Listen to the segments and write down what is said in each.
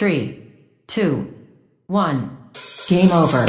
3, 2, 1. Game over.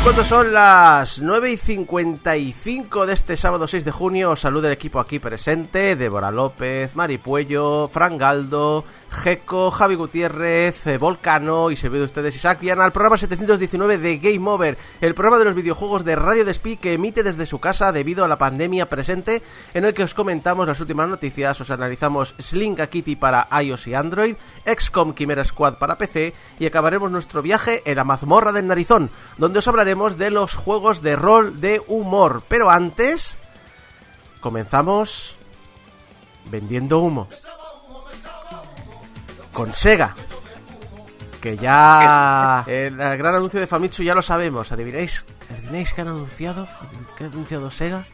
Cuando son las 9:55 de este sábado 6 de junio, os saluda el equipo aquí presente: Débora López, Mari Puello, Fran Galdo, Geco, Javi Gutiérrez, Volcano y se ve de ustedes Isaac Viana al programa 719 de Game Over, el programa de los videojuegos de Radio Despí que emite desde su casa debido a la pandemia presente, en el que os comentamos las últimas noticias, os analizamos Slinka Kitty para iOS y Android, XCOM Chimera Squad para PC y acabaremos nuestro viaje en la mazmorra del Narizón, donde os hablaremos de los juegos de rol de humor. Pero antes, comenzamos vendiendo humo con Sega, que ya el gran anuncio de Famitsu ya lo sabemos. ¿Adivináis qué han anunciado? ¿Qué ha anunciado Sega?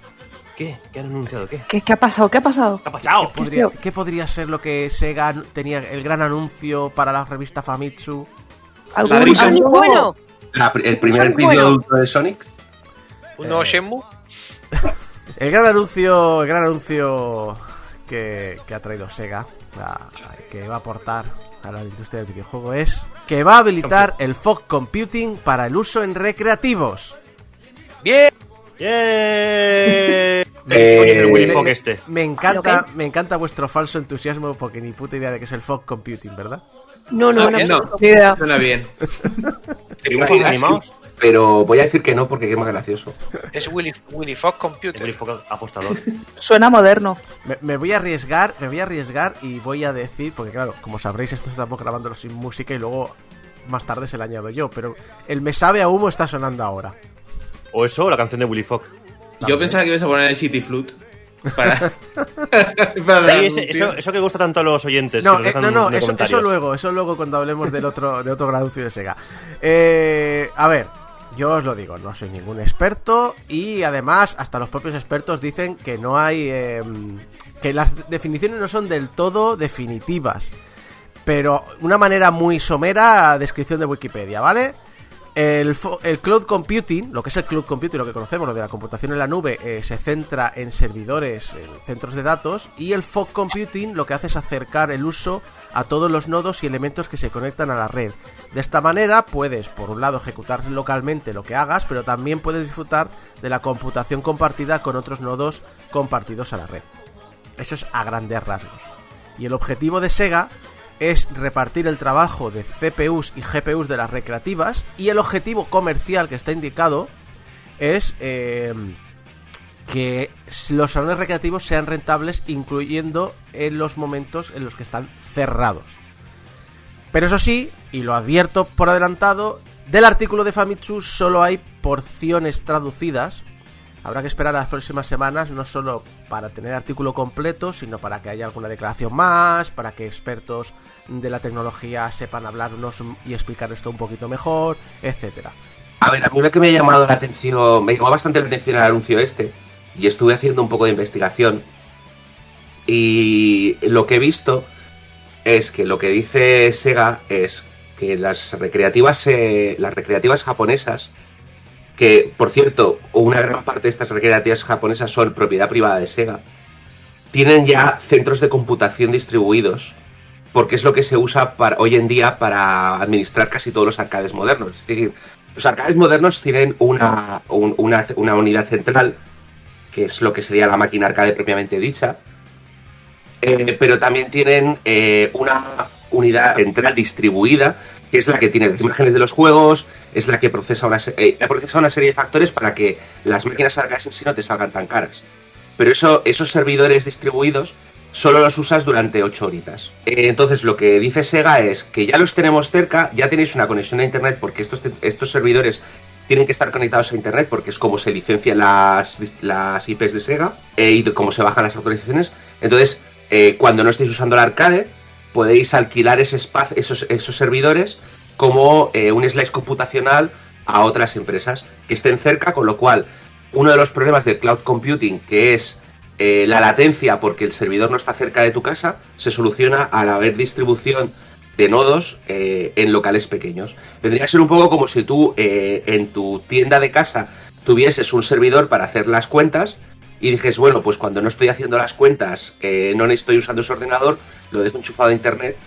¿Qué? ¿Qué han anunciado? ¿Qué? ¿Qué ha pasado? ¿Qué ha pasado? ¿Qué ha pasado? ¿Qué podría ser lo que Sega tenía el gran anuncio para la revista Famitsu? ¿Algo bueno? El primer vídeo adulto de Sonic. ¿Un nuevo Shenmue? El gran anuncio que ha traído Sega, que va a aportar a la industria del videojuego, es que va a habilitar el Fog Computing para el uso en recreativos. ¡Bien! ¡Yeah! el Willy Fogg este. Me encanta vuestro falso entusiasmo porque ni puta idea de qué es el Fog Computing, ¿verdad? No, idea. Suena bien. ¿Animados? Pero voy a decir que no porque es más gracioso. Es Willy Fogg Computer. Willy Fogg apostador. Suena moderno. Me voy a arriesgar y voy a decir, porque claro, como sabréis, esto estamos grabándolo sin música y luego más tarde se lo añado yo, pero el Me Sabe a Humo está sonando ahora. O eso, o la canción de Willy Fogg. Yo pensaba que ibas a poner el City Flute. Para sí, eso que gusta tanto a los oyentes. No, eso luego cuando hablemos del otro gran anuncio de Sega. A ver, yo os lo digo, no soy ningún experto y además hasta los propios expertos dicen que no hay, que las definiciones no son del todo definitivas, pero una manera muy somera descripción de Wikipedia, ¿vale? El Cloud Computing, lo que es el Cloud Computing, lo que conocemos, lo de la computación en la nube, se centra en servidores, en centros de datos, y el Fog Computing lo que hace es acercar el uso a todos los nodos y elementos que se conectan a la red. De esta manera puedes, por un lado, ejecutar localmente lo que hagas, pero también puedes disfrutar de la computación compartida con otros nodos compartidos a la red. Eso es a grandes rasgos. Y el objetivo de Sega es repartir el trabajo de CPUs y GPUs de las recreativas, y el objetivo comercial que está indicado es que los salones recreativos sean rentables, incluyendo en los momentos en los que están cerrados. Pero eso sí, y lo advierto por adelantado, del artículo de Famitsu solo hay porciones traducidas. Habrá que esperar a las próximas semanas, no solo para tener artículo completo, sino para que haya alguna declaración más, para que expertos de la tecnología sepan hablarnos y explicar esto un poquito mejor, etcétera. A ver, a mí lo que me ha llamado la atención, me llamó bastante la atención el anuncio este, y estuve haciendo un poco de investigación, y lo que he visto es que lo que dice Sega es que las recreativas japonesas, que por cierto, una gran parte de estas recreativas japonesas son propiedad privada de Sega, tienen ya centros de computación distribuidos, porque es lo que se usa hoy en día para administrar casi todos los arcades modernos. Es decir, los arcades modernos tienen una unidad central, que es lo que sería la máquina arcade propiamente dicha, pero también tienen una unidad central distribuida, que es la que tiene las imágenes de los juegos, es la que procesa una serie de factores para que las máquinas arcades en sí no te salgan tan caras. Pero esos servidores distribuidos solo los usas durante 8 horitas. Entonces lo que dice Sega es que ya los tenemos cerca, ya tenéis una conexión a internet, porque estos servidores tienen que estar conectados a internet, porque es como se licencian las IPs de Sega y cómo se bajan las actualizaciones. Entonces cuando no estéis usando el arcade, podéis alquilar ese espacio, esos servidores como un slice computacional a otras empresas que estén cerca, con lo cual uno de los problemas del cloud computing, que es la latencia porque el servidor no está cerca de tu casa, se soluciona al haber distribución de nodos en locales pequeños. Vendría a ser un poco como si tú en tu tienda de casa tuvieses un servidor para hacer las cuentas y dijes, bueno, pues cuando no estoy haciendo las cuentas, no estoy usando ese ordenador, lo dejo enchufado a internet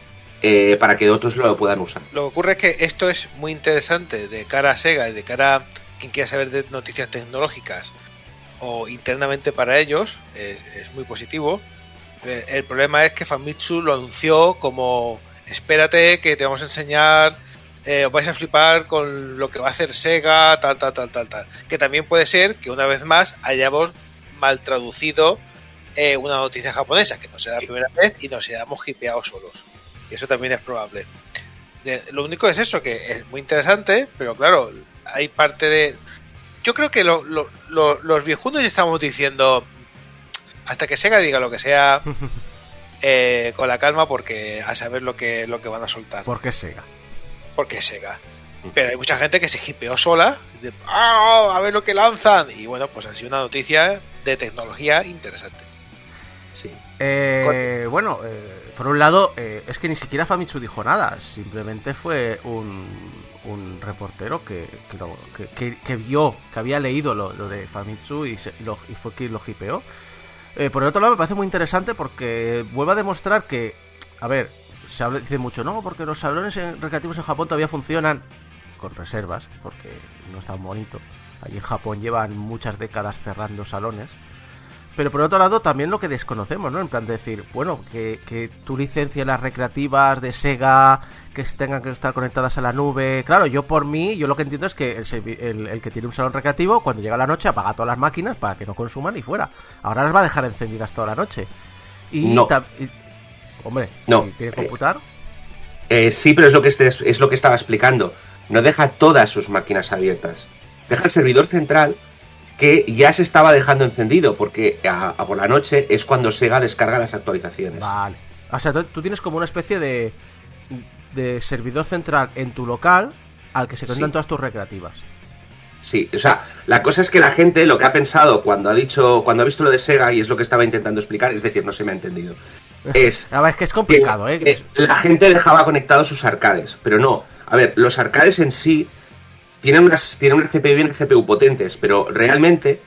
para que otros lo puedan usar. Lo que ocurre es que esto es muy interesante de cara a Sega y de cara a quien quiera saber de noticias tecnológicas o internamente para ellos, es muy positivo. El problema es que Famitsu lo anunció como: espérate que te vamos a enseñar, os vais a flipar con lo que va a hacer Sega, tal. Que también puede ser que una vez más hayamos mal traducido una noticia japonesa, que no será la primera vez y nos hayamos hipeado solos. Y eso también es probable. Lo único es eso, que es muy interesante, pero claro, hay parte de... Yo creo que los viejunos ya estamos diciendo, hasta que Sega diga lo que sea, con la calma, porque a saber lo que van a soltar. ¿Por qué Sega? Porque es Sega. Pero hay mucha gente que se hipeó sola, de, a ver lo que lanzan. Y bueno, pues ha sido una noticia de tecnología interesante. Sí. Bueno, por un lado, es que ni siquiera Famitsu dijo nada, simplemente fue un reportero que vio, que había leído lo de Famitsu y fue quien lo hipeó. Por el otro lado, me parece muy interesante porque vuelve a demostrar que, a ver, dice mucho, no, porque los salones recreativos en Japón todavía funcionan con reservas, porque no es tan bonito. Allí en Japón llevan muchas décadas cerrando salones. Pero por otro lado, también lo que desconocemos, ¿no? En plan de decir, bueno, que tú licencias las recreativas de Sega, que tengan que estar conectadas a la nube. Claro, yo lo que entiendo es que el que tiene un salón recreativo, cuando llega la noche, apaga todas las máquinas para que no consuman y fuera. Ahora las va a dejar encendidas toda la noche. Y no. Hombre, no. Si tiene que computar... Sí, pero es lo que estaba explicando. No deja todas sus máquinas abiertas. Deja el servidor central, que ya se estaba dejando encendido, porque por la noche es cuando Sega descarga las actualizaciones. Vale. O sea, tú tienes como una especie de servidor central en tu local al que se conectan todas tus recreativas. Sí, o sea, la cosa es que la gente lo que ha pensado cuando ha visto lo de Sega, y es lo que estaba intentando explicar, es decir, no se me ha entendido, es... A ver, es que es complicado, la gente dejaba conectados sus arcades, pero no. A ver, los arcades en sí tienen una CPU y una GPU potentes, pero realmente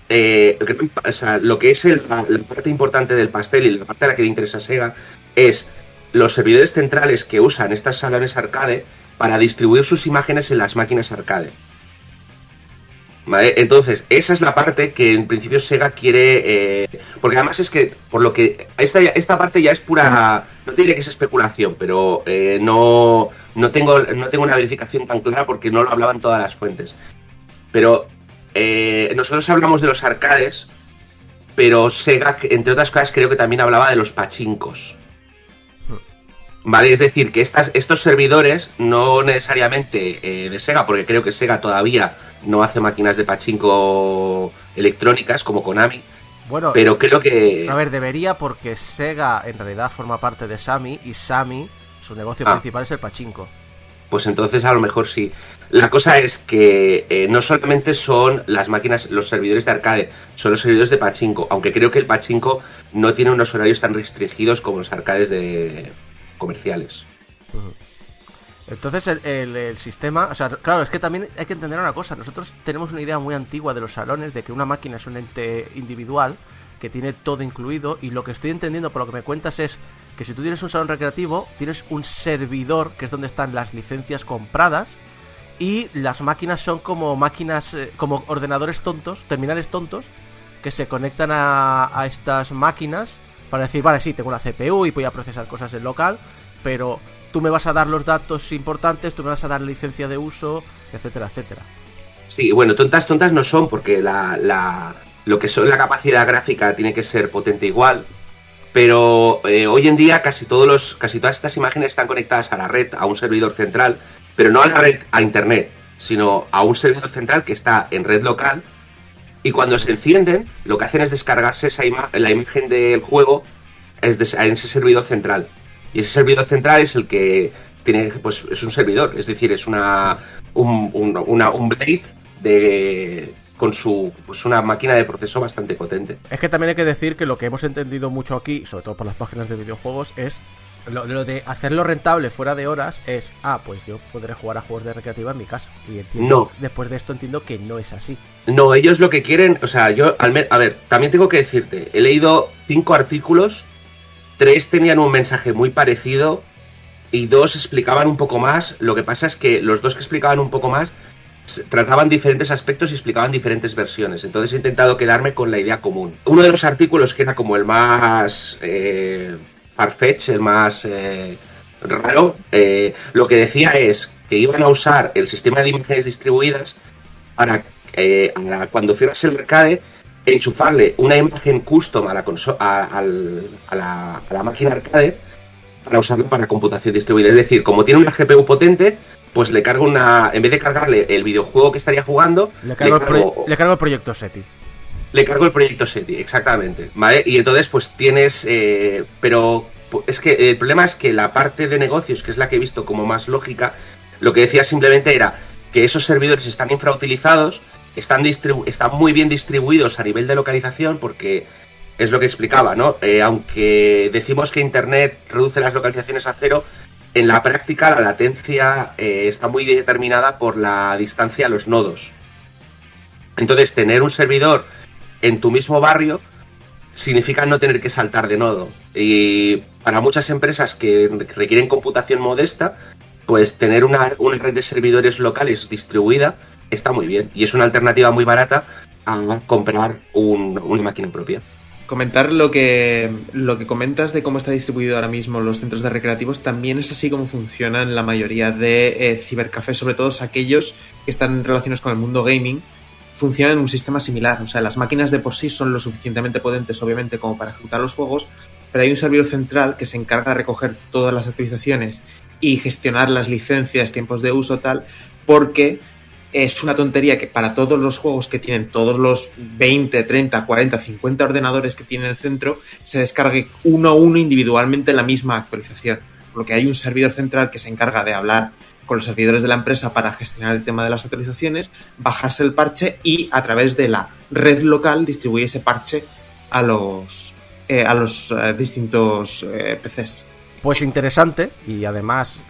o sea, lo que es la parte importante del pastel y la parte a la que le interesa a Sega es los servidores centrales que usan estas salones arcade para distribuir sus imágenes en las máquinas arcade. ¿Vale? Entonces, esa es la parte que en principio Sega quiere... porque además es que, por lo que... Esta parte ya es pura... No te diré que es especulación, pero no tengo una verificación tan clara porque no lo hablaban todas las fuentes. Pero nosotros hablamos de los arcades, pero Sega, entre otras cosas, creo que también hablaba de los pachincos. Vale, es decir, que estos servidores, no necesariamente de Sega, porque creo que Sega todavía no hace máquinas de pachinko electrónicas como Konami. Bueno, pero creo que... A ver, debería, porque Sega en realidad forma parte de Sammy, y Sammy, su negocio principal es el pachinko. Pues entonces a lo mejor sí. La cosa es que no solamente son las máquinas, los servidores de arcade, son los servidores de pachinko, aunque creo que el pachinko no tiene unos horarios tan restringidos como los arcades comerciales. Entonces el sistema, o sea, claro, es que también hay que entender una cosa. Nosotros tenemos una idea muy antigua de los salones, de que una máquina es un ente individual que tiene todo incluido, y lo que estoy entendiendo por lo que me cuentas es que si tú tienes un salón recreativo, tienes un servidor que es donde están las licencias compradas, y las máquinas son como máquinas, como ordenadores tontos, terminales tontos, que se conectan a estas máquinas para decir, vale, sí, tengo una CPU y voy a procesar cosas en local, pero tú me vas a dar los datos importantes, tú me vas a dar licencia de uso, etcétera, etcétera. Sí, bueno, tontas no son, porque lo que son la capacidad gráfica tiene que ser potente igual, pero hoy en día casi todas estas imágenes están conectadas a la red, a un servidor central, pero no a la red, a internet, sino a un servidor central que está en red local, y cuando se encienden, lo que hacen es descargarse la imagen del juego en ese servidor central. Y ese servidor central es el que tiene, pues es un servidor, es decir, es un blade con una máquina de proceso bastante potente. Es que también hay que decir que lo que hemos entendido mucho aquí, sobre todo por las páginas de videojuegos, es lo de hacerlo rentable fuera de horas es, pues yo podré jugar a juegos de recreativa en mi casa. Y entiendo, después de esto entiendo que no es así. No, ellos lo que quieren, o sea, a ver, también tengo que decirte, he leído 5 artículos, 3 tenían un mensaje muy parecido y 2 explicaban un poco más. Lo que pasa es que los 2 que explicaban un poco más trataban diferentes aspectos y explicaban diferentes versiones. Entonces he intentado quedarme con la idea común. Uno de los artículos, que era como el más farfetch, el más raro, lo que decía es que iban a usar el sistema de imágenes distribuidas para cuando cierras el arcade, enchufarle una imagen custom a la máquina arcade para usarla para computación distribuida. Es decir, como tiene una GPU potente, pues le cargo en vez de cargarle el videojuego que estaría jugando, le cargo el proyecto SETI. Le cargo el proyecto SETI, exactamente, ¿vale? Y entonces pues tienes, pero es que el problema es que la parte de negocios, que es la que he visto como más lógica, lo que decía simplemente era que esos servidores están infrautilizados, están muy bien distribuidos a nivel de localización, porque es lo que explicaba, ¿no? Aunque decimos que Internet reduce las localizaciones a 0, en la práctica la latencia está muy determinada por la distancia a los nodos. Entonces, tener un servidor en tu mismo barrio significa no tener que saltar de nodo. Y para muchas empresas que requieren computación modesta, pues tener una red de servidores locales distribuida está muy bien. Y es una alternativa muy barata a comprar una máquina propia. Comentar lo que comentas de cómo está distribuido ahora mismo los centros de recreativos, también es así como funcionan la mayoría de cibercafés, sobre todo aquellos que están relacionados con el mundo gaming, funcionan en un sistema similar. O sea, las máquinas de por sí son lo suficientemente potentes, obviamente, como para ejecutar los juegos, pero hay un servidor central que se encarga de recoger todas las actualizaciones y gestionar las licencias, tiempos de uso, tal, porque es una tontería que para todos los juegos que tienen todos los 20, 30, 40, 50 ordenadores que tiene el centro, se descargue uno a uno individualmente la misma actualización. Por lo que hay un servidor central que se encarga de hablar con los servidores de la empresa para gestionar el tema de las actualizaciones, bajarse el parche y a través de la red local distribuir ese parche a los distintos PCs. Pues interesante, y además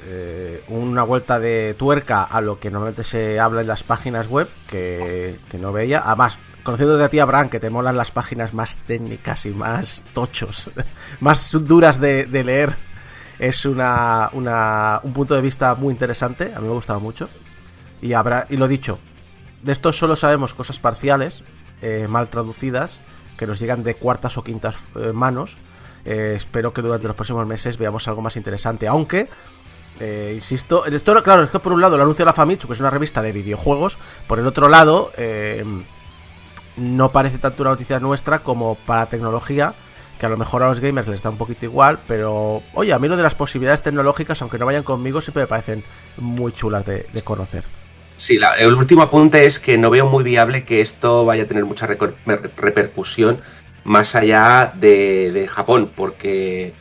una vuelta de tuerca a lo que normalmente se habla en las páginas web, que no veía. Además, conociéndote a ti, Abraham, que te molan las páginas más técnicas y más tochos, más duras de leer, es un punto de vista muy interesante. A mí me ha gustado mucho. Y lo dicho, de esto solo sabemos cosas parciales, mal traducidas, que nos llegan de cuartas o quintas manos. Espero que durante los próximos meses veamos algo más interesante, aunque insisto, esto, claro, es que por un lado el anuncio de la Famitsu, que es una revista de videojuegos, por el otro lado no parece tanto una noticia nuestra como para tecnología, que a lo mejor a los gamers les da un poquito igual, pero oye, a mí lo de las posibilidades tecnológicas, aunque no vayan conmigo, siempre me parecen muy chulas de conocer. Sí, el último apunte es que no veo muy viable que esto vaya a tener mucha repercusión más allá de Japón, porque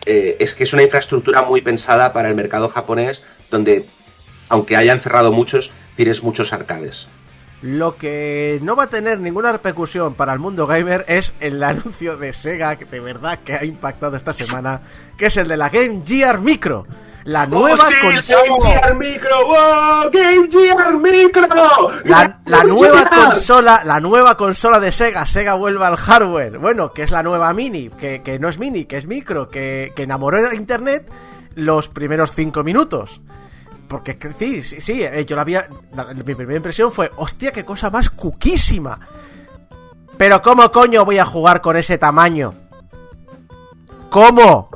es que es una infraestructura muy pensada para el mercado japonés, donde, aunque hayan cerrado muchos, tienes muchos arcades. Lo que no va a tener ninguna repercusión para el mundo gamer es el anuncio de Sega, que de verdad que ha impactado esta semana, que es el de la Game Gear Micro. La nueva consola. Game Gear Micro, ¡wow! Game Gear Micro. La nueva consola de Sega. Sega vuelve al hardware. Bueno, que es la nueva Mini, que no es Mini, que es Micro, que enamoró a Internet los primeros 5 minutos. Porque sí, yo la había. Mi primera impresión fue, hostia, qué cosa más cuquísima. Pero ¿cómo coño voy a jugar con ese tamaño? ¿Cómo?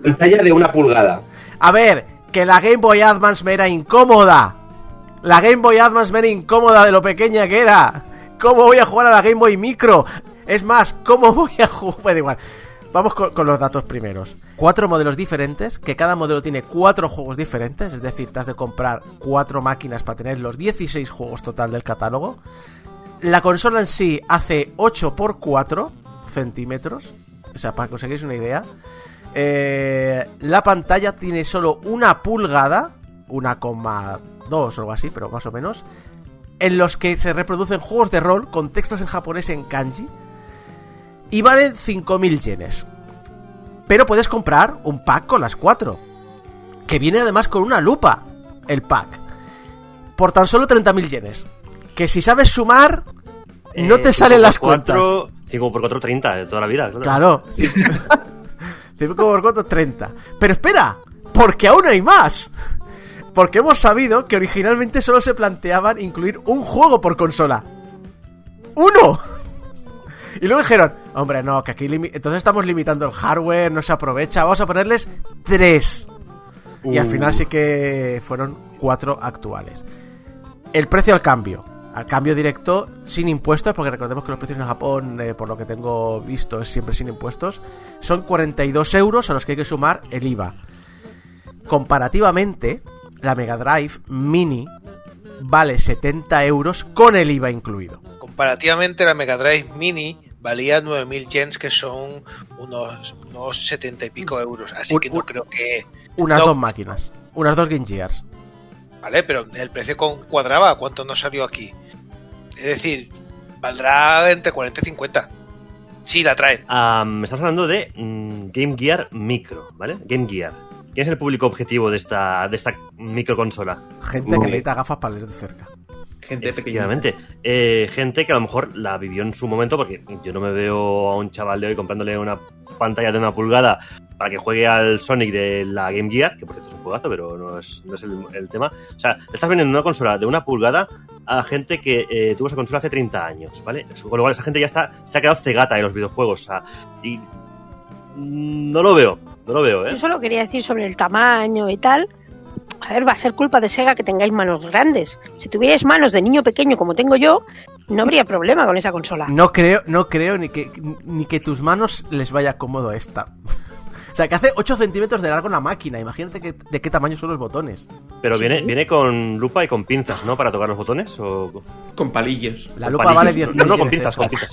Pantalla de 1 pulgada. A ver, que la Game Boy Advance me era incómoda. La Game Boy Advance me era incómoda de lo pequeña que era. ¿Cómo voy a jugar a la Game Boy Micro? Es más, ¿cómo voy a jugar? Pues igual. Vamos con los datos primeros. 4 modelos diferentes, que cada modelo tiene 4 juegos diferentes. Es decir, te has de comprar 4 máquinas para tener los 16 juegos total del catálogo. La consola en sí hace 8 x 4 centímetros. o sea, para que os hagáis una idea, la pantalla tiene solo 1 pulgada, 1,2 o algo así, pero más o menos, en los que se reproducen juegos de rol con textos en japonés en kanji y valen 5.000 yenes. Pero puedes comprar un pack con las 4, que viene además con una lupa, el pack, por tan solo 30.000 yenes. Que si sabes sumar, no te salen las cuentas. 5 por 4, 30 de toda la vida. Claro. 5 por 4, 30. Pero espera, porque aún hay más. Porque hemos sabido que originalmente solo se planteaban incluir un juego por consola. ¡1! Y luego dijeron, hombre, no, que aquí entonces estamos limitando el hardware, no se aprovecha, vamos a ponerles 3. Y al final sí que fueron 4 actuales. El precio al cambio directo, sin impuestos, porque recordemos que los precios en Japón, por lo que tengo visto, es siempre sin impuestos, son 42 euros a los que hay que sumar el IVA. Comparativamente, la Mega Drive Mini vale 70 euros con el IVA incluido. Comparativamente, la Mega Drive Mini valía 9.000 yens, que son unos 70 y pico euros. Así que no creo que... Unas 2 máquinas, unas 2 Game Gears. Vale, pero el precio cuadraba. ¿Cuánto nos salió aquí? Es decir, valdrá entre 40 y 50. Sí, la traen. Me estás hablando de Game Gear Micro, ¿vale? Game Gear. ¿Quién es el público objetivo de esta microconsola? Gente que necesita gafas para leer de cerca. Gente pequeña. Efectivamente. Gente que a lo mejor la vivió en su momento, porque yo no me veo a un chaval de hoy comprándole una pantalla de 1 pulgada para que juegue al Sonic de la Game Gear, que por cierto es un juegazo, pero no es el tema. O sea, le estás vendiendo una consola de 1 pulgada a gente que tuvo esa consola hace 30 años, ¿vale? Con lo cual esa gente ya se ha quedado cegata de los videojuegos, o sea, y no lo veo, ¿eh? Yo solo quería decir sobre el tamaño y tal. A ver, va a ser culpa de Sega que tengáis manos grandes. Si tuvierais manos de niño pequeño como tengo yo, no habría problema con esa consola. No creo ni que tus manos les vaya cómodo esta. O sea, que hace 8 centímetros de largo la máquina. Imagínate de qué tamaño son los botones. Pero sí. viene con lupa y con pinzas, ¿no? Para tocar los botones o... Con palillos. La lupa vale 10 No, con pinzas, con pinzas.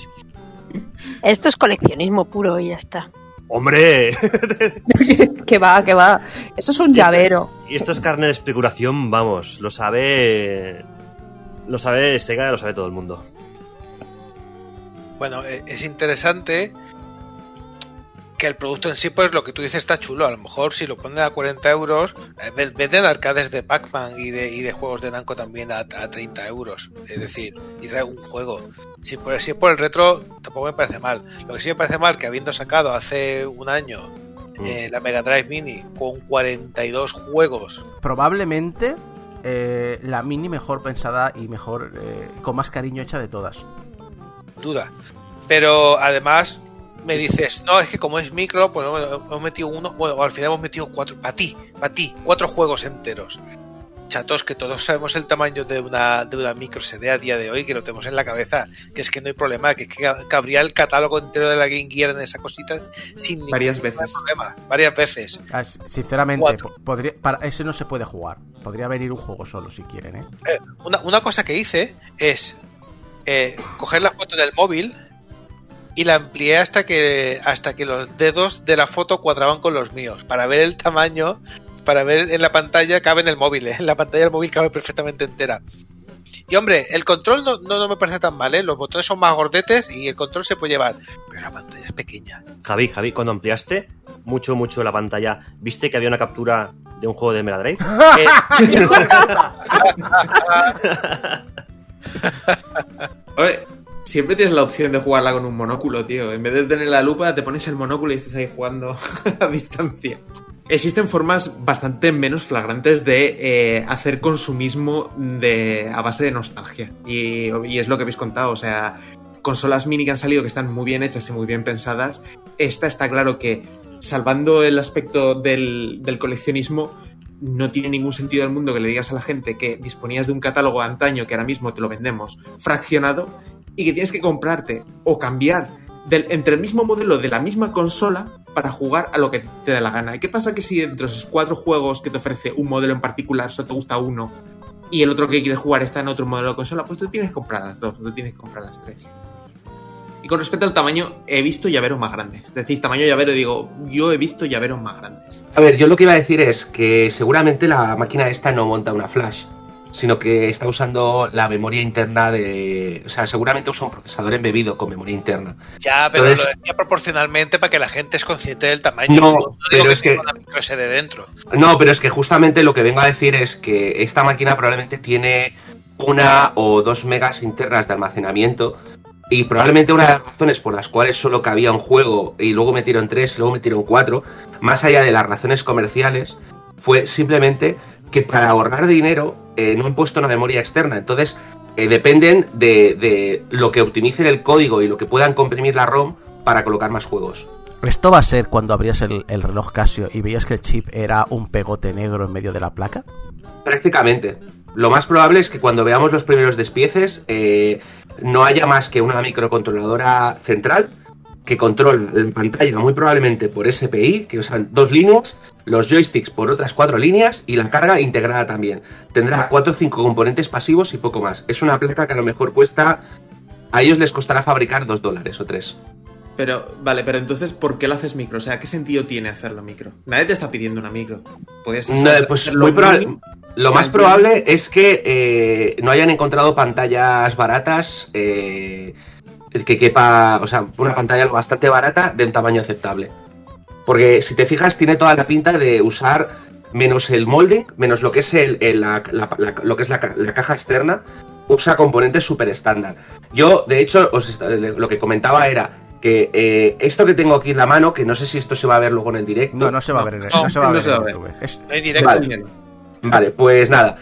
Esto es coleccionismo puro y ya está. ¡Hombre! Que va. Eso es un llavero. Y esto es carne de especulación, vamos. Lo sabe Sega, lo sabe todo el mundo. Bueno, es interesante que el producto en sí, pues lo que tú dices está chulo. A lo mejor si lo ponen a 40 euros, venden arcades de Pac-Man y de juegos de Namco también a 30 euros. Es decir, y trae un juego. Si es por el retro, tampoco me parece mal. Lo que sí me parece mal, que habiendo sacado hace un año la Mega Drive Mini con 42 juegos... Probablemente la Mini mejor pensada y mejor, con más cariño hecha de todas. Duda. Pero además... Me dices, no, es que como es micro, pues hemos metido uno, bueno, al final hemos metido 4, para ti, 4 juegos enteros. Chatos, que todos sabemos el tamaño de una micro CD a día de hoy, que lo tenemos en la cabeza, que es que no hay problema, que cabría el catálogo entero de la Game Gear en esa cosita sin ningún problema, varias veces. Sinceramente, para ese no se puede jugar. Podría venir un juego solo si quieren, ¿eh? Una cosa que hice es coger la foto del móvil y la amplié hasta que los dedos de la foto cuadraban con los míos, para ver el tamaño, para ver en la pantalla. Cabe en el móvil, en la pantalla del móvil cabe perfectamente entera. Y hombre, el control no me parece tan mal, ¿eh? Los botones son más gordetes y el control se puede llevar, pero la pantalla es pequeña. Javi, cuando ampliaste mucho la pantalla, ¿viste que había una captura de un juego de Mega Drive? Oye, siempre tienes la opción de jugarla con un monóculo, tío. En vez de tener la lupa, te pones el monóculo y estás ahí jugando a distancia. Existen formas bastante menos flagrantes de hacer consumismo a base de nostalgia. Y es lo que habéis contado. O sea, consolas mini que han salido que están muy bien hechas y muy bien pensadas. Esta está claro que, salvando el aspecto del coleccionismo, no tiene ningún sentido del mundo que le digas a la gente que disponías de un catálogo de antaño que ahora mismo te lo vendemos fraccionado y que tienes que comprarte o cambiar entre el mismo modelo de la misma consola para jugar a lo que te da la gana. ¿Y qué pasa que si entre esos 4 juegos que te ofrece un modelo en particular solo te gusta uno y el otro que quieres jugar está en otro modelo de consola? Pues tú tienes que comprar las 2, tú tienes que comprar las 3. Y con respecto al tamaño, he visto llaveros más grandes. Decís tamaño llavero, digo, yo he visto llaveros más grandes. A ver, yo lo que iba a decir es que seguramente la máquina esta no monta una flash, sino que está usando la memoria interna de... O sea, seguramente usa un procesador embebido con memoria interna. Ya, pero Entonces- lo decía proporcionalmente para que la gente es consciente del tamaño. No, digo pero es que- tenga una micro SD dentro. No, pero es que justamente lo que vengo a decir es que esta máquina probablemente tiene 1 o 2 megas internas de almacenamiento y probablemente una de las razones por las cuales solo cabía un juego y luego metieron 3 y luego metieron 4, más allá de las razones comerciales, fue simplemente que para ahorrar dinero no han puesto una memoria externa. Entonces dependen de lo que optimicen el código y lo que puedan comprimir la ROM para colocar más juegos. ¿Esto va a ser cuando abrías el reloj Casio y veías que el chip era un pegote negro en medio de la placa? Prácticamente. Lo más probable es que cuando veamos los primeros despieces no haya más que una microcontroladora central que controla la pantalla muy probablemente por SPI, que usan 2 líneas, los joysticks por otras 4 líneas y la carga integrada también. Tendrá 4 o 5 componentes pasivos y poco más. Es una placa que a lo mejor cuesta... A ellos les costará fabricar $2 o 3. Pero, vale, pero entonces, ¿por qué lo haces micro? O sea, ¿qué sentido tiene hacerlo micro? Nadie te está pidiendo una micro. Podrías No, pues hacerlo muy probable. mini. Lo más probable es que no hayan encontrado pantallas baratas que quepa, o sea, una pantalla bastante barata de un tamaño aceptable. Porque si te fijas, tiene toda la pinta de usar menos el molding, menos lo que es lo que es la caja externa, usa componentes súper estándar. Yo, de hecho, lo que comentaba era que esto que tengo aquí en la mano, que no sé si esto se va a ver luego en el directo. No, no se va a ver en YouTube. No hay directo. Vale, pues nada.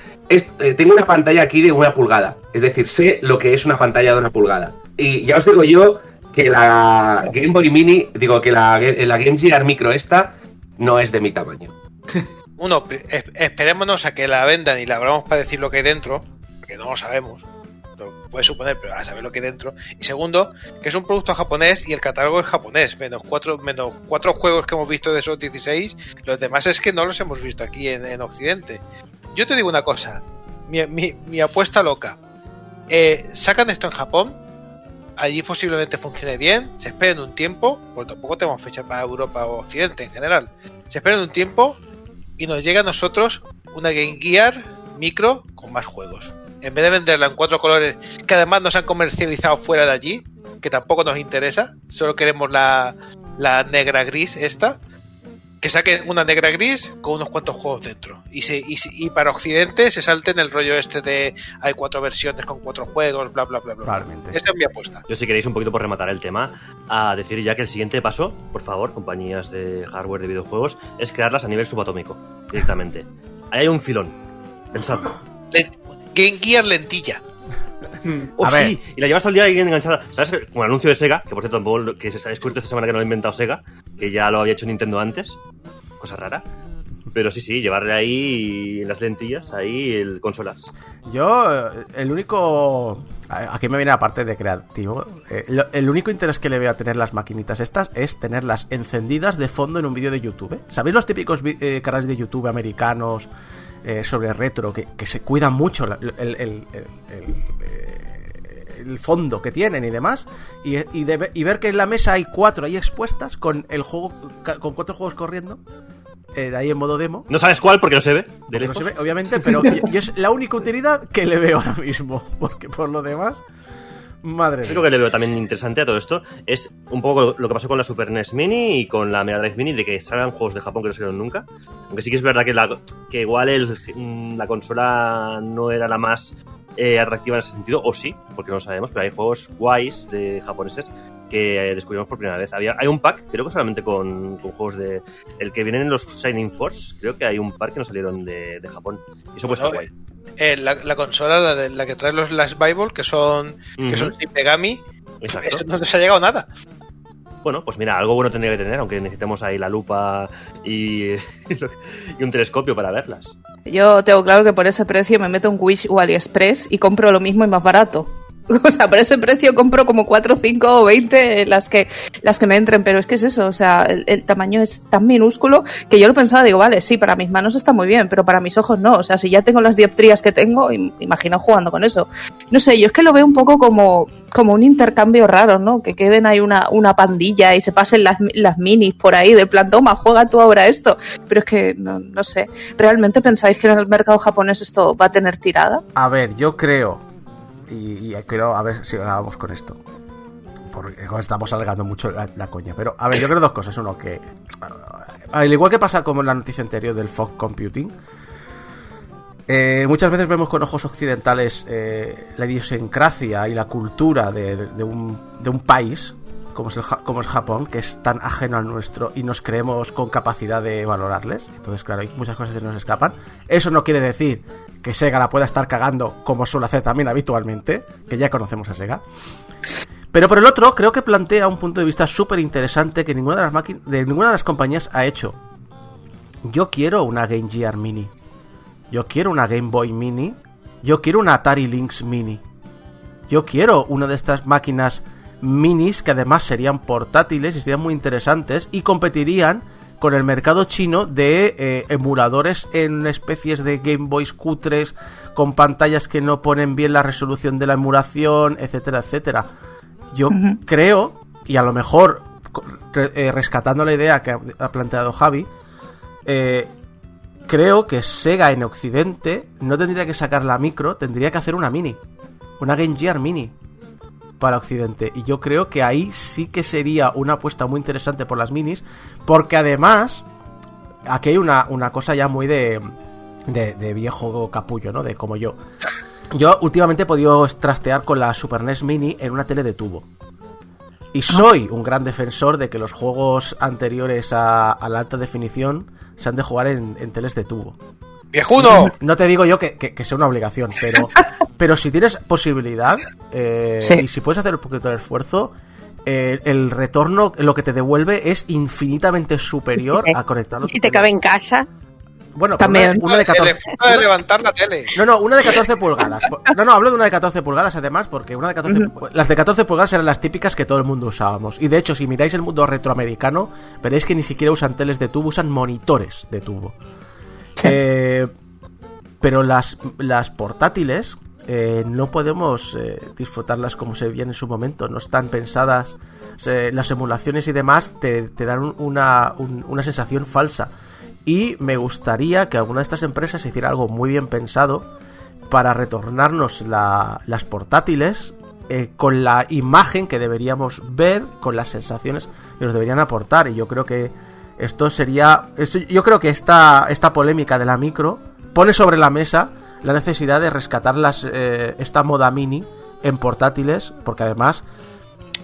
Tengo una pantalla aquí de 1 pulgada. Es decir, sé lo que es una pantalla de 1 pulgada. Y ya os digo yo que la Game Boy Mini, digo que la Game Gear Micro esta no es de mi tamaño. Uno, esperémonos a que la vendan y la abramos para decir lo que hay dentro, porque no lo sabemos. Lo puedes suponer, pero a saber lo que hay dentro. Y segundo, que es un producto japonés y el catálogo es japonés, menos cuatro juegos que hemos visto de esos 16, los demás es que no los hemos visto aquí en Occidente. Yo te digo una cosa, mi apuesta loca, sacan esto en Japón, allí posiblemente funcione bien, se esperen un tiempo, porque tampoco tenemos fecha para Europa o Occidente en general, se esperen un tiempo y nos llega a nosotros una Game Gear Micro con más juegos. En vez de venderla en 4 colores, que además nos han comercializado fuera de allí, que tampoco nos interesa, solo queremos la negra gris esta, que saquen una negra gris con unos cuantos juegos dentro. Y para Occidente se salten el rollo este de hay 4 versiones con 4 juegos, bla, bla, bla, bla. Probablemente. Esa es mi apuesta. Yo, si queréis, un poquito por rematar el tema, a decir ya que el siguiente paso, por favor, compañías de hardware de videojuegos, es crearlas a nivel subatómico, directamente. Ahí hay un filón. Pensadlo. Game Gear lentilla. Oh, A ver. sí, y la llevas todo el día ahí enganchada. ¿Sabes? Como el anuncio de Sega, que por cierto, tampoco, que se ha descubierto esta semana que no lo ha inventado Sega, que ya lo había hecho Nintendo antes. Cosa rara. Pero sí, llevarle ahí en las lentillas, ahí consolas. Yo, el único... Aquí me viene la parte de creativo. El único interés que le veo a tener las maquinitas estas es tenerlas encendidas de fondo en un vídeo de YouTube. ¿Sabéis los típicos canales de YouTube americanos sobre retro que se cuidan mucho el fondo que tienen y demás? Y ver que en la mesa hay 4 ahí expuestas con el juego, con 4 juegos corriendo. Ahí en modo demo. No sabes cuál porque no se ve. De No lejos. se ve, obviamente, pero y es la única utilidad que le veo ahora mismo. Porque por lo demás, madre Lo mía. que le veo también interesante a todo esto es un poco lo que pasó con la Super NES Mini y con la Mega Drive Mini, de que salgan juegos de Japón que no salieron nunca. Aunque sí que es verdad que igual la consola no era la más atractiva en ese sentido, o sí, porque no lo sabemos, pero hay juegos guays de japoneses que descubrimos por primera vez. Hay un pack, creo que solamente con juegos de... El que vienen en los Shining Force, creo que hay un par que no salieron de Japón. Y eso puede estar guay. La consola, la que trae los Last Bible, que son Shin Megami, Exacto. eso no les ha llegado nada. Bueno, pues mira, algo bueno tendría que tener, aunque necesitemos ahí la lupa y un telescopio para verlas. Yo tengo claro que por ese precio me meto en Wish o AliExpress y compro lo mismo y más barato. O sea, por ese precio compro como 4, 5 o 20 las que me entren, pero es que es eso, o sea, el tamaño es tan minúsculo que yo lo pensaba, digo, vale, sí, para mis manos está muy bien, pero para mis ojos no, o sea, si ya tengo las dioptrías que tengo, imagino jugando con eso. No sé, yo es que lo veo un poco como un intercambio raro, ¿no? Que queden ahí una pandilla y se pasen las minis por ahí, de plan, toma, juega tú ahora esto. Pero es que, no sé, ¿realmente pensáis que en el mercado japonés esto va a tener tirada? A ver, yo creo, y creo, a ver si acabamos con esto, porque estamos alargando mucho la coña, pero a ver, yo creo dos cosas. Uno, que al igual que pasa como en la noticia anterior del fog computing, muchas veces vemos con ojos occidentales la idiosincrasia y la cultura de un país como es Japón, que es tan ajeno al nuestro, y nos creemos con capacidad de valorarles. Entonces, claro, hay muchas cosas que nos escapan. Eso no quiere decir que Sega la pueda estar cagando, como suele hacer también habitualmente, que ya conocemos a Sega. Pero por el otro, creo que plantea un punto de vista súper interesante que ninguna de las compañías ha hecho. Yo quiero una Game Gear Mini. Yo quiero una Game Boy Mini. Yo quiero una Atari Lynx Mini. Yo quiero una de estas máquinas minis que además serían portátiles y serían muy interesantes y competirían con el mercado chino de emuladores en especies de Game Boys cutres con pantallas que no ponen bien la resolución de la emulación, etcétera, etcétera. Yo creo, y a lo mejor rescatando la idea que ha planteado Javi, creo que Sega en Occidente no tendría que sacar la micro, tendría que hacer una mini, una Game Gear Mini para Occidente. Y yo creo que ahí sí que sería una apuesta muy interesante por las minis, porque además aquí hay una cosa ya muy de viejo capullo, ¿no? De como yo. Yo últimamente he podido trastear con la Super NES Mini en una tele de tubo. Y soy un gran defensor de que los juegos anteriores a la alta definición se han de jugar en teles de tubo. ¡Viejuno! No te digo yo que sea una obligación, pero si tienes posibilidad sí. Y si puedes hacer un poquito de esfuerzo, el retorno, lo que te devuelve es infinitamente superior a conectarlo. ¿Y si te cabe en casa? Bueno, también. Una de 14. De levantar la tele. No, una de 14 pulgadas. No, hablo de una de 14 pulgadas además, porque una de 14 las de 14 pulgadas eran las típicas que todo el mundo usábamos. Y de hecho, si miráis el mundo retroamericano, veréis que ni siquiera usan teles de tubo, usan monitores de tubo. Sí. Pero las portátiles no podemos disfrutarlas como se veían en su momento. No están pensadas. Las emulaciones y demás te dan una sensación falsa. Y me gustaría que alguna de estas empresas hiciera algo muy bien pensado para retornarnos las portátiles con la imagen que deberíamos ver, con las sensaciones que nos deberían aportar. Y yo creo que yo creo que esta polémica de la micro pone sobre la mesa la necesidad de rescatar esta moda mini en portátiles, porque además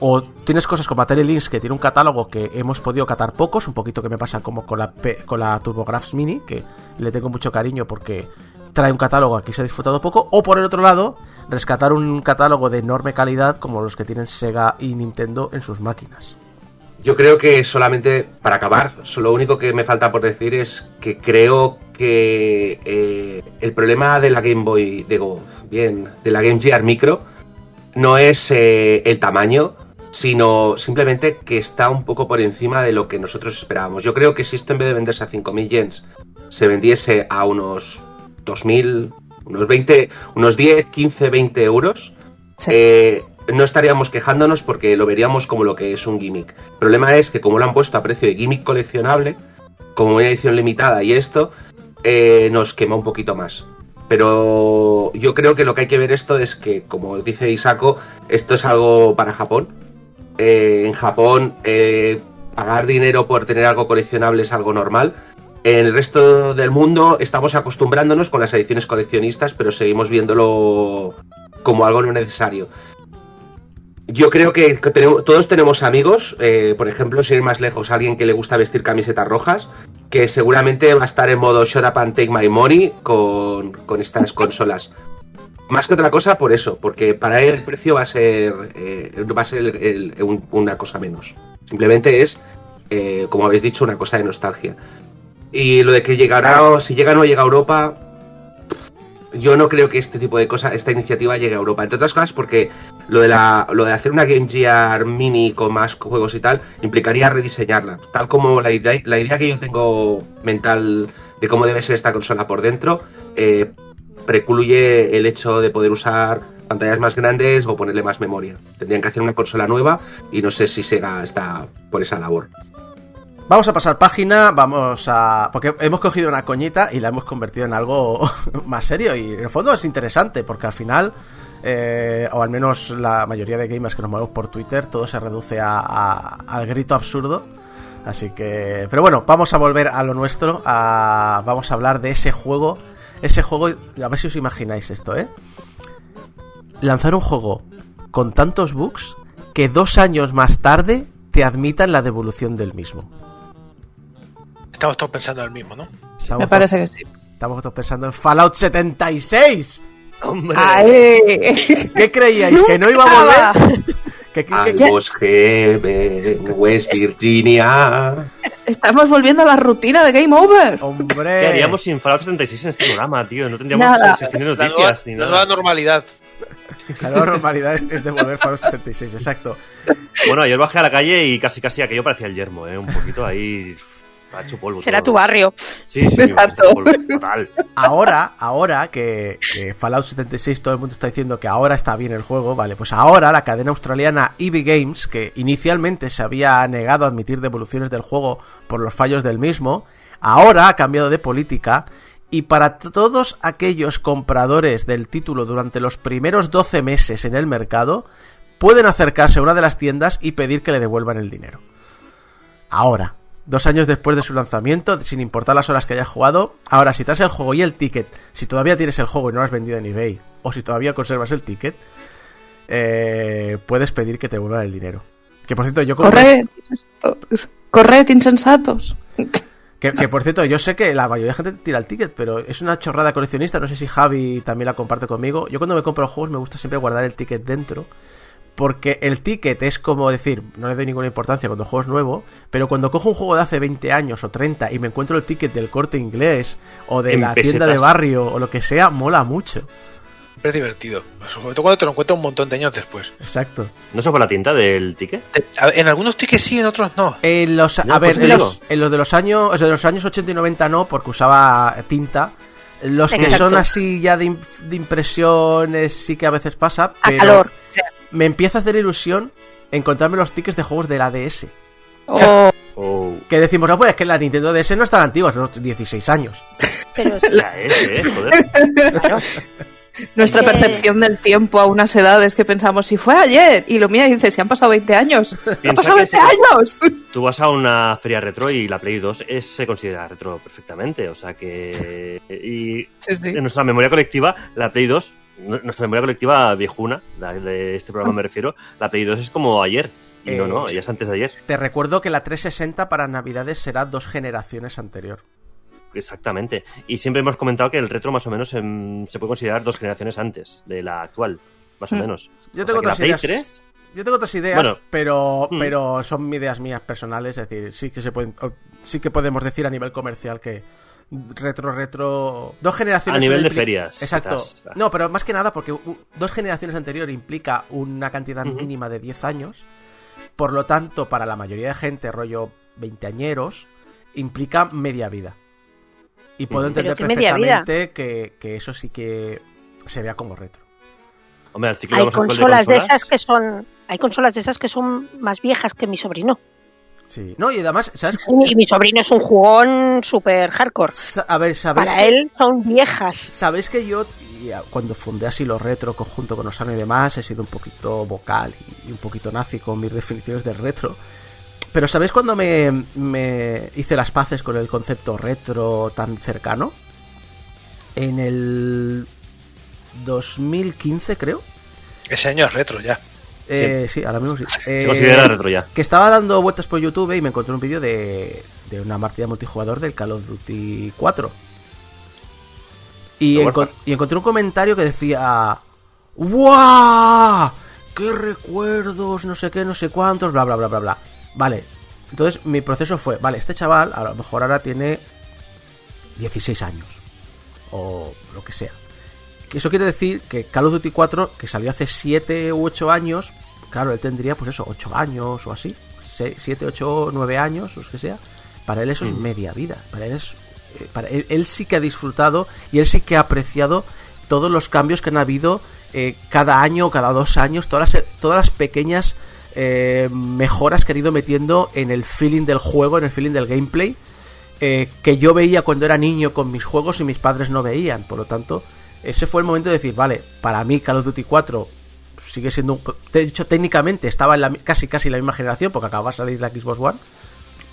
o tienes cosas como Atari Lynx, que tiene un catálogo que hemos podido catar pocos, un poquito que me pasa como con la TurboGrafx Mini, que le tengo mucho cariño porque trae un catálogo que se ha disfrutado poco, o por el otro lado, rescatar un catálogo de enorme calidad como los que tienen Sega y Nintendo en sus máquinas. Yo creo que solamente, para acabar, lo único que me falta por decir es que creo que el problema de la Game Boy, de la Game Gear Micro, no es el tamaño, sino simplemente que está un poco por encima de lo que nosotros esperábamos. Yo creo que si esto en vez de venderse a 5.000 yens, se vendiese a unos 2.000, unos 10, 15, 20 euros, sí. No estaríamos quejándonos porque lo veríamos como lo que es un gimmick. El problema es que como lo han puesto a precio de gimmick coleccionable, como una edición limitada y esto, nos quema un poquito más. Pero yo creo que lo que hay que ver esto es que, como dice Isako, esto es algo para Japón. En Japón, pagar dinero por tener algo coleccionable es algo normal. En el resto del mundo estamos acostumbrándonos con las ediciones coleccionistas, pero seguimos viéndolo como algo no necesario. Yo creo que todos tenemos amigos, por ejemplo, sin ir más lejos, alguien que le gusta vestir camisetas rojas, que seguramente va a estar en modo shut up and take my money con estas consolas. Más que otra cosa por eso, porque para él el precio va a ser una cosa menos. Simplemente es, como habéis dicho, una cosa de nostalgia. Y lo de que llegará, si llega o no llega a Europa, yo no creo que este tipo de cosas, esta iniciativa llegue a Europa. Entre otras cosas porque lo de hacer una Game Gear Mini con más juegos y tal, implicaría rediseñarla. Tal como la idea que yo tengo mental de cómo debe ser esta consola por dentro, precluye el hecho de poder usar pantallas más grandes o ponerle más memoria. Tendrían que hacer una consola nueva y no sé si Sega está por esa labor. Vamos a pasar página, porque hemos cogido una coñita y la hemos convertido en algo más serio, y en el fondo es interesante porque al final, o al menos la mayoría de gamers que nos movemos por Twitter, todo se reduce al grito absurdo. Así que, pero bueno, vamos a volver a lo nuestro, vamos a hablar de ese juego, a ver si os imagináis esto, lanzar un juego con tantos bugs que 2 años más tarde te admitan la devolución del mismo. Estamos todos pensando en el mismo, ¿no? Me parece que sí. Estamos todos pensando en Fallout 76. ¡Hombre! ¡Ay! ¿Qué creíais? ¿Que no iba a volver? ¿Qué? Bosque, West Virginia. Estamos volviendo a la rutina de Game Over. ¡Hombre! ¿Qué haríamos sin Fallout 76 en este programa, tío? No tendríamos Nada. sección de La noticias ni nueva nada. normalidad. La nueva normalidad es devolver Fallout 76, exacto. Bueno, ayer bajé a la calle y casi aquello parecía el yermo, un poquito ahí... Ha hecho polvo. Será todo. tu barrio. Sí, Exacto. polvo, total. Ahora que Fallout 76 todo el mundo está diciendo que ahora está bien el juego, vale, pues ahora la cadena australiana EB Games, que inicialmente se había negado a admitir devoluciones del juego por los fallos del mismo, ahora ha cambiado de política, y para todos aquellos compradores del título durante los primeros 12 meses en el mercado, pueden acercarse a una de las tiendas y pedir que le devuelvan el dinero. Ahora, 2 años después de su lanzamiento, sin importar las horas que hayas jugado, ahora si traes el juego y el ticket, si todavía tienes el juego y no lo has vendido en eBay, o si todavía conservas el ticket, puedes pedir que te devuelvan el dinero. Que por cierto, yo Corred, insensatos. Que por cierto, yo sé que la mayoría de gente tira el ticket, pero es una chorrada coleccionista, no sé si Javi también la comparte conmigo. Yo cuando me compro juegos me gusta siempre guardar el ticket dentro, porque el ticket es como decir, no le doy ninguna importancia cuando el juego es nuevo, pero cuando cojo un juego de hace 20 años o 30 y me encuentro el ticket del Corte Inglés o de En la pesetas. tienda de barrio o lo que sea, mola mucho. Siempre es divertido. Sobre todo cuando te lo encuentras un montón de años después. Exacto. ¿No es por la tinta del ticket? A ver, en algunos tickets sí, en otros no. En los, No, a ver, pues en digo. los de los años 80 y 90 no, porque usaba tinta. Los que Exacto. son así ya de impresiones sí que a veces pasa, A pero calor. me empieza a hacer ilusión encontrarme los tickets de juegos de la DS. Oh, Oh, Que decimos, no, pues es que la Nintendo DS no es tan antigua, son 16 años. Pero la S, joder. claro. nuestra Es que- percepción del tiempo a unas edades que pensamos, si fue ayer, y lo mira y dice, si han pasado 20 años. ¡Han Piensa pasado que 20 si- años! Tú vas a una feria retro y la Play 2 se considera retro perfectamente, o sea que... Y Sí, sí. en nuestra memoria colectiva, la Play 2, nuestra memoria colectiva viejuna, la de este programa me refiero, la Play 2 es como ayer. Y no, Sí. ya es antes de ayer. Te recuerdo que la 360 para Navidades será 2 generaciones anterior. Exactamente. Y siempre hemos comentado que el retro más o menos se puede considerar 2 generaciones antes de la actual, más o menos. Yo O tengo sea que la otras Play ideas. 3... Yo tengo otras ideas, Bueno. pero son ideas mías personales, es decir, sí que podemos decir a nivel comercial que retro 2 generaciones A nivel de impli- ferias, Exacto. quizás. No, pero más que nada porque 2 generaciones anterior implica una cantidad Ujú. mínima de 10 años. Por lo tanto, para la mayoría de gente, rollo veinteañeros, implica media vida. Y puedo Ujú. entender Pero ¿qué media vida? perfectamente que eso sí que se vea como retro. Hombre, al ciclo Hay vamos a actual consolas de esas que son. Hay consolas de esas que son más viejas que mi sobrino. Sí. No, y además, ¿sabes? Y mi sobrino es un jugón super hardcore. A ver, ¿sabéis Para él son viejas. Sabéis que yo, cuando fundé así lo retro conjunto con Osano y demás, he sido un poquito vocal y un poquito nazi con mis definiciones del retro. Pero ¿sabéis cuando me hice las paces con el concepto retro tan cercano? En el 2015, creo. Ese año es retro ya. Sí, ahora mismo sí. Se considera retro ya. Que estaba dando vueltas por YouTube y me encontré un vídeo de una partida multijugador del Call of Duty 4. Y, De Warfare. y encontré un comentario que decía: ¡Guau! ¡Qué recuerdos! No sé qué, no sé cuántos, bla, bla, bla, bla, bla. Vale, entonces mi proceso fue: vale, este chaval a lo mejor ahora tiene 16 años. O lo que sea. eso quiere decir que Call of Duty 4, que salió hace 7 u 8 años, claro, él tendría pues eso, 8 años o así, 7, 8, 9 años, o lo que sea. Para él eso es media vida. Para él es, él sí que ha disfrutado y él sí que ha apreciado todos los cambios que han habido cada año o cada 2 años, todas las pequeñas mejoras que han ido metiendo en el feeling del juego, en el feeling del gameplay, que yo veía cuando era niño con mis juegos y mis padres no veían. Por lo tanto, ese fue el momento de decir, vale, para mí Call of Duty 4 sigue siendo de hecho técnicamente estaba en casi la misma generación, porque acababa de salir la Xbox One,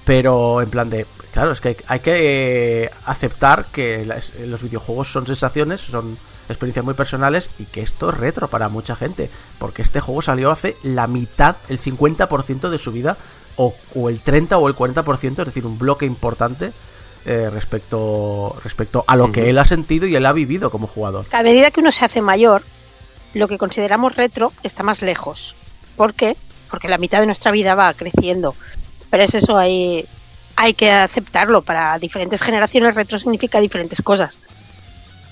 pero en plan de, claro, es que hay que aceptar que los videojuegos son sensaciones, son experiencias muy personales, y que esto es retro para mucha gente, porque este juego salió hace la mitad, el 50% de su vida, o el 30 o el 40%, es decir, un bloque importante respecto a lo que él ha sentido y él ha vivido como jugador. A medida que uno se hace mayor, lo que consideramos retro está más lejos. ¿Por qué? Porque la mitad de nuestra vida va creciendo. Pero es eso, hay que aceptarlo. Para diferentes generaciones, retro significa diferentes cosas.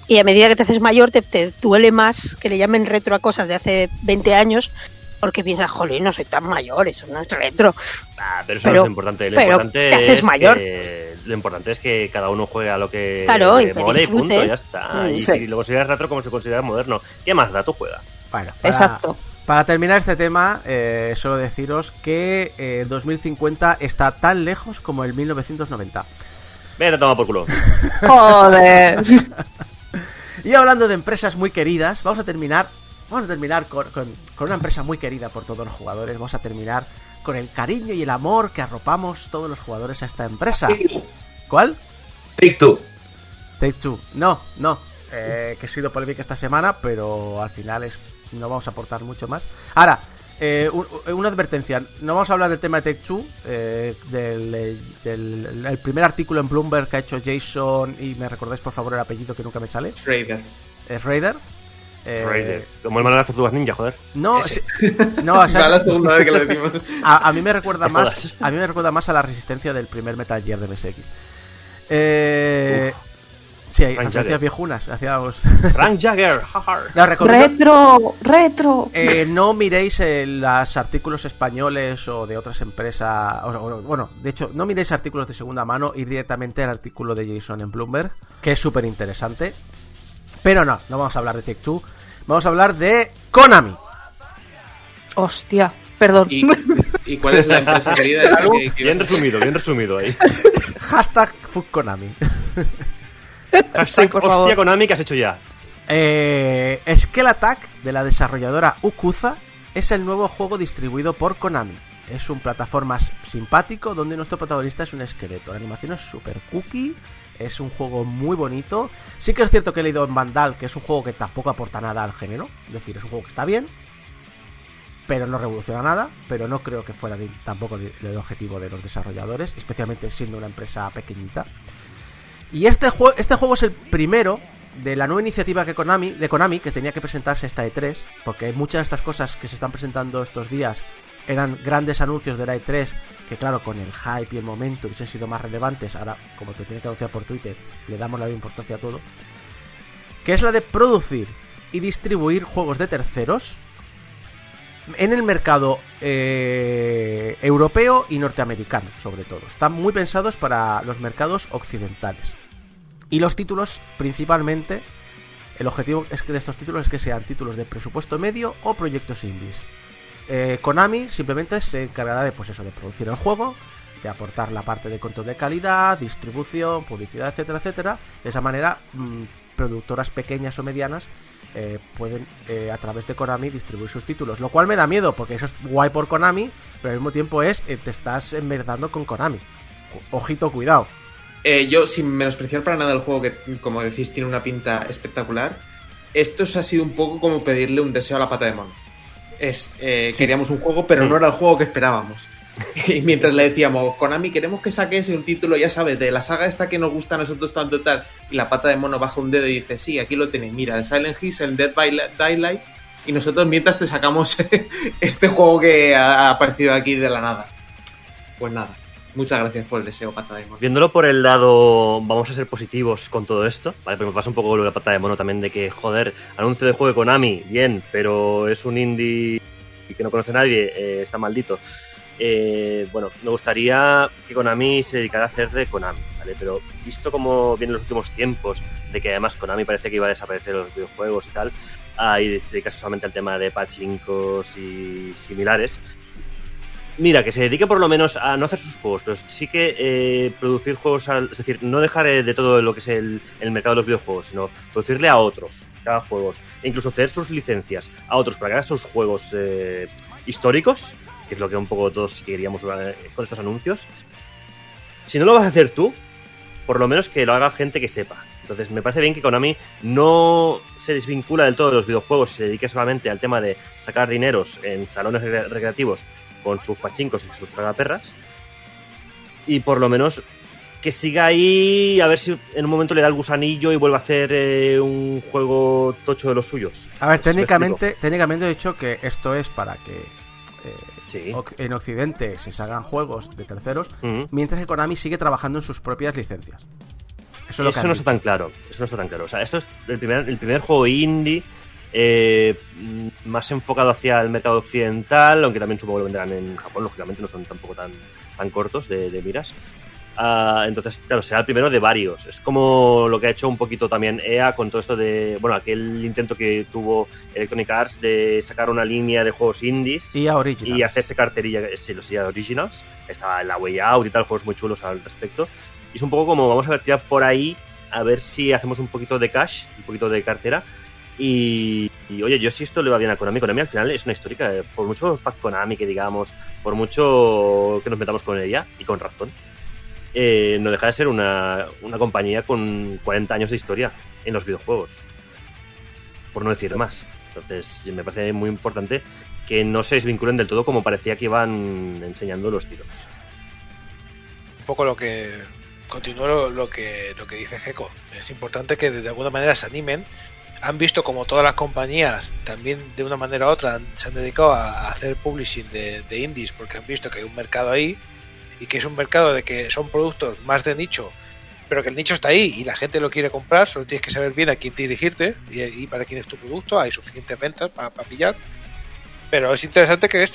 Y a medida que te haces mayor, te duele más que le llamen retro a cosas de hace 20 años, porque piensas, jolín, no soy tan mayor, eso no es retro. Pero eso no es lo importante. Lo importante te haces mayor. Lo importante es que cada uno juegue a lo que claro, le mole y punto, ya está. Y Sí. si lo consideras retro, como se considera moderno. ¿Qué más da? Tú juega. Bueno, Exacto. Para terminar este tema, solo deciros que el 2050 está tan lejos como el 1990. Vete a tomar por culo. Joder. Y hablando de empresas muy queridas, vamos a terminar con una empresa muy querida por todos los jugadores. Vamos a terminar con el cariño y el amor que arropamos todos los jugadores a esta empresa. ¿Cuál? Take-Two. Take-Two. No. Que he sido polémica esta semana, pero al final no vamos a aportar mucho más. Ahora, una advertencia. No vamos a hablar del tema de Take-Two, del primer artículo en Bloomberg que ha hecho Jason, y me recordáis por favor el apellido que nunca me sale. Raider. ¿Es Raider? Raider. Como el manual de las tortugas ninja, joder. No, Ese. no, o sea, Va la segunda vez que lo decimos. a mí me recuerda No más jodas. a mí me recuerda más a la resistencia del primer Metal Gear de MSX. Sí, hay Frank referencias Jagger. viejunas. Hacíamos. Frank Jagger. jaja. No, recomiendo- Retro. no miréis los artículos españoles o de otras empresas. Bueno, de hecho, no miréis artículos de segunda mano, ir directamente al artículo de Jason en Bloomberg, que es súper interesante. Pero no vamos a hablar de Take-Two. Vamos a hablar de Konami. Hostia, perdón. ¿Y cuál es la empresa querida? Bien resumido ahí. Hashtag Fuck Konami. Sí, por favor. Hostia, Konami, ¿qué has hecho ya? Skull Attack, de la desarrolladora Ukuza, es el nuevo juego distribuido por Konami. Es un plataformas simpático donde nuestro protagonista es un esqueleto. La animación es super cookie, es un juego muy bonito. Sí que es cierto que he leído en Vandal que es un juego que tampoco aporta nada al género. Es decir, es un juego que está bien, pero no revoluciona nada. Pero no creo que fuera tampoco el objetivo de los desarrolladores, especialmente siendo una empresa pequeñita. Y este juego es el primero de la nueva iniciativa de Konami, que tenía que presentarse esta E3, porque muchas de estas cosas que se están presentando estos días eran grandes anuncios de la E3, que claro, con el hype y el momento hubiesen sido más relevantes. Ahora, como te tiene que anunciar por Twitter, le damos la misma importancia a todo. Que es la de producir y distribuir juegos de terceros en el mercado europeo y norteamericano, sobre todo. Están muy pensados para los mercados occidentales. Y los títulos, principalmente, el objetivo es que de estos títulos es que sean títulos de presupuesto medio o proyectos indies. Konami simplemente se encargará de, pues eso, de producir el juego, de aportar la parte de control de calidad, distribución, publicidad, etcétera, etcétera. De esa manera, productoras pequeñas o medianas pueden a través de Konami distribuir sus títulos, lo cual me da miedo porque eso es guay por Konami, pero al mismo tiempo te estás enmerdando con Konami. Ojito, cuidado. Yo, sin menospreciar para nada el juego, que como decís tiene una pinta espectacular, esto ha sido un poco como pedirle un deseo a la pata de mono. Queríamos un juego, pero no era el juego que esperábamos. Y mientras le decíamos, Konami, queremos que saques un título, ya sabes, de la saga esta que nos gusta a nosotros tanto tal, y la pata de mono baja un dedo y dice, sí, aquí lo tenéis, mira, el Silent Hill, el Dead by Daylight, y nosotros mientras te sacamos este juego que ha aparecido aquí de la nada. Pues nada. Muchas gracias por el deseo, pata de mono. Viéndolo por el lado, vamos a ser positivos con todo esto, ¿vale? Pero me pasa un poco lo de pata de mono también, de que, joder, anuncio de juego de Konami, bien, pero es un indie que no conoce a nadie, está maldito. Bueno, me gustaría que Konami se dedicara a hacer de Konami, ¿vale? Pero visto como vienen los últimos tiempos, de que además Konami parece que iba a desaparecer de los videojuegos y tal, y dedicarse solamente al tema de pachincos y similares. Mira, que se dedique por lo menos a no hacer sus juegos, pero sí que producir juegos, es decir, no dejar de todo lo que es el mercado de los videojuegos, sino producirle a otros, cada juegos, e incluso ceder sus licencias a otros para que hagan sus juegos históricos, que es lo que un poco todos queríamos con estos anuncios. Si no lo vas a hacer tú, por lo menos que lo haga gente que sepa. Entonces me parece bien que Konami no se desvincula del todo de los videojuegos y se dedique solamente al tema de sacar dineros en salones recreativos con sus pachincos y sus tragaperras, y por lo menos que siga ahí, a ver si en un momento le da el gusanillo y vuelve a hacer un juego tocho de los suyos. A ver, No sé si me técnicamente he dicho que esto es para que Sí. en Occidente se salgan juegos de terceros, Ujú. mientras que Konami sigue trabajando en sus propias licencias. Eso es lo que Eso han no dicho. está tan claro. Eso no está tan claro. O sea, esto es el primer juego indie más enfocado hacia el mercado occidental, aunque también supongo que lo venderán en Japón, lógicamente no son tampoco tan cortos de miras. Entonces, claro, será el primero de varios. Es como lo que ha hecho un poquito también EA con todo esto de, bueno, aquel intento que tuvo Electronic Arts de sacar una línea de juegos indies EA Originals. y hacerse carterilla, sí, los EA Originals. Estaba la Way Out y tal, juegos muy chulos al respecto. Y es un poco como vamos a ver tirar por ahí, a ver si hacemos un poquito de cash, un poquito de cartera. Y oye, yo si esto le va bien a Konami, Konami al final es una histórica, por mucho Fact Konami que digamos, por mucho que nos metamos con ella, y con razón, no deja de ser una compañía con 40 años de historia en los videojuegos, por no decir más. Entonces me parece muy importante que no se desvinculen del todo como parecía que iban enseñando los tiros. Un poco lo que continúo lo que dice Gecko. Es importante que de alguna manera se animen. Han visto como todas las compañías también de una manera u otra se han dedicado a hacer publishing de indies, porque han visto que hay un mercado ahí y que es un mercado de que son productos más de nicho, pero que el nicho está ahí y la gente lo quiere comprar. Solo tienes que saber bien a quién dirigirte y para quién es tu producto. Hay suficientes ventas para pillar. Pero es interesante que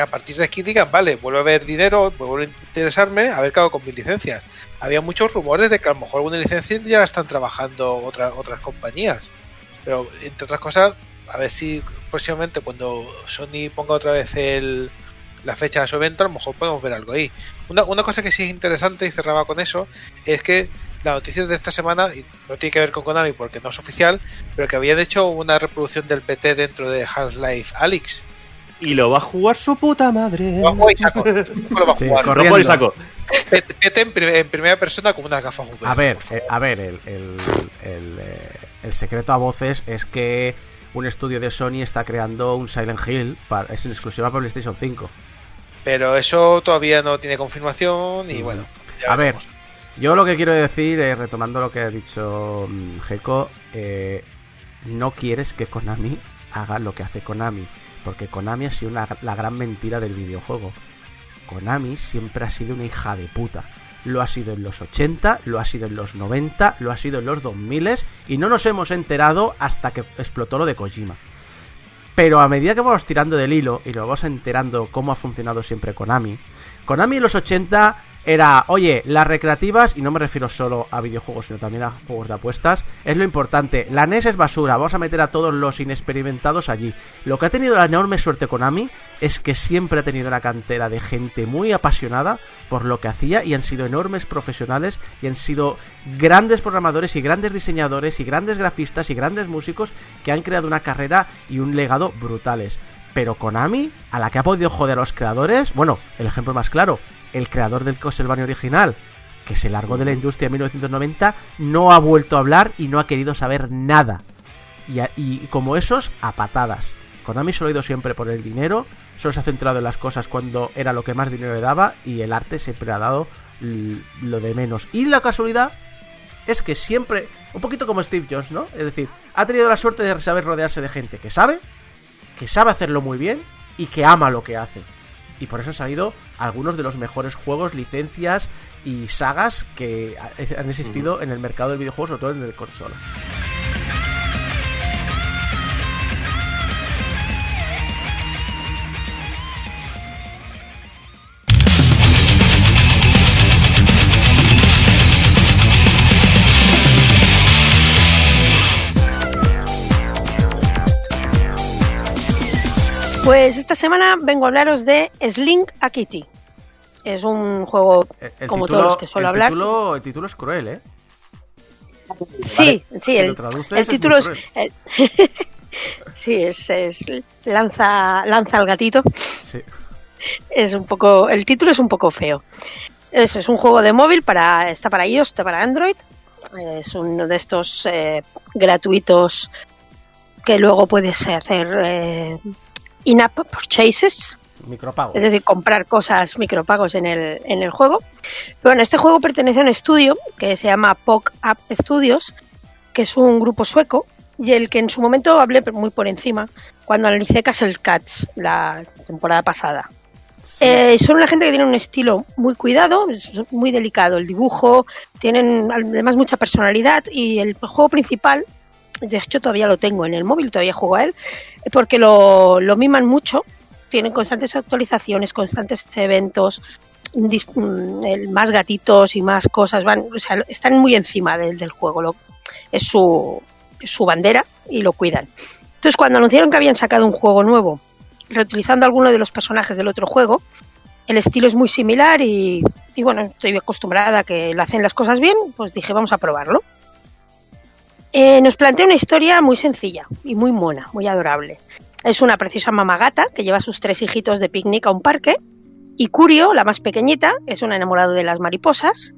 a partir de aquí digan, vale, vuelve a haber dinero, vuelve a interesarme, a ver qué hago con mis licencias. Había muchos rumores de que a lo mejor alguna licencia ya la están trabajando otras compañías. Pero, entre otras cosas, a ver si próximamente cuando Sony ponga otra vez la fecha de su evento, a lo mejor podemos ver algo ahí. Una cosa que sí es interesante, y cerraba con eso, es que la noticia de esta semana, y no tiene que ver con Konami porque no es oficial, pero que habían hecho una reproducción del PT dentro de Half-Life Alyx. Y lo va a jugar su puta madre. Lo va a jugar y saco. No lo va a Sí, jugar. correcto. Lo juego y saco. PT en primera persona con unas gafas VR. A ver, el secreto a voces es que un estudio de Sony está creando un Silent Hill, es en exclusiva para PlayStation 5. Pero eso todavía no tiene confirmación y bueno. ya A ver, veremos. yo lo que quiero decir, retomando lo que ha dicho Gecko, no quieres que Konami haga lo que hace Konami, porque Konami ha sido la gran mentira del videojuego. Konami siempre ha sido una hija de puta. Lo ha sido en los 80, lo ha sido en los 90, lo ha sido en los 2000 y no nos hemos enterado hasta que explotó lo de Kojima. Pero a medida que vamos tirando del hilo y nos vamos enterando cómo ha funcionado siempre Konami en los 80 era, oye, las recreativas, y no me refiero solo a videojuegos, sino también a juegos de apuestas, es lo importante. La NES es basura, vamos a meter a todos los inexperimentados allí. Lo que ha tenido la enorme suerte Konami es que siempre ha tenido una cantera de gente muy apasionada por lo que hacía y han sido enormes profesionales y han sido grandes programadores y grandes diseñadores y grandes grafistas y grandes músicos que han creado una carrera y un legado brutales. Pero Konami, a la que ha podido joder a los creadores, bueno, el ejemplo más claro, el creador del Castlevania original, que se largó de la industria en 1990, no ha vuelto a hablar y no ha querido saber nada. Y como esos, a patadas. Konami solo ha ido siempre por el dinero, solo se ha centrado en las cosas cuando era lo que más dinero le daba, y el arte siempre ha dado lo de menos. Y la casualidad es que siempre, un poquito como Steve Jobs, ¿no? Es decir, ha tenido la suerte de saber rodearse de gente que sabe hacerlo muy bien y que ama lo que hace. y por eso han salido algunos de los mejores juegos, licencias y sagas que han existido en el mercado del videojuego, sobre todo en el consola. Pues esta semana vengo a hablaros de Slink a Kitty. Es un juego como todos los que suelo hablar. El título es cruel, ¿eh? Sí, Vale. sí, Si el lo traduces, el título es muy sí, es lanza al gatito. Sí. Es un poco, el título es un poco feo. Eso es un juego de móvil está para iOS, está para Android. Es uno de estos gratuitos que luego puedes hacer in-app purchases. Micropagos. Es decir, comprar cosas, micropagos en el juego. Pero bueno, este juego pertenece a un estudio que se llama PogUp Studios, que es un grupo sueco, y el que en su momento hablé muy por encima cuando analicé Castle Cats la temporada pasada. Sí. Son una gente que tiene un estilo muy cuidado, es muy delicado el dibujo, tienen además mucha personalidad, y el juego principal, de hecho todavía lo tengo en el móvil, todavía juego a él, porque lo miman mucho. Tienen constantes actualizaciones, constantes eventos, más gatitos y más cosas. O sea, están muy encima del juego. Es su bandera y lo cuidan. Entonces, cuando anunciaron que habían sacado un juego nuevo, reutilizando algunos de los personajes del otro juego, el estilo es muy similar y bueno, estoy acostumbrada a que lo hacen las cosas bien, pues dije, vamos a probarlo. Nos plantea una historia muy sencilla y muy mona, muy adorable. Es una preciosa mamá gata que lleva a sus 3 hijitos de picnic a un parque, y Curio, la más pequeñita, es un enamorado de las mariposas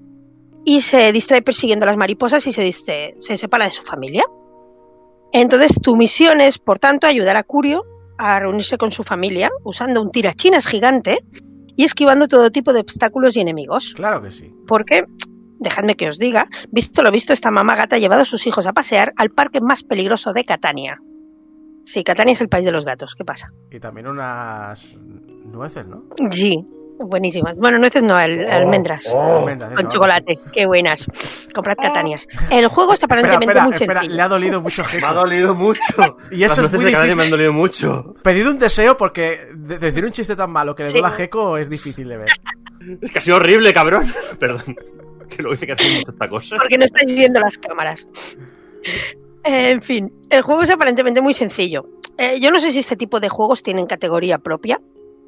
y se distrae persiguiendo a las mariposas y se separa de su familia. Entonces tu misión es, por tanto, ayudar a Curio a reunirse con su familia usando un tirachinas gigante y esquivando todo tipo de obstáculos y enemigos. Claro que sí. Porque, dejadme que os diga, visto lo visto, esta mamá gata ha llevado a sus hijos a pasear al parque más peligroso de Catania. Sí, Catania es el país de los gatos, ¿qué pasa? Y también unas nueces, ¿no? Sí, buenísimas. Bueno, nueces no, almendras. Almendras, Con eso, chocolate, qué buenas. Comprad Catanias. El juego está aparentemente muy espera, sencillo. le ha dolido mucho, gente. Me ha dolido mucho. Y eso Las es muy nueces de Canadá difícil. me han dolido mucho. Pedid un deseo porque decir un chiste tan malo que le duele a Gecko es difícil de ver. Es que ha sido horrible, cabrón. Perdón. Que luego dice que hace tanta cosa. Porque no estáis viendo las cámaras. En fin, el juego es aparentemente muy sencillo. Yo no sé si este tipo de juegos tienen categoría propia,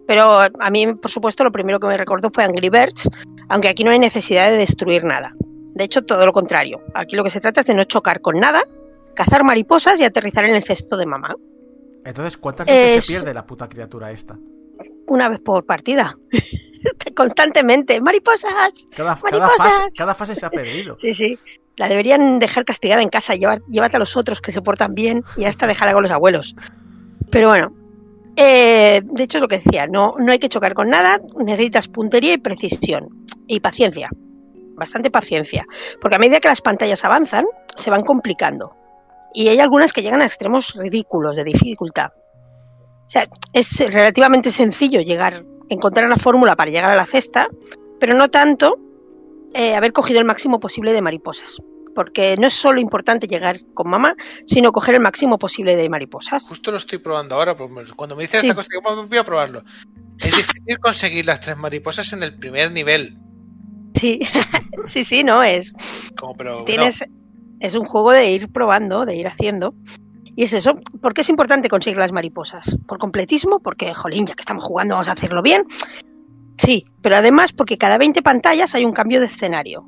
pero a mí, por supuesto, lo primero que me recordó fue Angry Birds, aunque aquí no hay necesidad de destruir nada. De hecho, todo lo contrario. Aquí lo que se trata es de no chocar con nada, cazar mariposas y aterrizar en el cesto de mamá. Entonces, ¿cuántas veces se pierde la puta criatura esta? Una vez por partida. Constantemente. ¡Mariposas! Cada fase se ha perdido. Sí, sí. La deberían dejar castigada en casa. Llévate a los otros que se portan bien y hasta dejarla con los abuelos. Pero bueno. De hecho, es lo que decía. No hay que chocar con nada. Necesitas puntería y precisión. Y paciencia. Bastante paciencia. Porque a medida que las pantallas avanzan, se van complicando. Y hay algunas que llegan a extremos ridículos de dificultad. O sea, es relativamente sencillo encontrar la fórmula para llegar a la cesta, pero no tanto haber cogido el máximo posible de mariposas. Porque no es solo importante llegar con mamá, sino coger el máximo posible de mariposas. Justo lo estoy probando ahora, porque cuando me dices Sí. esta cosa, digo, voy a probarlo. Es difícil conseguir las 3 mariposas en el primer nivel. Sí, sí, no es. Pero Es un juego de ir probando, de ir haciendo. Y es eso. ¿Por qué es importante conseguir las mariposas? ¿Por completismo? Porque, jolín, ya que estamos jugando vamos a hacerlo bien. Sí, pero además porque cada 20 pantallas hay un cambio de escenario.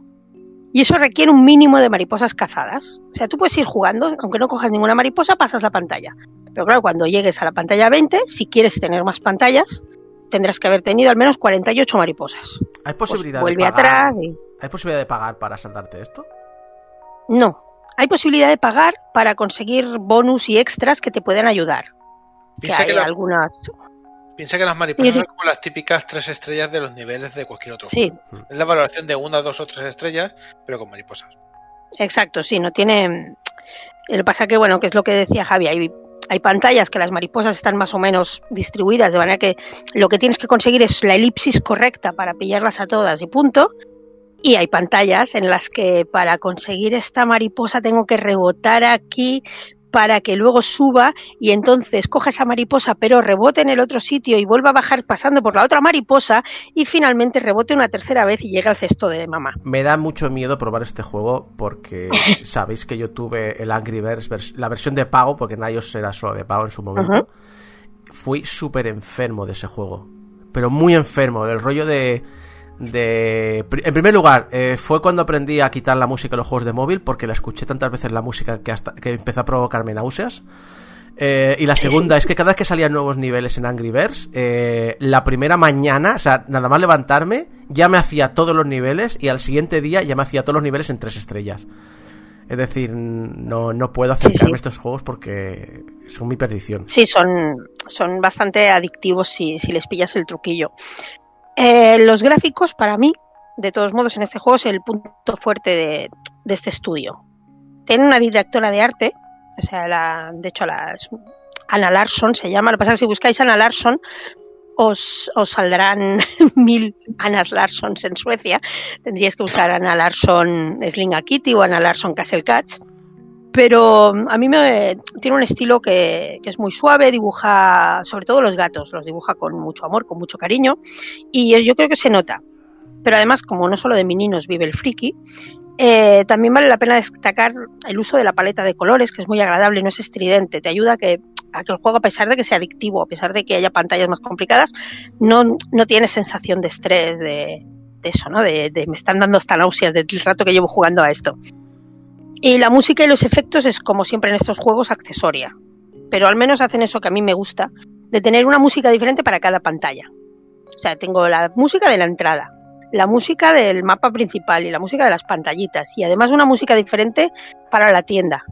Y eso requiere un mínimo de mariposas cazadas. O sea, tú puedes ir jugando, aunque no cojas ninguna mariposa, pasas la pantalla. Pero claro, cuando llegues a la pantalla 20, si quieres tener más pantallas, tendrás que haber tenido al menos 48 mariposas. ¿Hay posibilidad Pues de vuelve pagar? atrás ¿Hay posibilidad de pagar para saltarte esto? No. Hay posibilidad de pagar para conseguir bonus y extras que te pueden ayudar. Piensa que hay algunas... Piensa que las mariposas son como las típicas 3 estrellas de los niveles de cualquier otro Sí. juego. Es la valoración de 1, 2 o 3 estrellas, pero con mariposas. Exacto, sí, no tiene... Lo que pasa que, bueno, que es lo que decía Javi, hay hay pantallas que las mariposas están más o menos distribuidas, de manera que lo que tienes que conseguir es la elipsis correcta para pillarlas a todas y punto. Y hay pantallas en las que para conseguir esta mariposa tengo que rebotar aquí para que luego suba y entonces coja esa mariposa pero rebote en el otro sitio y vuelva a bajar pasando por la otra mariposa y finalmente rebote una tercera vez y llega al cesto de mamá. Me da mucho miedo probar este juego porque sabéis que yo tuve el Angry Birds, la versión de pago, porque en iOS era solo de pago en su momento. Fui súper enfermo de ese juego, pero muy enfermo, del rollo de en primer lugar, fue cuando aprendí a quitar la música de los juegos de móvil, porque la escuché tantas veces la música que empezó a provocarme náuseas. Y la segunda es que cada vez que salían nuevos niveles en Angry Birds, la primera mañana, o sea, nada más levantarme, ya me hacía todos los niveles y al siguiente día ya me hacía todos los niveles en 3 estrellas. Es decir, no puedo acercarme a estos juegos porque son mi perdición. Sí, son bastante adictivos si les pillas el truquillo. Los gráficos, para mí, de todos modos, en este juego es el punto fuerte de este estudio. Tiene una directora de arte, o sea, de hecho, Anna Larsson se llama. Lo que pasa es que si buscáis Anna Larsson, os saldrán 1000 Annas Larssons en Suecia. Tendríais que buscar Anna Larsson Slinga Kitty o Anna Larsson Castle Cats. Pero a mí tiene un estilo que es muy suave, dibuja, sobre todo los gatos, los dibuja con mucho amor, con mucho cariño, y yo creo que se nota. Pero además, como no solo de meninos vive el friki, también vale la pena destacar el uso de la paleta de colores, que es muy agradable, no es estridente, te ayuda a que el juego, a pesar de que sea adictivo, a pesar de que haya pantallas más complicadas, no tiene sensación de estrés, de eso, ¿no? De me están dando hasta náuseas del rato que llevo jugando a esto. Y la música y los efectos es, como siempre en estos juegos, accesoria. Pero al menos hacen eso que a mí me gusta, de tener una música diferente para cada pantalla. O sea, tengo la música de la entrada, la música del mapa principal y la música de las pantallitas. Y además una música diferente para la tienda.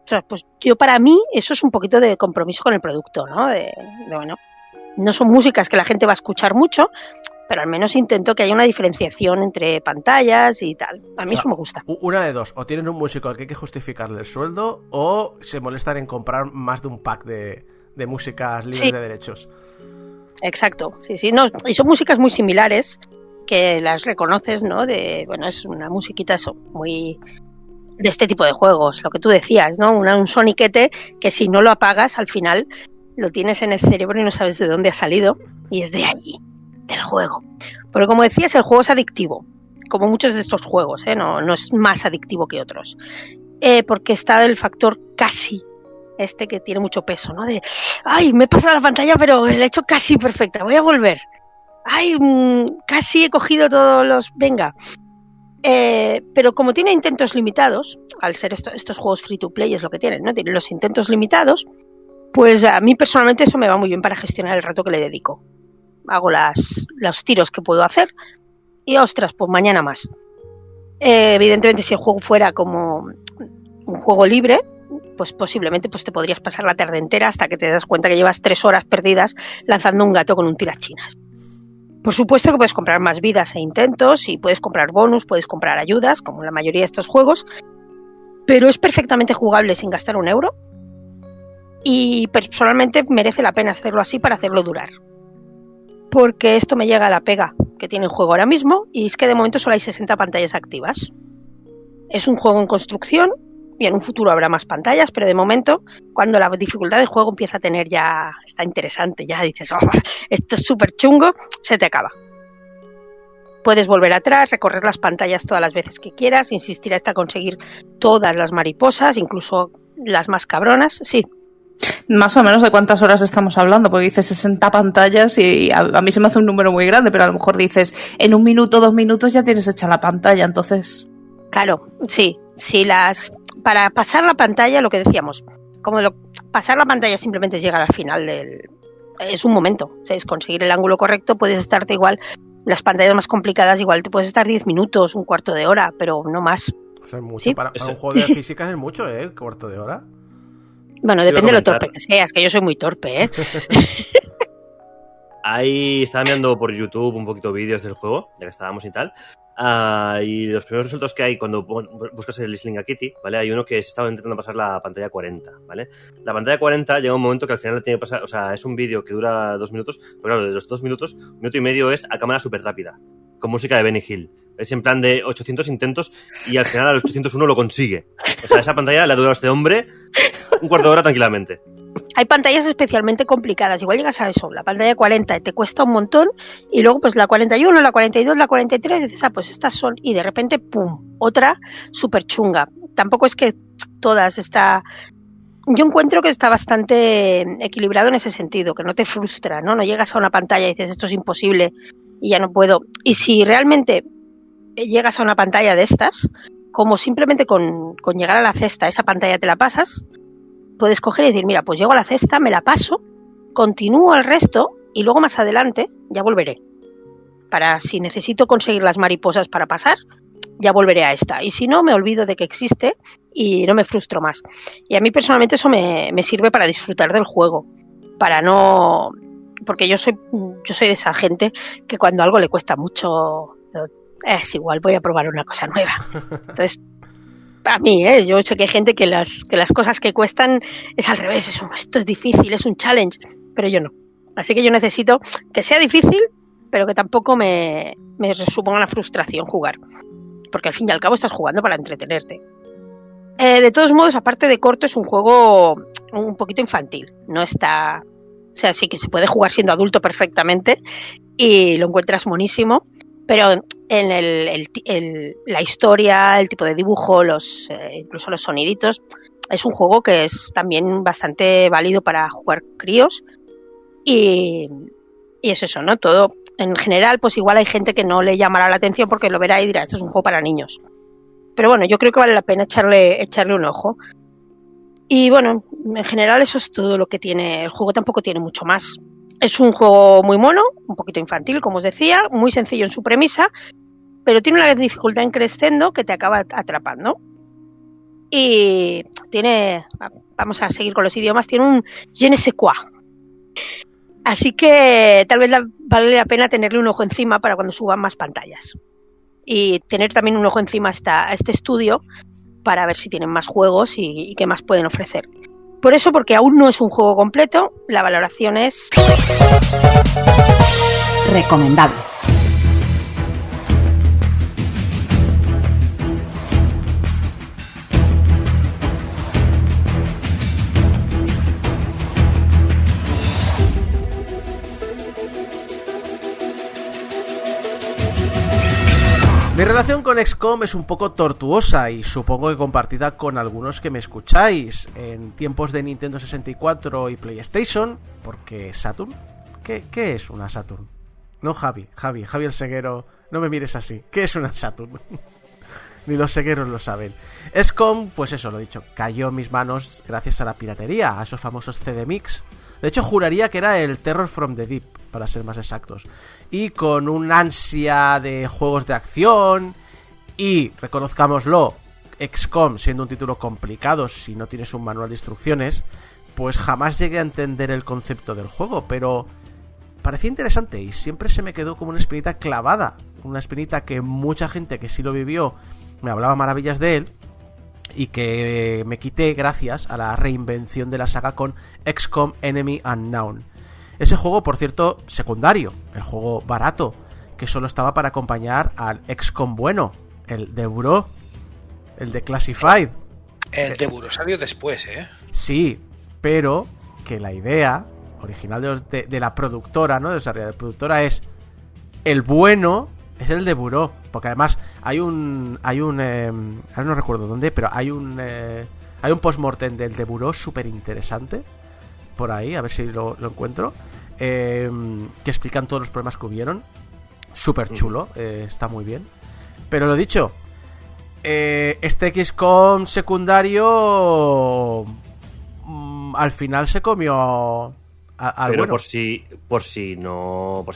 O sea, pues para mí eso es un poquito de compromiso con el producto, ¿no? Bueno, no son músicas que la gente va a escuchar mucho, pero al menos intento que haya una diferenciación entre pantallas y tal. A mí eso me gusta. Una de dos, o tienen un músico al que hay que justificarle el sueldo, o se molestan en comprar más de un pack de músicas libres de derechos. Exacto, sí, no, y son músicas muy similares, que las reconoces, ¿no? Bueno, es una musiquita eso, muy de este tipo de juegos, lo que tú decías, ¿no? Un soniquete que si no lo apagas, al final lo tienes en el cerebro y no sabes de dónde ha salido, y es de allí. El juego. Pero como decías, el juego es adictivo, como muchos de estos juegos, no es más adictivo que otros, porque está el factor casi, que tiene mucho peso, ¿no? De, ay, me he pasado la pantalla, pero la he hecho casi perfecta, voy a volver. Ay, casi he cogido todos los... Venga. Pero como tiene intentos limitados, al ser estos juegos free to play es lo que tienen, ¿no? Tienen los intentos limitados, pues a mí personalmente eso me va muy bien para gestionar el rato que le dedico. Hago los tiros que puedo hacer y ostras, pues mañana más. Evidentemente, si el juego fuera como un juego libre, pues posiblemente pues te podrías pasar la tarde entera hasta que te das cuenta que llevas 3 horas perdidas lanzando un gato con un tirachinas. Por supuesto que puedes comprar más vidas e intentos y puedes comprar bonus, puedes comprar ayudas, como la mayoría de estos juegos, pero es perfectamente jugable sin gastar un euro y personalmente merece la pena hacerlo así para hacerlo durar. Porque esto me llega a la pega que tiene el juego ahora mismo, y es que de momento solo hay 60 pantallas activas. Es un juego en construcción y en un futuro habrá más pantallas, pero de momento, cuando la dificultad del juego empieza a tener ya, está interesante, ya dices, oh, esto es súper chungo, se te acaba. Puedes volver atrás, recorrer las pantallas todas las veces que quieras, insistir hasta conseguir todas las mariposas, incluso las más cabronas, sí. Más o menos de cuántas horas estamos hablando, porque dices 60 pantallas y a mí se me hace un número muy grande, pero a lo mejor dices en 1 minuto, 2 minutos ya tienes hecha la pantalla, entonces... Claro, sí, para pasar la pantalla, lo que decíamos, pasar la pantalla simplemente es llegar al final es un momento, o sea, es conseguir el ángulo correcto, puedes estarte igual, las pantallas más complicadas igual te puedes estar 10 minutos, un cuarto de hora, pero no más. O sea, es mucho, ¿sí? Para un juego de físicas es mucho, cuarto de hora. Bueno, depende de lo torpe que seas, que yo soy muy torpe, Ahí estaba mirando por YouTube un poquito vídeos del juego, ya que estábamos y tal, Y los primeros resultados que hay cuando buscas el Listening a Kitty, ¿vale? Hay uno que estaba intentando pasar la pantalla 40, ¿vale? La pantalla 40 llega un momento que al final le tiene que pasar, o sea, es un vídeo que dura 2 minutos, pero claro, de los 2 minutos, 1 minuto y medio es a cámara súper rápida, con música de Benny Hill. Es en plan de 800 intentos y al final al 801 lo consigue. O sea, esa pantalla le ha durado a este hombre un cuarto de hora tranquilamente. Hay pantallas especialmente complicadas. Igual llegas a eso, la pantalla 40 te cuesta un montón y luego pues la 41, la 42, la 43 dices, pues estas son, y de repente, pum, otra súper chunga. Tampoco es que todas está... Yo encuentro que está bastante equilibrado en ese sentido, que no te frustra, ¿no? No llegas a una pantalla y dices, esto es imposible y ya no puedo. Y si realmente llegas a una pantalla de estas, como simplemente con llegar a la cesta, esa pantalla te la pasas, puedes coger y decir, mira, pues llego a la cesta, me la paso, continúo el resto y luego más adelante ya volveré. Para si necesito conseguir las mariposas para pasar, ya volveré a esta. Y si no, me olvido de que existe y no me frustro más. Y a mí personalmente eso me sirve para disfrutar del juego. Para no... Porque yo soy de esa gente que cuando algo le cuesta mucho, es igual, voy a probar una cosa nueva. Entonces... A mí, yo sé que hay gente que las cosas que cuestan es al revés, esto es difícil, es un challenge, pero yo no. Así que yo necesito que sea difícil, pero que tampoco me suponga una frustración jugar. Porque al fin y al cabo estás jugando para entretenerte. De todos modos, aparte de corto, es un juego un poquito infantil. No está... O sea, sí que se puede jugar siendo adulto perfectamente y lo encuentras monísimo. Pero en la historia, el tipo de dibujo, incluso los soniditos, es un juego que es también bastante válido para jugar críos. Y es eso, ¿no? Todo, en general, pues igual hay gente que no le llamará la atención porque lo verá y dirá, esto es un juego para niños. Pero bueno, yo creo que vale la pena echarle un ojo. Y bueno, en general eso es todo lo que tiene. El juego tampoco tiene mucho más. Es un juego muy mono, un poquito infantil, como os decía, muy sencillo en su premisa, pero tiene una dificultad en crescendo que te acaba atrapando. Y tiene, vamos a seguir con los idiomas, tiene un je ne sais quoi. Así que tal vez vale la pena tenerle un ojo encima para cuando suban más pantallas. Y tener también un ojo encima a este estudio para ver si tienen más juegos y qué más pueden ofrecer. Por eso, porque aún no es un juego completo, la valoración es... Recomendable. Mi relación con XCOM es un poco tortuosa y supongo que compartida con algunos que me escucháis. En tiempos de Nintendo 64 y PlayStation, porque Saturn, ¿qué es una Saturn? No, Javi el ceguero, no me mires así. ¿Qué es una Saturn? Ni los cegueros lo saben. XCOM, pues eso, lo he dicho, cayó en mis manos gracias a la piratería, a esos famosos CD Mix. De hecho, juraría que era el Terror from the Deep, para ser más exactos. Y con un ansia de juegos de acción y, reconozcámoslo, XCOM siendo un título complicado si no tienes un manual de instrucciones, pues jamás llegué a entender el concepto del juego, pero parecía interesante y siempre se me quedó como una espinita clavada, una espinita que mucha gente que sí lo vivió me hablaba maravillas de él y que me quité gracias a la reinvención de la saga con XCOM Enemy Unknown. Ese juego, por cierto, secundario, el juego barato, que solo estaba para acompañar al XCOM bueno, el de Bureau, el de Classified. El de Bureau salió después, ¿eh? Sí, pero que la idea original de la productora, ¿no? De la productora es el bueno es el de Bureau, porque además hay un ahora no recuerdo dónde, pero hay un post-mortem del de Bureau súper interesante por ahí, a ver si lo encuentro, que explican todos los problemas que hubieron. Súper chulo, está muy bien. Pero lo dicho, este XCOM secundario al final se comió al pero bueno. por si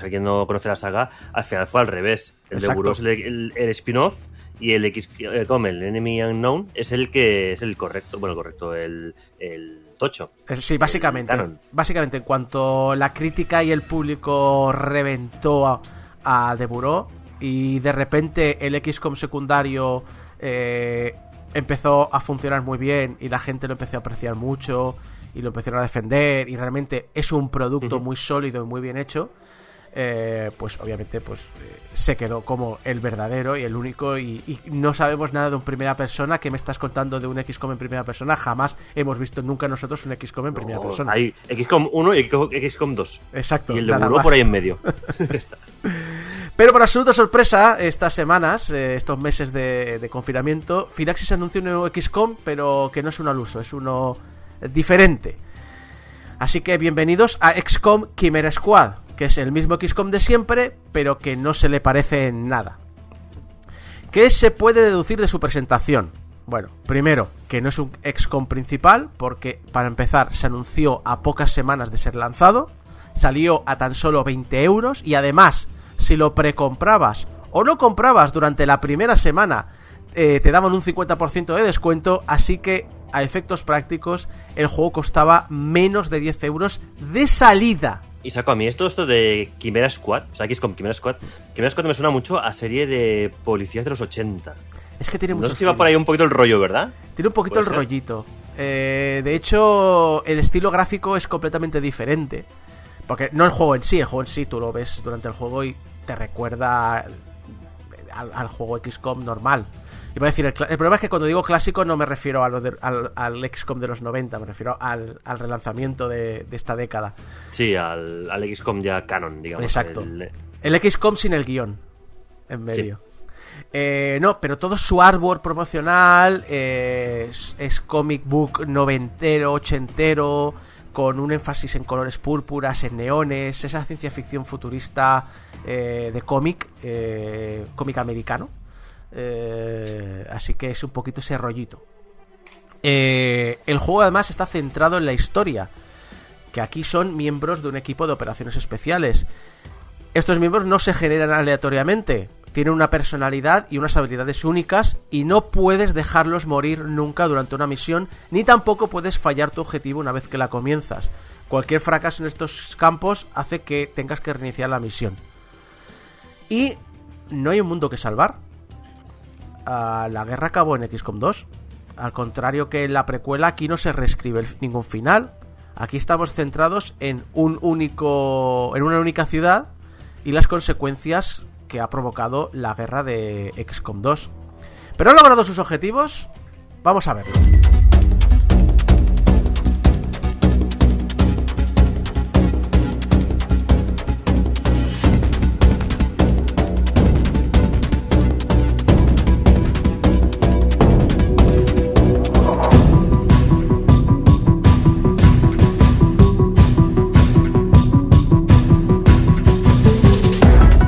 alguien no conoce la saga, al final fue al revés. El Exacto. de Bureau es el spin-off y el XCOM, el Enemy Unknown, es el que es el correcto, el tocho. Sí, básicamente, en cuanto la crítica y el público reventó a The Bureau, y de repente el XCOM secundario empezó a funcionar muy bien y la gente lo empezó a apreciar mucho y lo empezaron a defender y realmente es un producto muy sólido y muy bien hecho, pues obviamente se quedó como el verdadero y el único y no sabemos nada de un primera persona. ¿Qué me estás contando de un XCOM en primera persona? Jamás hemos visto nunca nosotros un XCOM en primera persona. Hay XCOM 1 y XCOM 2. Exacto. Y el de nada Buró más. por ahí en medio. Pero por absoluta sorpresa, estas semanas, estos meses de confinamiento, Firaxis anunció un nuevo XCOM, pero que no es uno al uso, es uno diferente. Así que bienvenidos a XCOM Chimera Squad, que es el mismo XCOM de siempre, pero que no se le parece en nada. ¿Qué se puede deducir de su presentación? Bueno, primero, que no es un XCOM principal, porque para empezar se anunció a pocas semanas de ser lanzado, salió a tan solo 20 euros y además, si lo precomprabas o lo comprabas durante la primera semana, te daban un 50% de descuento, así que a efectos prácticos el juego costaba menos de 10 euros de salida. Y saco a mí esto de Chimera Squad, o sea, XCOM Chimera Squad. Chimera Squad me suena mucho a serie de policías de los 80. Es que tiene No mucho sé si va por ahí un poquito el rollo, ¿verdad? Tiene un poquito el ¿Puede ser? rollito. De hecho, el estilo gráfico es completamente diferente. Porque no el juego en sí tú lo ves durante el juego y te recuerda al juego XCOM normal. Iba a decir, el problema es que cuando digo clásico no me refiero a al XCOM de los 90, me refiero al relanzamiento de esta década. Sí, al XCOM ya canon, digamos. Exacto. El XCOM sin el guión en medio. Sí. No, pero todo su artwork promocional es comic book noventero, ochentero, con un énfasis en colores púrpuras, en neones, esa ciencia ficción futurista de cómic americano. Así que es un poquito ese rollito. El juego además está centrado en la historia, que aquí son miembros de un equipo de operaciones especiales. Estos miembros no se generan aleatoriamente, tienen una personalidad y unas habilidades únicas y no puedes dejarlos morir nunca durante una misión, ni tampoco puedes fallar tu objetivo una vez que la comienzas. Cualquier fracaso en estos campos hace que tengas que reiniciar la misión. Y no hay un mundo que salvar. La guerra acabó en XCOM 2. Al contrario que en la precuela, aquí no se reescribe ningún final. Aquí estamos centrados en una única ciudad y las consecuencias que ha provocado la guerra de XCOM 2. ¿Pero ha logrado sus objetivos? Vamos a verlo.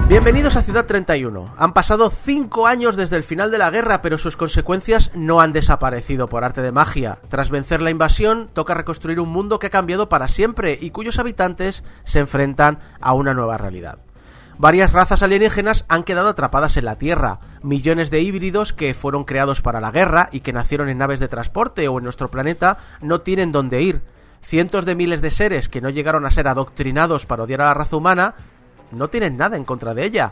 Bienvenidos a Ciudad 31. Han pasado 5 años desde el final de la guerra, pero sus consecuencias no han desaparecido por arte de magia. Tras vencer la invasión, toca reconstruir un mundo que ha cambiado para siempre y cuyos habitantes se enfrentan a una nueva realidad. Varias razas alienígenas han quedado atrapadas en la Tierra, millones de híbridos que fueron creados para la guerra y que nacieron en naves de transporte o en nuestro planeta no tienen dónde ir. Cientos de miles de seres que no llegaron a ser adoctrinados para odiar a la raza humana no tienen nada en contra de ella.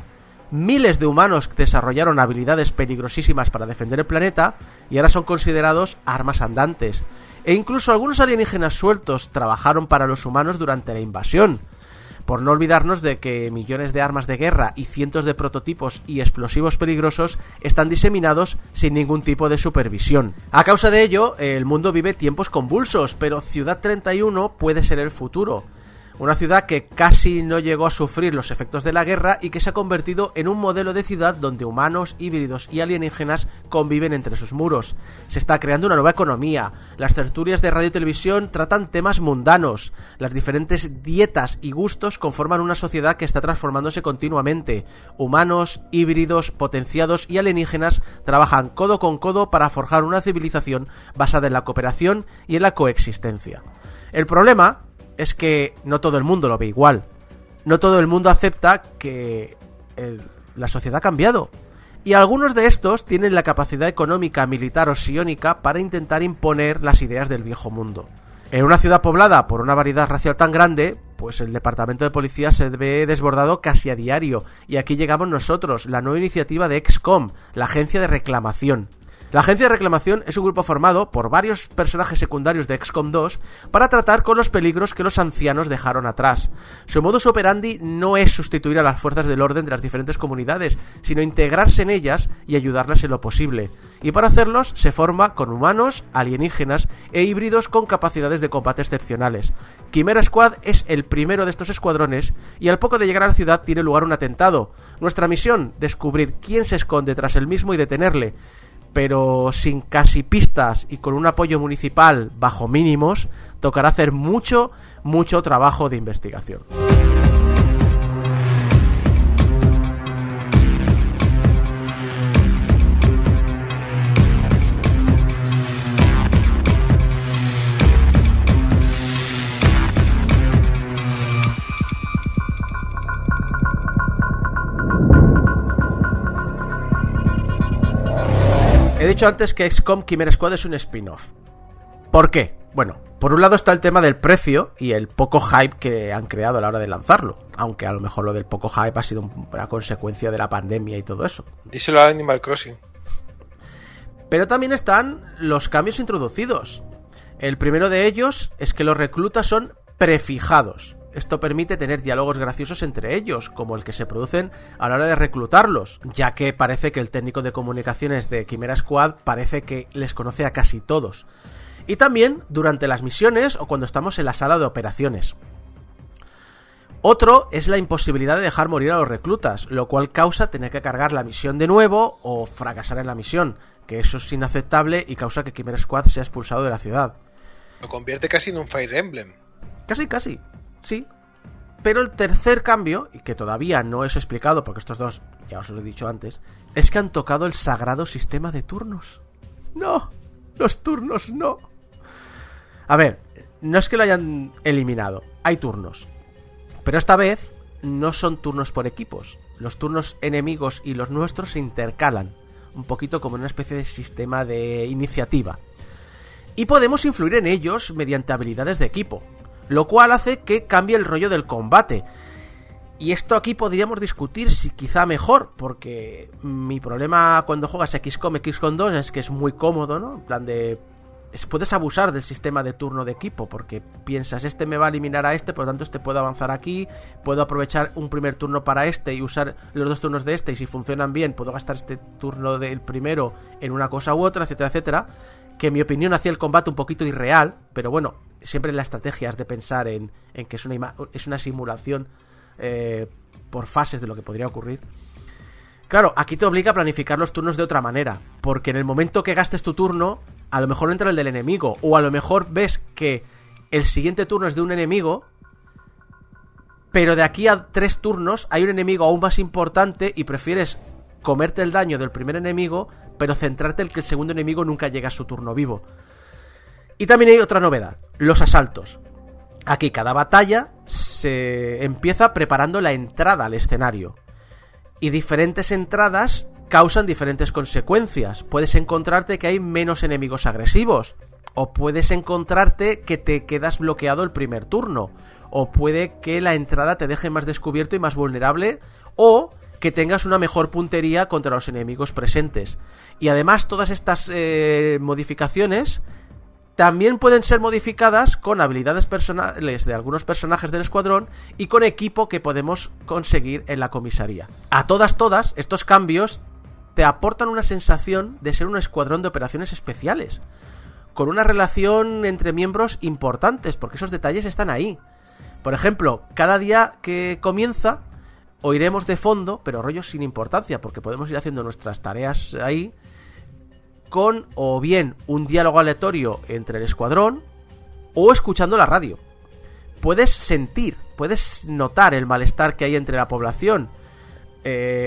Miles de humanos desarrollaron habilidades peligrosísimas para defender el planeta y ahora son considerados armas andantes. E incluso algunos alienígenas sueltos trabajaron para los humanos durante la invasión. Por no olvidarnos de que millones de armas de guerra y cientos de prototipos y explosivos peligrosos están diseminados sin ningún tipo de supervisión. A causa de ello, el mundo vive tiempos convulsos, pero Ciudad 31 puede ser el futuro. Una ciudad que casi no llegó a sufrir los efectos de la guerra y que se ha convertido en un modelo de ciudad donde humanos, híbridos y alienígenas conviven entre sus muros. Se está creando una nueva economía. Las tertulias de radio y televisión tratan temas mundanos. Las diferentes dietas y gustos conforman una sociedad que está transformándose continuamente. Humanos, híbridos, potenciados y alienígenas trabajan codo con codo para forjar una civilización basada en la cooperación y en la coexistencia. El problema es que no todo el mundo lo ve igual. No todo el mundo acepta que la sociedad ha cambiado. Y algunos de estos tienen la capacidad económica, militar o psiónica para intentar imponer las ideas del viejo mundo. En una ciudad poblada por una variedad racial tan grande, pues el departamento de policía se ve desbordado casi a diario. Y aquí llegamos nosotros, la nueva iniciativa de XCOM, la agencia de reclamación. La agencia de reclamación es un grupo formado por varios personajes secundarios de XCOM 2 para tratar con los peligros que los ancianos dejaron atrás. Su modus operandi no es sustituir a las fuerzas del orden de las diferentes comunidades, sino integrarse en ellas y ayudarlas en lo posible. Y para hacerlos se forma con humanos, alienígenas e híbridos con capacidades de combate excepcionales. Chimera Squad es el primero de estos escuadrones y al poco de llegar a la ciudad tiene lugar un atentado. Nuestra misión, descubrir quién se esconde tras el mismo y detenerle. Pero sin casi pistas y con un apoyo municipal bajo mínimos, tocará hacer mucho trabajo de investigación. He dicho antes que XCOM Chimera Squad es un spin-off. ¿Por qué? Bueno, por un lado está el tema del precio y el poco hype que han creado a la hora de lanzarlo. Aunque a lo mejor lo del poco hype ha sido una consecuencia de la pandemia y todo eso. Díselo a Animal Crossing. Pero también están los cambios introducidos. El primero de ellos es que los reclutas son prefijados. Esto permite tener diálogos graciosos entre ellos, como el que se producen a la hora de reclutarlos, ya que parece que el técnico de comunicaciones de Chimera Squad parece que les conoce a casi todos. Y también durante las misiones o cuando estamos en la sala de operaciones. Otro es la imposibilidad de dejar morir a los reclutas, lo cual causa tener que cargar la misión de nuevo o fracasar en la misión, que eso es inaceptable y causa que Chimera Squad sea expulsado de la ciudad. Lo convierte casi en un Fire Emblem. Casi. Sí, pero el tercer cambio, y que todavía no es explicado porque estos dos, ya os lo he dicho antes, es que han tocado el sagrado sistema de turnos. No, los turnos no. A ver, no es que lo hayan eliminado, hay turnos, pero esta vez no son turnos por equipos. Los turnos enemigos y los nuestros se intercalan, un poquito como una especie de sistema de iniciativa. Y podemos influir en ellos mediante habilidades de equipo, lo cual hace que cambie el rollo del combate. Y esto aquí podríamos discutir si quizá mejor, porque mi problema cuando juegas XCOM 2 es que es muy cómodo, ¿no? En plan de... puedes abusar del sistema de turno de equipo, porque piensas, este me va a eliminar a este, por lo tanto este puede avanzar aquí, puedo aprovechar un primer turno para este y usar los dos turnos de este, y si funcionan bien puedo gastar este turno del primero en una cosa u otra, etcétera, etcétera. Que en mi opinión hacía el combate un poquito irreal, pero bueno, siempre la estrategia es de pensar en que es una simulación por fases de lo que podría ocurrir. Claro, aquí te obliga a planificar los turnos de otra manera, porque en el momento que gastes tu turno, a lo mejor entra el del enemigo, o a lo mejor ves que el siguiente turno es de un enemigo, pero de aquí a 3 turnos hay un enemigo aún más importante y prefieres comerte el daño del primer enemigo, pero centrarte en que el segundo enemigo nunca llega a su turno vivo. Y también hay otra novedad, los asaltos. Aquí cada batalla se empieza preparando la entrada al escenario, y diferentes entradas causan diferentes consecuencias. Puedes encontrarte que hay menos enemigos agresivos, o puedes encontrarte que te quedas bloqueado el primer turno, o puede que la entrada te deje más descubierto y más vulnerable, o que tengas una mejor puntería contra los enemigos presentes. Y además todas estas modificaciones también pueden ser modificadas con habilidades personales de algunos personajes del escuadrón y con equipo que podemos conseguir en la comisaría. A todas, estos cambios te aportan una sensación de ser un escuadrón de operaciones especiales, con una relación entre miembros importantes, porque esos detalles están ahí. Por ejemplo, cada día que comienza oiremos de fondo, pero rollos sin importancia, porque podemos ir haciendo nuestras tareas ahí, con o bien un diálogo aleatorio entre el escuadrón, o escuchando la radio. Puedes notar el malestar que hay entre la población,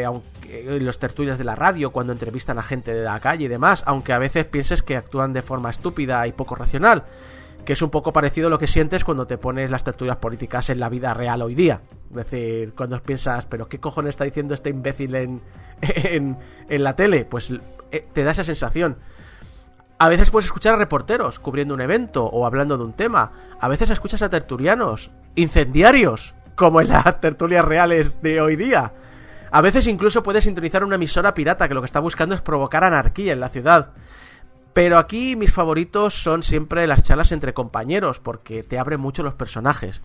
aunque los tertulias de la radio, cuando entrevistan a gente de la calle y demás, aunque a veces pienses que actúan de forma estúpida y poco racional, que es un poco parecido a lo que sientes cuando te pones las tertulias políticas en la vida real hoy día. Es decir, cuando piensas, ¿pero qué cojones está diciendo este imbécil en la tele? Pues te da esa sensación. A veces puedes escuchar a reporteros cubriendo un evento o hablando de un tema. A veces escuchas a tertulianos, incendiarios, como en las tertulias reales de hoy día. A veces incluso puedes sintonizar una emisora pirata que lo que está buscando es provocar anarquía en la ciudad. Pero aquí mis favoritos son siempre las charlas entre compañeros, porque te abren mucho los personajes.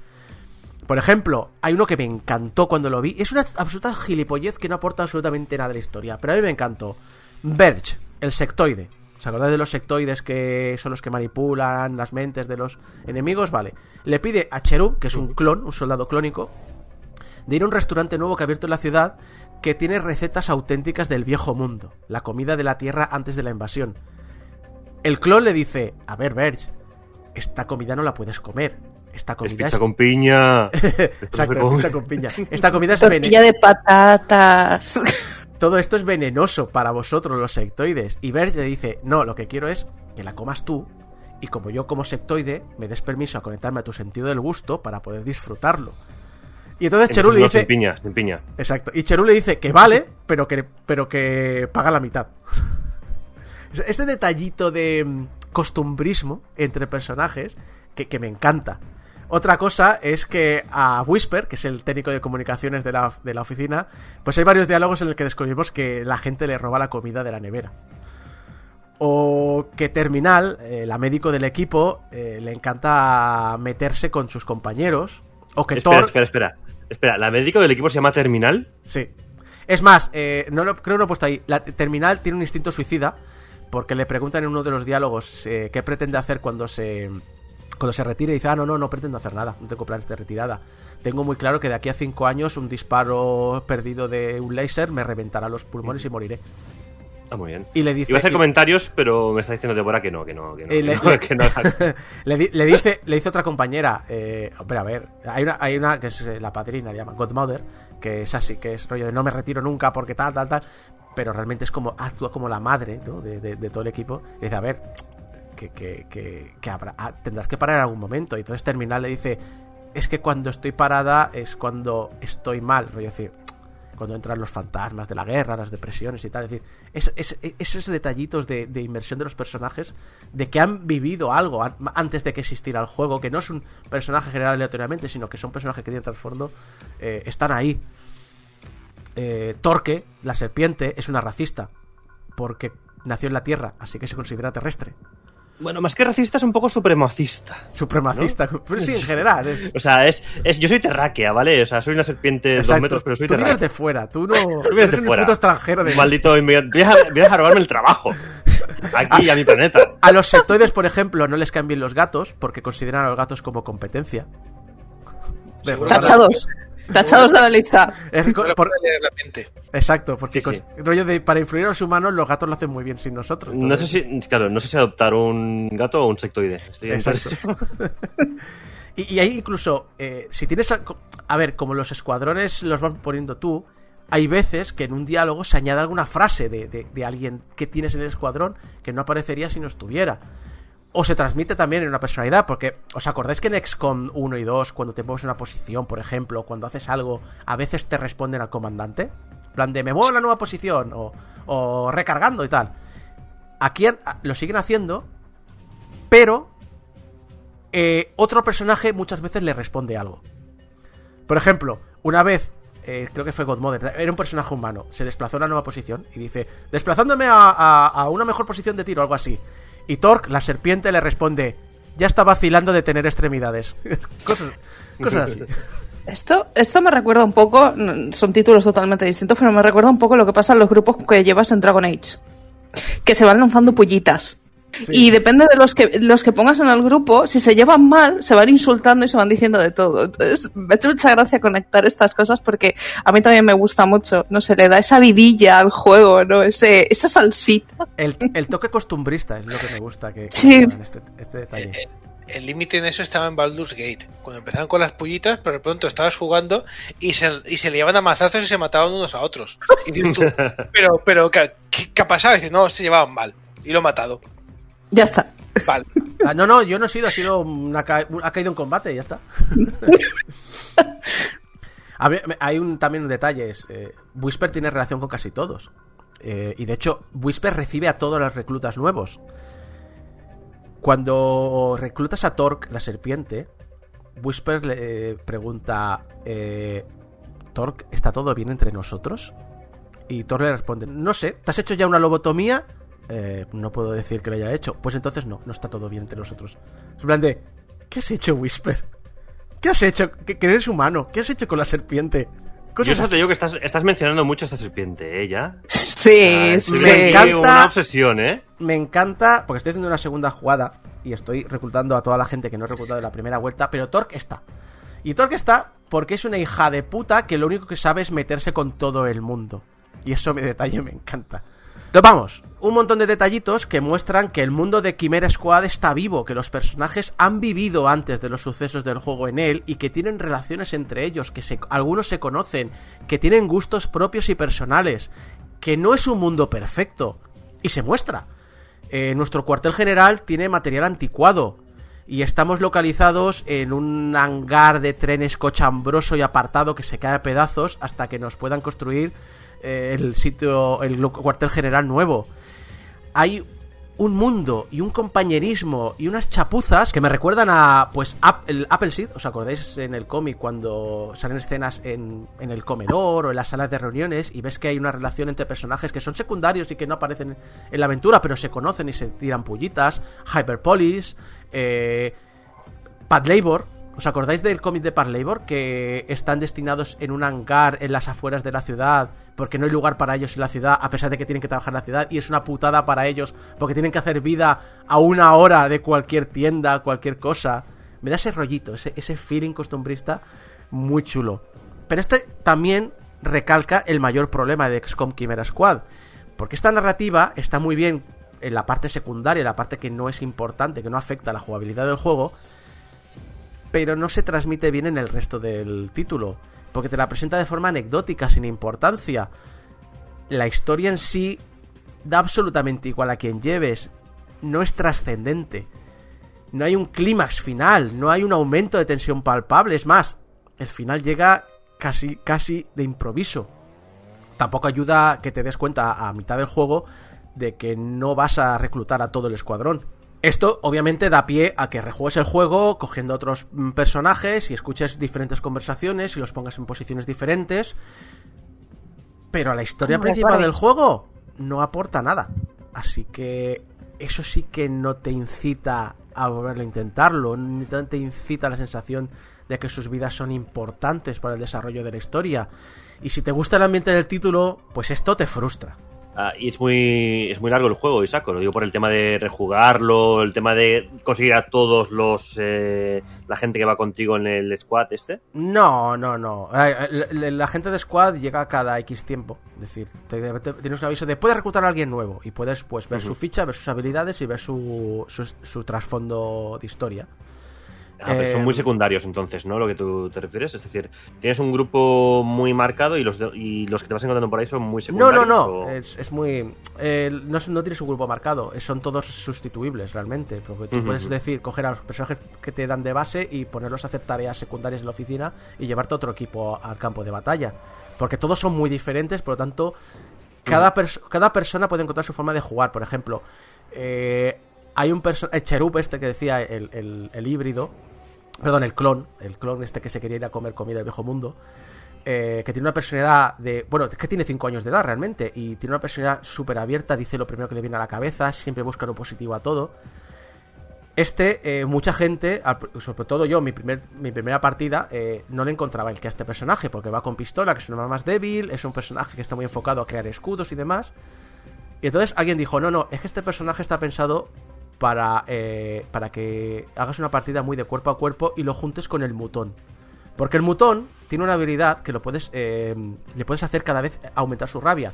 Por ejemplo, hay uno que me encantó cuando lo vi. Es una absoluta gilipollez que no aporta absolutamente nada a la historia, pero a mí me encantó. Verge, el sectoide. ¿Os acordáis de los sectoides que son los que manipulan las mentes de los enemigos? Vale. Le pide a Cherub, que es un clon, un soldado clónico, de ir a un restaurante nuevo que ha abierto en la ciudad que tiene recetas auténticas del viejo mundo, la comida de la Tierra antes de la invasión. El clon le dice, a ver, Verge, esta comida no la puedes comer. Esta comida es pizza con piña. Exacto, pizza con piña. Esta comida es tortilla de patatas. Todo esto es venenoso para vosotros, los sectoides. Y Verge le dice, no, lo que quiero es que la comas tú, y como yo como sectoide, me des permiso a conectarme a tu sentido del gusto para poder disfrutarlo. Y entonces Cherub le dice... Sin piña. Exacto. Y Cherub le dice que vale, pero que paga la mitad. Este detallito de costumbrismo entre personajes que me encanta. Otra cosa es que a Whisper, que es el técnico de comunicaciones de la oficina, pues hay varios diálogos en los que descubrimos que la gente le roba la comida de la nevera. O que Terminal, la médico del equipo, le encanta meterse con sus compañeros. O que Thor... Espera, ¿la médico del equipo se llama Terminal? Sí. Es más, creo que no he puesto ahí. La Terminal tiene un instinto suicida, porque le preguntan en uno de los diálogos qué pretende hacer cuando se retire, y dice, no pretendo hacer nada, no tengo planes de retirada. Tengo muy claro que de aquí a 5 años un disparo perdido de un láser me reventará los pulmones y moriré. Ah, muy bien. Y le dice... Iba a hacer comentarios, pero me está diciendo Deborah que no. Le dice otra compañera, pero a ver, hay una que es la padrina, le llaman Godmother, que es así, que es rollo de no me retiro nunca porque tal, pero realmente es como, actúa como la madre, ¿no? de todo el equipo. Y dice, a ver... Que tendrás que parar en algún momento. Y entonces Terminal le dice, es que cuando estoy parada es cuando estoy mal, es decir, cuando entran los fantasmas de la guerra, las depresiones y tal. Es decir, esos detallitos de inmersión de los personajes, de que han vivido algo antes de que existiera el juego, que no es un personaje generado aleatoriamente, sino que son personajes que tienen trasfondo, están ahí. Torque, la serpiente, es una racista porque nació en la Tierra, así que se considera terrestre. Bueno, más que racista es un poco supremacista. Supremacista, ¿no? Pero sí, en general. O sea, yo soy terráquea, ¿vale? O sea, soy una serpiente de 2 metros, pero soy terráquea. Tú vienes de fuera, tú eres un puto extranjero. Maldito inmigrante. Vienes a robarme el trabajo. Aquí a mi planeta. A los sectoides, por ejemplo, no les caen bien los gatos, porque consideran a los gatos como competencia. Tachados de la lista. Exacto, porque rollo de para influir a los humanos, los gatos lo hacen muy bien sin nosotros. Entonces... No sé si adoptar un gato o un sectoide. Y ahí incluso, si tienes... A ver, como los escuadrones los vas poniendo tú, hay veces que en un diálogo se añade alguna frase de alguien que tienes en el escuadrón que no aparecería si no estuviera. O se transmite también en una personalidad, porque ¿os acordáis que en XCOM 1 y 2, cuando te mueves en una posición, por ejemplo, cuando haces algo, a veces te responden al comandante? En plan de, me muevo a la nueva posición, o recargando y tal. Aquí lo siguen haciendo, pero otro personaje muchas veces le responde algo. Por ejemplo, una vez, creo que fue Godmother, era un personaje humano, se desplazó a una nueva posición y dice, desplazándome a una mejor posición de tiro, algo así. Y Torque, la serpiente, le responde, ya está vacilando de tener extremidades. cosas así. Esto me recuerda un poco, son títulos totalmente distintos, pero me recuerda un poco lo que pasa en los grupos que llevas en Dragon Age, que se van lanzando pullitas. Sí. Y depende de los que pongas en el grupo, si se llevan mal, se van insultando y se van diciendo de todo. Entonces, me ha hecho mucha gracia conectar estas cosas porque a mí también me gusta mucho. No sé, le da esa vidilla al juego, ¿no? Esa salsita. El toque costumbrista es lo que me gusta que sí. Este detalle. El límite en eso estaba en Baldur's Gate, cuando empezaban con las pullitas, pero de pronto estabas jugando y se le llevaban a mazazos y se mataban unos a otros. Y dices tú, pero ¿qué ha pasado? Y dices, no, se llevaban mal y lo he matado. Ya está. Vale. No, yo no he sido, ha caído en combate y ya está. A ver, hay también un detalle, Whisper tiene relación con casi todos. Y de hecho, Whisper recibe a todos los reclutas nuevos. Cuando reclutas a Torque, la serpiente, Whisper le pregunta: Torque, ¿está todo bien entre nosotros? Y Torque le responde: no sé, ¿te has hecho ya una lobotomía? No puedo decir que lo haya hecho. Pues entonces no está todo bien entre nosotros. Es en plan de: ¿qué has hecho, Whisper? ¿Qué has hecho? Que eres humano. ¿Qué has hecho con la serpiente? Yo solo te digo que estás mencionando mucho a esta serpiente, ¿ya? Sí, sí. Me encanta. Una obsesión, ¿eh? Me encanta, porque estoy haciendo una segunda jugada y estoy reclutando a toda la gente que no he reclutado en la primera vuelta, pero Torque está. Y Torque está porque es una hija de puta que lo único que sabe es meterse con todo el mundo. Y eso detalle me encanta. Pero vamos, un montón de detallitos que muestran que el mundo de Chimera Squad está vivo, que los personajes han vivido antes de los sucesos del juego en él y que tienen relaciones entre ellos, que algunos se conocen, que tienen gustos propios y personales, que no es un mundo perfecto. Y se muestra. Nuestro cuartel general tiene material anticuado y estamos localizados en un hangar de trenes cochambroso y apartado que se cae a pedazos hasta que nos puedan construir el cuartel general nuevo. Hay un mundo y un compañerismo y unas chapuzas que me recuerdan a, pues, el Appleseed. ¿Os acordáis en el cómic cuando salen escenas en el comedor o en las salas de reuniones y ves que hay una relación entre personajes que son secundarios y que no aparecen en la aventura, pero se conocen y se tiran pullitas? Hyperpolis, Pad Labor. ¿Os acordáis del cómic de Pad Labor? Que están destinados en un hangar en las afueras de la ciudad porque no hay lugar para ellos en la ciudad, a pesar de que tienen que trabajar en la ciudad, y es una putada para ellos porque tienen que hacer vida a una hora de cualquier tienda, cualquier cosa. Me da ese rollito, ese feeling costumbrista muy chulo. Pero este también recalca el mayor problema de XCOM Chimera Squad, porque esta narrativa está muy bien en la parte secundaria, en la parte que no es importante, que no afecta a la jugabilidad del juego, pero no se transmite bien en el resto del título, porque te la presenta de forma anecdótica, sin importancia. La historia en sí da absolutamente igual a quien lleves, no es trascendente, no hay un clímax final, no hay un aumento de tensión palpable, es más, el final llega casi de improviso. Tampoco ayuda que te des cuenta a mitad del juego de que no vas a reclutar a todo el escuadrón. Esto obviamente da pie a que rejuegues el juego cogiendo otros personajes y escuches diferentes conversaciones y los pongas en posiciones diferentes, pero a la historia principal del juego no aporta nada. Así que eso sí que no te incita a volver a intentarlo, ni te incita a la sensación de que sus vidas son importantes para el desarrollo de la historia. Y si te gusta el ambiente del título, pues esto te frustra. Y es muy largo el juego, Isaco. Lo digo por el tema de rejugarlo, el tema de conseguir a todos la gente que va contigo en el squad este. No. La gente de squad llega cada X tiempo. Es decir, tienes un aviso de puedes reclutar a alguien nuevo y puedes pues ver su ficha, ver sus habilidades y ver su trasfondo de historia. Pero son muy secundarios entonces, ¿no? Lo que tú te refieres. Es decir, tienes un grupo muy marcado y los que te vas encontrando por ahí son muy secundarios. No. Es muy... no tienes un grupo marcado. Son todos sustituibles realmente. Porque tú puedes decir, coger a los personajes que te dan de base y ponerlos a hacer tareas secundarias en la oficina y llevarte a otro equipo al campo de batalla. Porque todos son muy diferentes, por lo tanto, cada persona puede encontrar su forma de jugar. Por ejemplo, hay un el cherub este que decía el híbrido. Perdón, el clon este que se quería ir a comer comida del viejo mundo, que tiene una personalidad de... Bueno, es que tiene 5 años de edad realmente, y tiene una personalidad súper abierta, dice lo primero que le viene a la cabeza, siempre busca lo positivo a todo. Mucha gente, sobre todo yo, mi primera partida, no le encontraba el que a este personaje, porque va con pistola, que es una más débil, es un personaje que está muy enfocado a crear escudos y demás. Y entonces alguien dijo, no, es que este personaje está pensado para que hagas una partida muy de cuerpo a cuerpo y lo juntes con el mutón. Porque el mutón tiene una habilidad que le puedes hacer cada vez aumentar su rabia.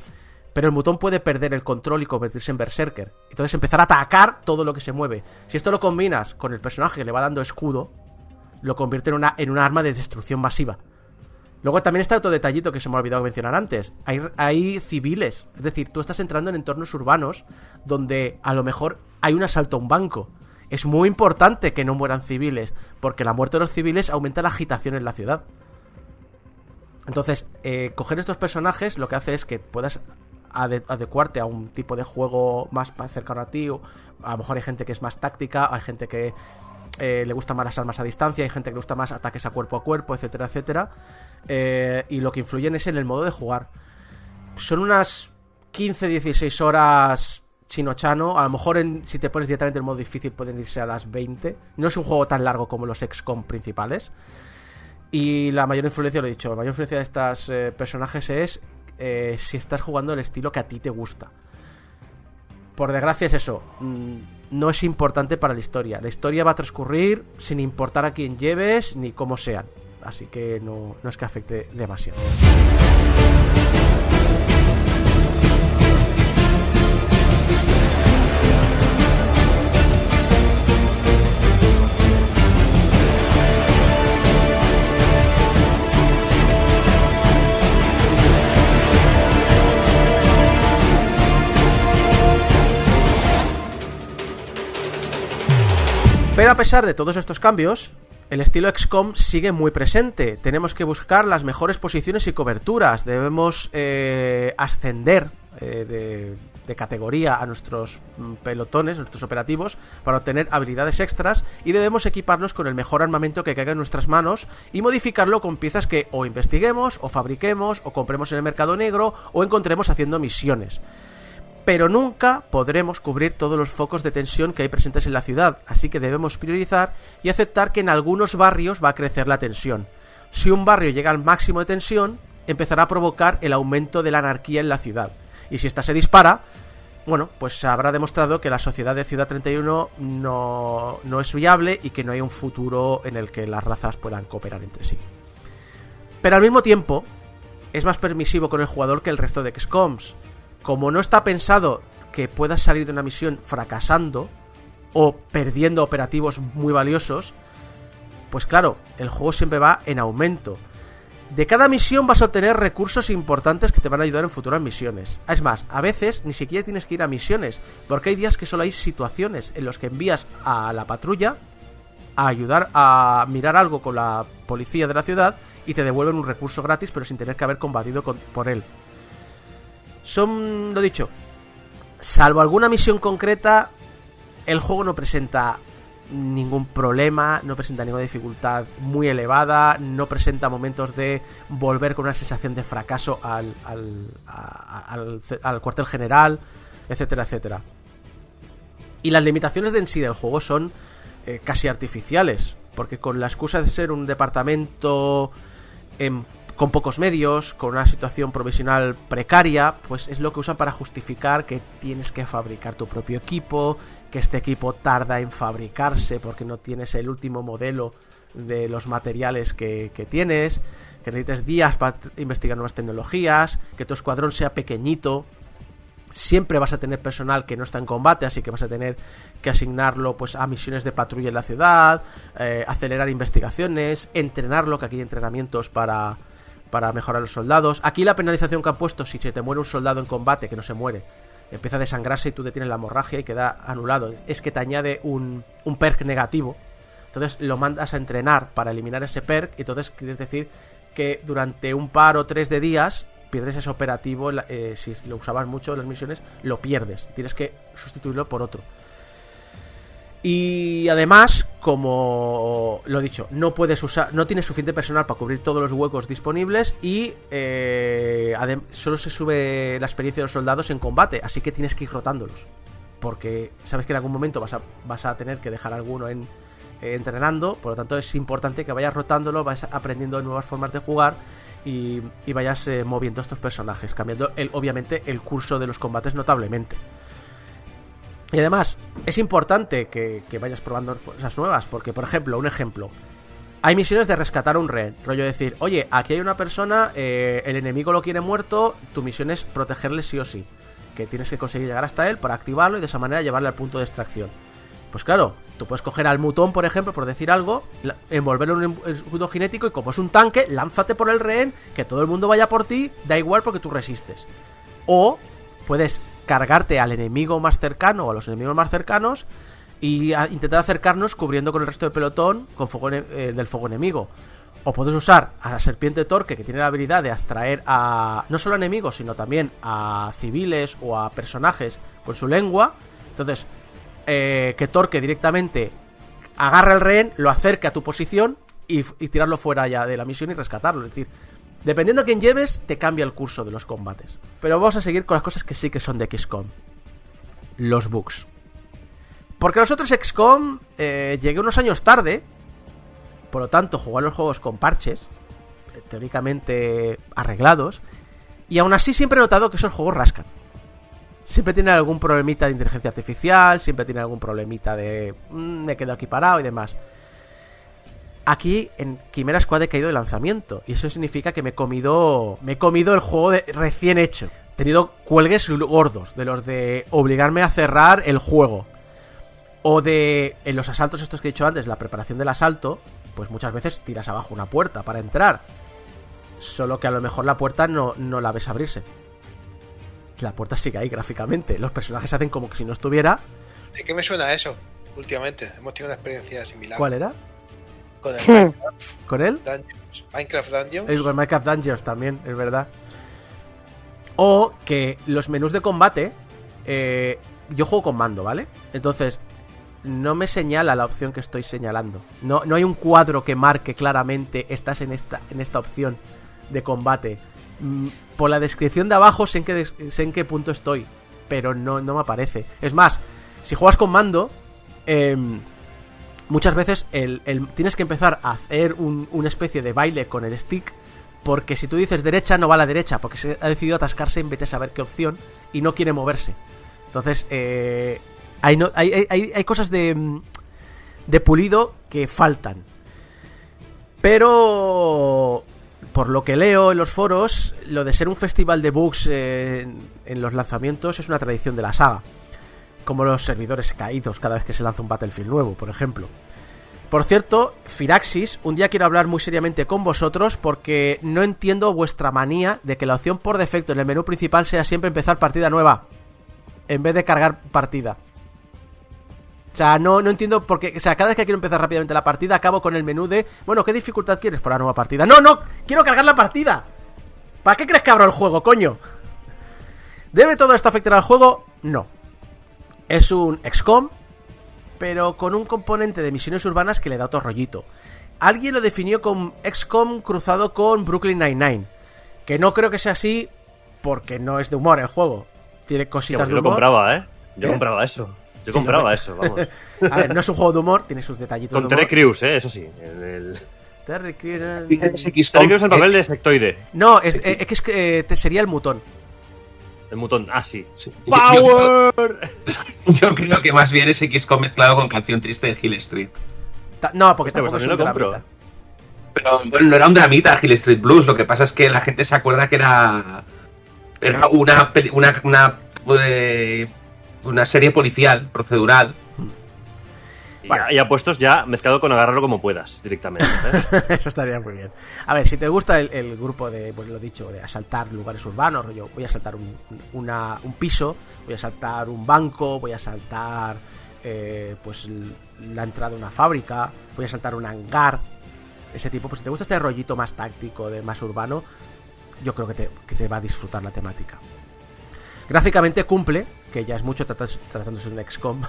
Pero el mutón puede perder el control y convertirse en berserker. Entonces empezar a atacar todo lo que se mueve. Si esto lo combinas con el personaje que le va dando escudo, lo convierte en una arma de destrucción masiva. Luego también está otro detallito que se me ha olvidado mencionar antes. Hay civiles, es decir, tú estás entrando en entornos urbanos donde a lo mejor hay un asalto a un banco. Es muy importante que no mueran civiles, porque la muerte de los civiles aumenta la agitación en la ciudad. Entonces, coger estos personajes lo que hace es que puedas adecuarte a un tipo de juego más cercano a ti. A lo mejor hay gente que es más táctica, hay gente que le gusta más las armas a distancia, hay gente que le gusta más ataques a cuerpo, etcétera, etcétera. Y lo que influyen es en el modo de jugar. Son unas 15-16 horas chino-chano. A lo mejor si te pones directamente en modo difícil pueden irse a las 20. No es un juego tan largo como los XCOM principales. Y la mayor influencia, lo he dicho, la mayor influencia de estos personajes es si estás jugando el estilo que a ti te gusta. Por desgracia es eso, no es importante para la historia. La historia va a transcurrir sin importar a quién lleves ni cómo sean. Así que no es que afecte demasiado. Pero a pesar de todos estos cambios, el estilo XCOM sigue muy presente. Tenemos que buscar las mejores posiciones y coberturas. Debemos ascender de categoría a nuestros pelotones, nuestros operativos, para obtener habilidades extras, y debemos equiparlos con el mejor armamento que caiga en nuestras manos y modificarlo con piezas que o investiguemos, o fabriquemos, o compremos en el mercado negro, o encontremos haciendo misiones. Pero nunca podremos cubrir todos los focos de tensión que hay presentes en la ciudad, así que debemos priorizar y aceptar que en algunos barrios va a crecer la tensión. Si un barrio llega al máximo de tensión, empezará a provocar el aumento de la anarquía en la ciudad. Y si esta se dispara, bueno, pues habrá demostrado que la sociedad de Ciudad 31 no es viable y que no hay un futuro en el que las razas puedan cooperar entre sí. Pero al mismo tiempo, es más permisivo con el jugador que el resto de XCOMs. Como no está pensado que puedas salir de una misión fracasando o perdiendo operativos muy valiosos, pues claro, el juego siempre va en aumento. De cada misión vas a obtener recursos importantes que te van a ayudar en futuras misiones. Es más, a veces ni siquiera tienes que ir a misiones, porque hay días que solo hay situaciones en los que envías a la patrulla a ayudar a mirar algo con la policía de la ciudad y te devuelven un recurso gratis, pero sin tener que haber combatido por él. Lo dicho, salvo alguna misión concreta, el juego no presenta ningún problema, no presenta ninguna dificultad muy elevada, no presenta momentos de volver con una sensación de fracaso al cuartel general, etcétera, etcétera. Y las limitaciones en sí del juego son casi artificiales, porque con la excusa de ser un departamento con pocos medios, con una situación provisional precaria, pues es lo que usan para justificar que tienes que fabricar tu propio equipo, que este equipo tarda en fabricarse porque no tienes el último modelo de los materiales que tienes, que necesites días para investigar nuevas tecnologías, que tu escuadrón sea pequeñito. Siempre vas a tener personal que no está en combate, así que vas a tener que asignarlo pues a misiones de patrulla en la ciudad, acelerar investigaciones, entrenarlo, que aquí hay entrenamientos para mejorar los soldados. Aquí la penalización que han puesto, si se te muere un soldado en combate, que no se muere, empieza a desangrarse y tú detienes la hemorragia y queda anulado, es que te añade un perk negativo. Entonces lo mandas a entrenar para eliminar ese perk, y entonces quieres decir que durante un par o 3 de días pierdes ese operativo. Si lo usabas mucho en las misiones, lo pierdes, tienes que sustituirlo por otro. Y además, como lo he dicho, no tienes suficiente personal para cubrir todos los huecos disponibles, y solo se sube la experiencia de los soldados en combate, así que tienes que ir rotándolos, porque sabes que en algún momento vas a tener que dejar alguno entrenando. Por lo tanto es importante que vayas rotándolo, vayas aprendiendo nuevas formas de jugar y vayas moviendo estos personajes, cambiando obviamente el curso de los combates notablemente. Y además, es importante que vayas probando cosas nuevas, porque, por ejemplo, hay misiones de rescatar a un rehén, rollo decir, oye, aquí hay una persona, el enemigo lo quiere muerto, tu misión es protegerle sí o sí, que tienes que conseguir llegar hasta él para activarlo y de esa manera llevarle al punto de extracción. Pues claro, tú puedes coger al mutón, por ejemplo, por decir algo, envolverlo en un escudo cinético y, como es un tanque, lánzate por el rehén, que todo el mundo vaya por ti, da igual porque tú resistes. O puedes cargarte al enemigo más cercano o a los enemigos más cercanos y intentar acercarnos cubriendo con el resto del pelotón con del fuego enemigo. O puedes usar a la serpiente Torque, que tiene la habilidad de abstraer a no solo a enemigos, sino también a civiles o a personajes con su lengua. Entonces, que Torque directamente agarra el rehén, lo acerque a tu posición y tirarlo fuera ya de la misión y rescatarlo. Es decir, dependiendo de quién lleves, te cambia el curso de los combates. Pero vamos a seguir con las cosas que sí que son de XCOM. Los bugs. Porque los otros XCOM llegué unos años tarde. Por lo tanto, jugar los juegos con parches, teóricamente arreglados. Y aún así siempre he notado que esos juegos rascan. Siempre tienen algún problemita de inteligencia artificial, siempre tienen algún problemita de me quedo aquí parado y demás. Aquí en Chimera Squad he caído de lanzamiento, y eso significa que me he comido el juego recién hecho. He tenido cuelgues gordos, de los de obligarme a cerrar el juego. O de, en los asaltos estos que he dicho antes, la preparación del asalto, pues muchas veces tiras abajo una puerta para entrar. Solo que a lo mejor la puerta no la ves abrirse. La puerta sigue ahí gráficamente. Los personajes hacen como que si no estuviera. ¿De qué me suena eso? Últimamente hemos tenido una experiencia similar. ¿Cuál era? Con el Minecraft ¿Con él? Dungeons. Minecraft Dungeons. Es con Minecraft Dungeons también, es verdad. O que los menús de combate, yo juego con mando, ¿vale? Entonces no me señala la opción que estoy señalando. No hay un cuadro que marque claramente estás en esta opción de combate. Por la descripción de abajo sé en qué punto estoy, pero no me aparece. Es más, si juegas con mando, muchas veces tienes que empezar a hacer una especie de baile con el stick, porque si tú dices derecha no va a la derecha, porque se ha decidido atascarse en vez de saber qué opción y no quiere moverse. Entonces hay cosas de pulido que faltan. Pero por lo que leo en los foros, lo de ser un festival de bugs en los lanzamientos es una tradición de la saga, como los servidores caídos cada vez que se lanza un Battlefield nuevo, por ejemplo. Por cierto, Firaxis, un día quiero hablar muy seriamente con vosotros porque no entiendo vuestra manía de que la opción por defecto en el menú principal sea siempre empezar partida nueva en vez de cargar partida. O sea, no entiendo por qué. O sea, cada vez que quiero empezar rápidamente la partida acabo con el menú de bueno, ¿qué dificultad quieres por la nueva partida? ¡No! ¡Quiero cargar la partida! ¿Para qué crees que abro el juego, coño? ¿Debe todo esto afectar al juego? No. Es un XCOM, pero con un componente de misiones urbanas que le da otro rollito. Alguien lo definió como XCOM cruzado con Brooklyn Nine-Nine, que no creo que sea así porque no es de humor el juego. Tiene cositas de humor. Yo compraba, Yo compraba eso. Yo compraba eso, vamos. A ver, no es un juego de humor, tiene sus detallitos con de humor. Terry Crews, eso sí. Terry Crews Terry Crews el papel de sectoide. No, es que sería el mutón. El mutón, sí. ¡Power! Yo creo que más bien es XCOM mezclado con Canción Triste de Hill Street. No, porque pues tampoco es un dramita. Pero bueno, no era un dramita Hill Street Blues, lo que pasa es que la gente se acuerda que era una serie policial, procedural. Bueno, y apuestos ya mezclado con agárralo como puedas, directamente. Eso estaría muy bien. A ver, si te gusta el grupo de, pues lo dicho, de asaltar lugares urbanos, rollo, voy a asaltar un piso, voy a asaltar un banco, voy a asaltar pues la entrada de una fábrica, voy a asaltar un hangar, ese tipo, pues si te gusta este rollito más táctico, de más urbano, yo creo que te va a disfrutar la temática. Gráficamente cumple, que ya es mucho tratándose de un XCOM.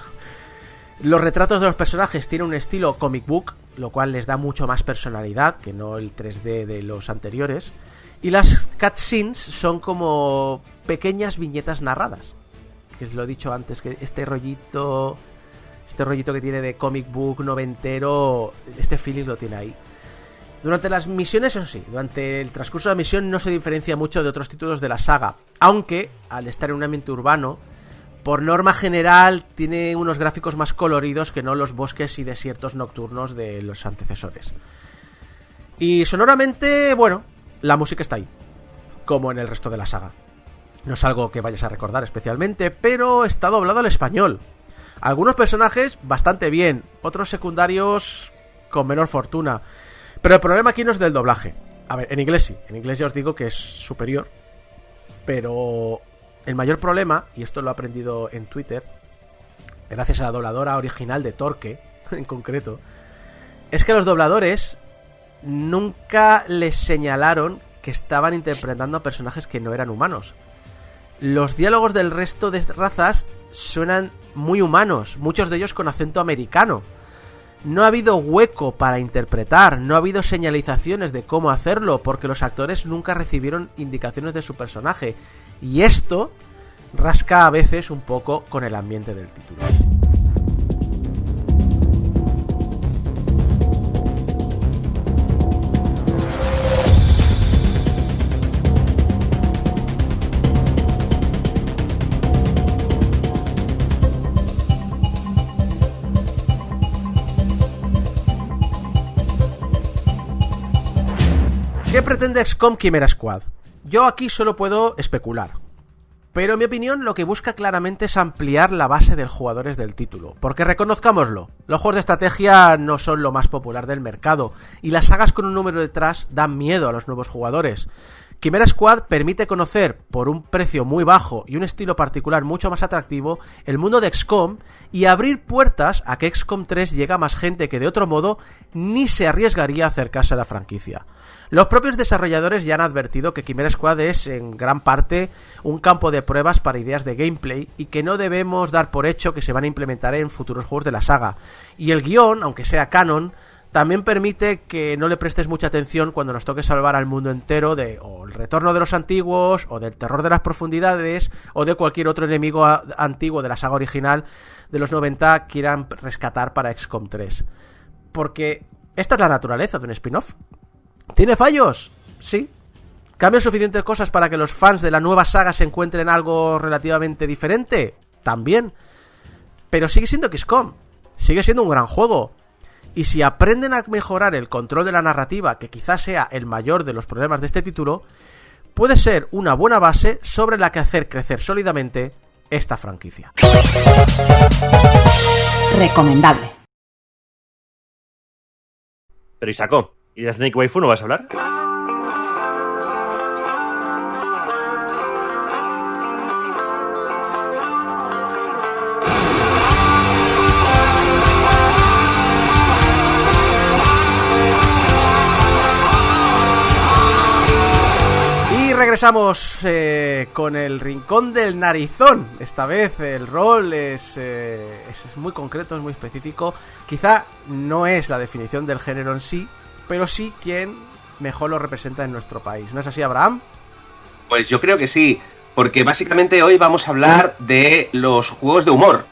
Los retratos de los personajes tienen un estilo comic book, lo cual les da mucho más personalidad que no el 3D de los anteriores. Y las cutscenes son como pequeñas viñetas narradas, que os lo he dicho antes, que este rollito que tiene de comic book noventero, este feeling lo tiene ahí. Durante las misiones, eso sí, durante el transcurso de la misión no se diferencia mucho de otros títulos de la saga, aunque al estar en un ambiente urbano, por norma general tiene unos gráficos más coloridos que no los bosques y desiertos nocturnos de los antecesores. Y sonoramente, bueno, la música está ahí, como en el resto de la saga. No es algo que vayas a recordar especialmente, pero está doblado al español. Algunos personajes bastante bien, otros secundarios con menor fortuna. Pero el problema aquí no es del doblaje. A ver, en inglés sí, en inglés ya os digo que es superior. Pero el mayor problema, y esto lo he aprendido en Twitter, gracias a la dobladora original de Torque, en concreto, es que los dobladores nunca les señalaron que estaban interpretando a personajes que no eran humanos. Los diálogos del resto de razas suenan muy humanos, muchos de ellos con acento americano. No ha habido hueco para interpretar, no ha habido señalizaciones de cómo hacerlo, porque los actores nunca recibieron indicaciones de su personaje. Y esto rasca a veces un poco con el ambiente del título. ¿Qué pretende XCOM Chimera Squad? Yo aquí solo puedo especular. Pero en mi opinión lo que busca claramente es ampliar la base de jugadores del título. Porque reconozcámoslo, los juegos de estrategia no son lo más popular del mercado. Y las sagas con un número detrás dan miedo a los nuevos jugadores. Chimera Squad permite conocer, por un precio muy bajo y un estilo particular mucho más atractivo, el mundo de XCOM y abrir puertas a que XCOM 3 llegue a más gente que de otro modo ni se arriesgaría a acercarse a la franquicia. Los propios desarrolladores ya han advertido que Chimera Squad es en gran parte un campo de pruebas para ideas de gameplay y que no debemos dar por hecho que se van a implementar en futuros juegos de la saga. Y el guión, aunque sea canon, también permite que no le prestes mucha atención cuando nos toque salvar al mundo entero de o el retorno de los antiguos, o del terror de las profundidades, o de cualquier otro enemigo antiguo de la saga original de los 90 quieran rescatar para XCOM 3. Porque esta es la naturaleza de un spin-off. ¿Tiene fallos? Sí. ¿Cambian suficientes cosas para que los fans de la nueva saga se encuentren algo relativamente diferente? También. Pero sigue siendo XCOM. Sigue siendo un gran juego. Y si aprenden a mejorar el control de la narrativa, que quizás sea el mayor de los problemas de este título, puede ser una buena base sobre la que hacer crecer sólidamente esta franquicia. Recomendable. Pero Isako, ¿y de Snake Waifu no vas a hablar? Regresamos con el rincón del narizón. Esta vez el rol es muy concreto, es muy específico. Quizá no es la definición del género en sí, pero sí quien mejor lo representa en nuestro país. ¿No es así, Abraham? Pues yo creo que sí, porque básicamente hoy vamos a hablar de los juegos de humor.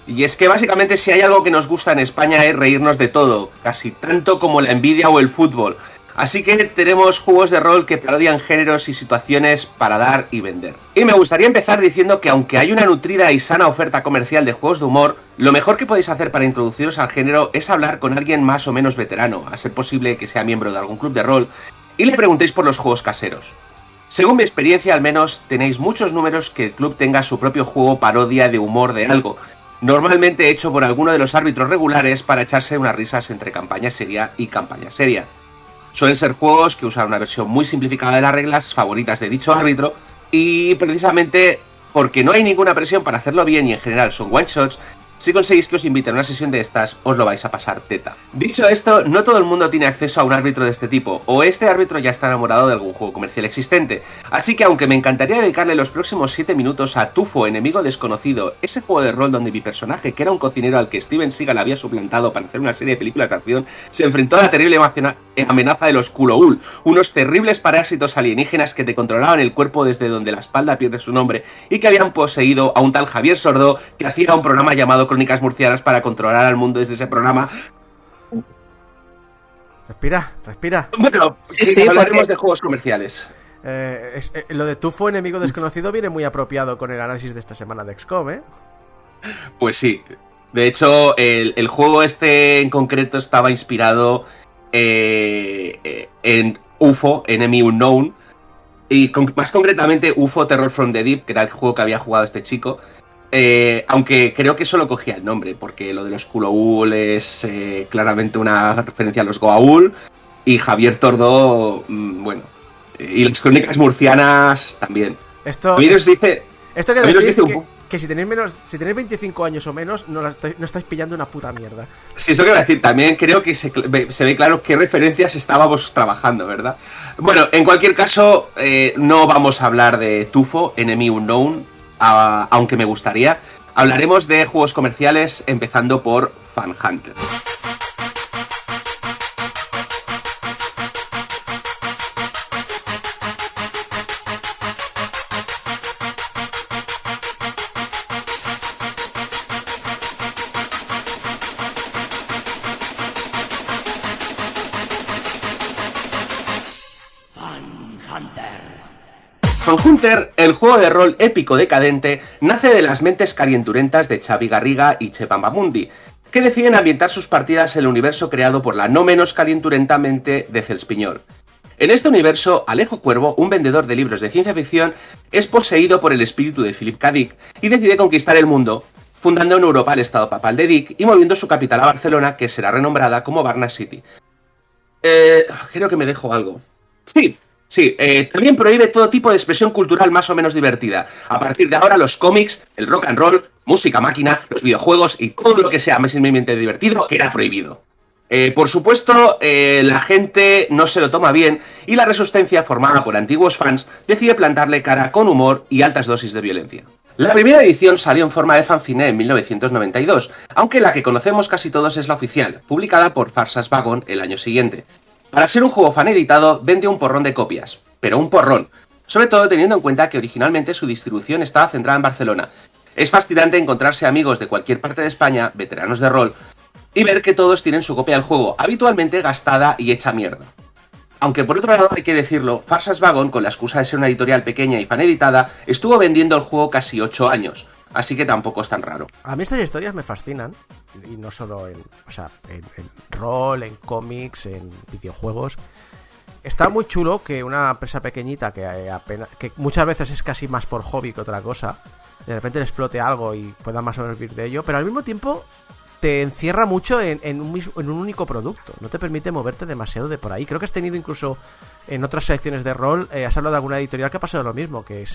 Y es que básicamente si hay algo que nos gusta en España es reírnos de todo, casi tanto como la envidia o el fútbol. Así que tenemos juegos de rol que parodian géneros y situaciones para dar y vender. Y me gustaría empezar diciendo que aunque hay una nutrida y sana oferta comercial de juegos de humor, lo mejor que podéis hacer para introduciros al género es hablar con alguien más o menos veterano, a ser posible que sea miembro de algún club de rol, y le preguntéis por los juegos caseros. Según mi experiencia, al menos tenéis muchos números que el club tenga su propio juego parodia de humor de algo, normalmente hecho por alguno de los árbitros regulares para echarse unas risas entre campaña seria y campaña seria. Suelen ser juegos que usan una versión muy simplificada de las reglas favoritas de dicho árbitro y precisamente porque no hay ninguna presión para hacerlo bien y en general son one shots, si conseguís que os inviten a una sesión de estas, os lo vais a pasar teta. Dicho esto, no todo el mundo tiene acceso a un árbitro de este tipo, o este árbitro ya está enamorado de algún juego comercial existente, así que aunque me encantaría dedicarle los próximos 7 minutos a Tufo, Enemigo Desconocido, ese juego de rol donde mi personaje, que era un cocinero al que Steven Seagal había suplantado para hacer una serie de películas de acción, se enfrentó a la terrible amenaza de los Kulo-Ul, unos terribles parásitos alienígenas que te controlaban el cuerpo desde donde la espalda pierde su nombre, y que habían poseído a un tal Javier Sordo, que hacía un programa llamado Crónicas Murcianas para controlar al mundo desde ese programa. Respira. Bueno, sí, hablaremos porque de juegos comerciales. Lo de Tufo, Enemigo Desconocido viene muy apropiado con el análisis de esta semana de XCOM, ¿eh? Pues sí. De hecho, el juego este en concreto estaba inspirado en UFO, Enemy Unknown, y más concretamente UFO Terror from the Deep, que era el juego que había jugado este chico. Aunque creo que solo cogía el nombre, porque lo de los Kulo-Ul es claramente una referencia a los Goa'uld, y Javier Tordó, bueno, y las Crónicas Murcianas también. Esto A mí nos dice quiere decir que si tenéis 25 años o menos, no estáis pillando una puta mierda. Sí, es lo que iba a decir. También creo que se ve claro qué referencias estábamos trabajando, ¿verdad? Bueno, en cualquier caso, no vamos a hablar de Tufo, Enemy Unknown, aunque me gustaría. Hablaremos de juegos comerciales, empezando por Fan Hunter. Fan Hunter, el juego de rol épico decadente, nace de las mentes calienturentas de Xavi Garriga y Chepan Bamundi, que deciden ambientar sus partidas en el universo creado por la no menos calienturenta mente de Celspiñol. En este universo, Alejo Cuervo, un vendedor de libros de ciencia ficción, es poseído por el espíritu de Philip K. Dick y decide conquistar el mundo, fundando en Europa el estado papal de Dick y moviendo su capital a Barcelona, que será renombrada como Varna City. Creo que me dejo algo. Sí, también prohíbe todo tipo de expresión cultural más o menos divertida. A partir de ahora, los cómics, el rock and roll, música máquina, los videojuegos y todo lo que sea máximamente divertido era prohibido. Por supuesto, la gente no se lo toma bien y la resistencia, formada por antiguos fans, decide plantarle cara con humor y altas dosis de violencia. La primera edición salió en forma de fanzine en 1992, aunque la que conocemos casi todos es la oficial, publicada por Farsas Wagon el año siguiente. Para ser un juego fan editado, vende un porrón de copias, pero un porrón, sobre todo teniendo en cuenta que originalmente su distribución estaba centrada en Barcelona. Es fascinante encontrarse amigos de cualquier parte de España, veteranos de rol, y ver que todos tienen su copia del juego, habitualmente gastada y hecha mierda. Aunque por otro lado hay que decirlo, Farsas Wagon, con la excusa de ser una editorial pequeña y fan editada, estuvo vendiendo el juego casi 8 años, así que tampoco es tan raro. A mí estas historias me fascinan, y no solo en rol, en cómics, en videojuegos. Está muy chulo que una empresa pequeñita que muchas veces es casi más por hobby que otra cosa, de repente le explote algo y pueda más o menos vivir de ello, pero al mismo tiempo te encierra mucho en un único producto, no te permite moverte demasiado de por ahí. Creo que has tenido incluso en otras secciones de rol, has hablado de alguna editorial que ha pasado lo mismo, que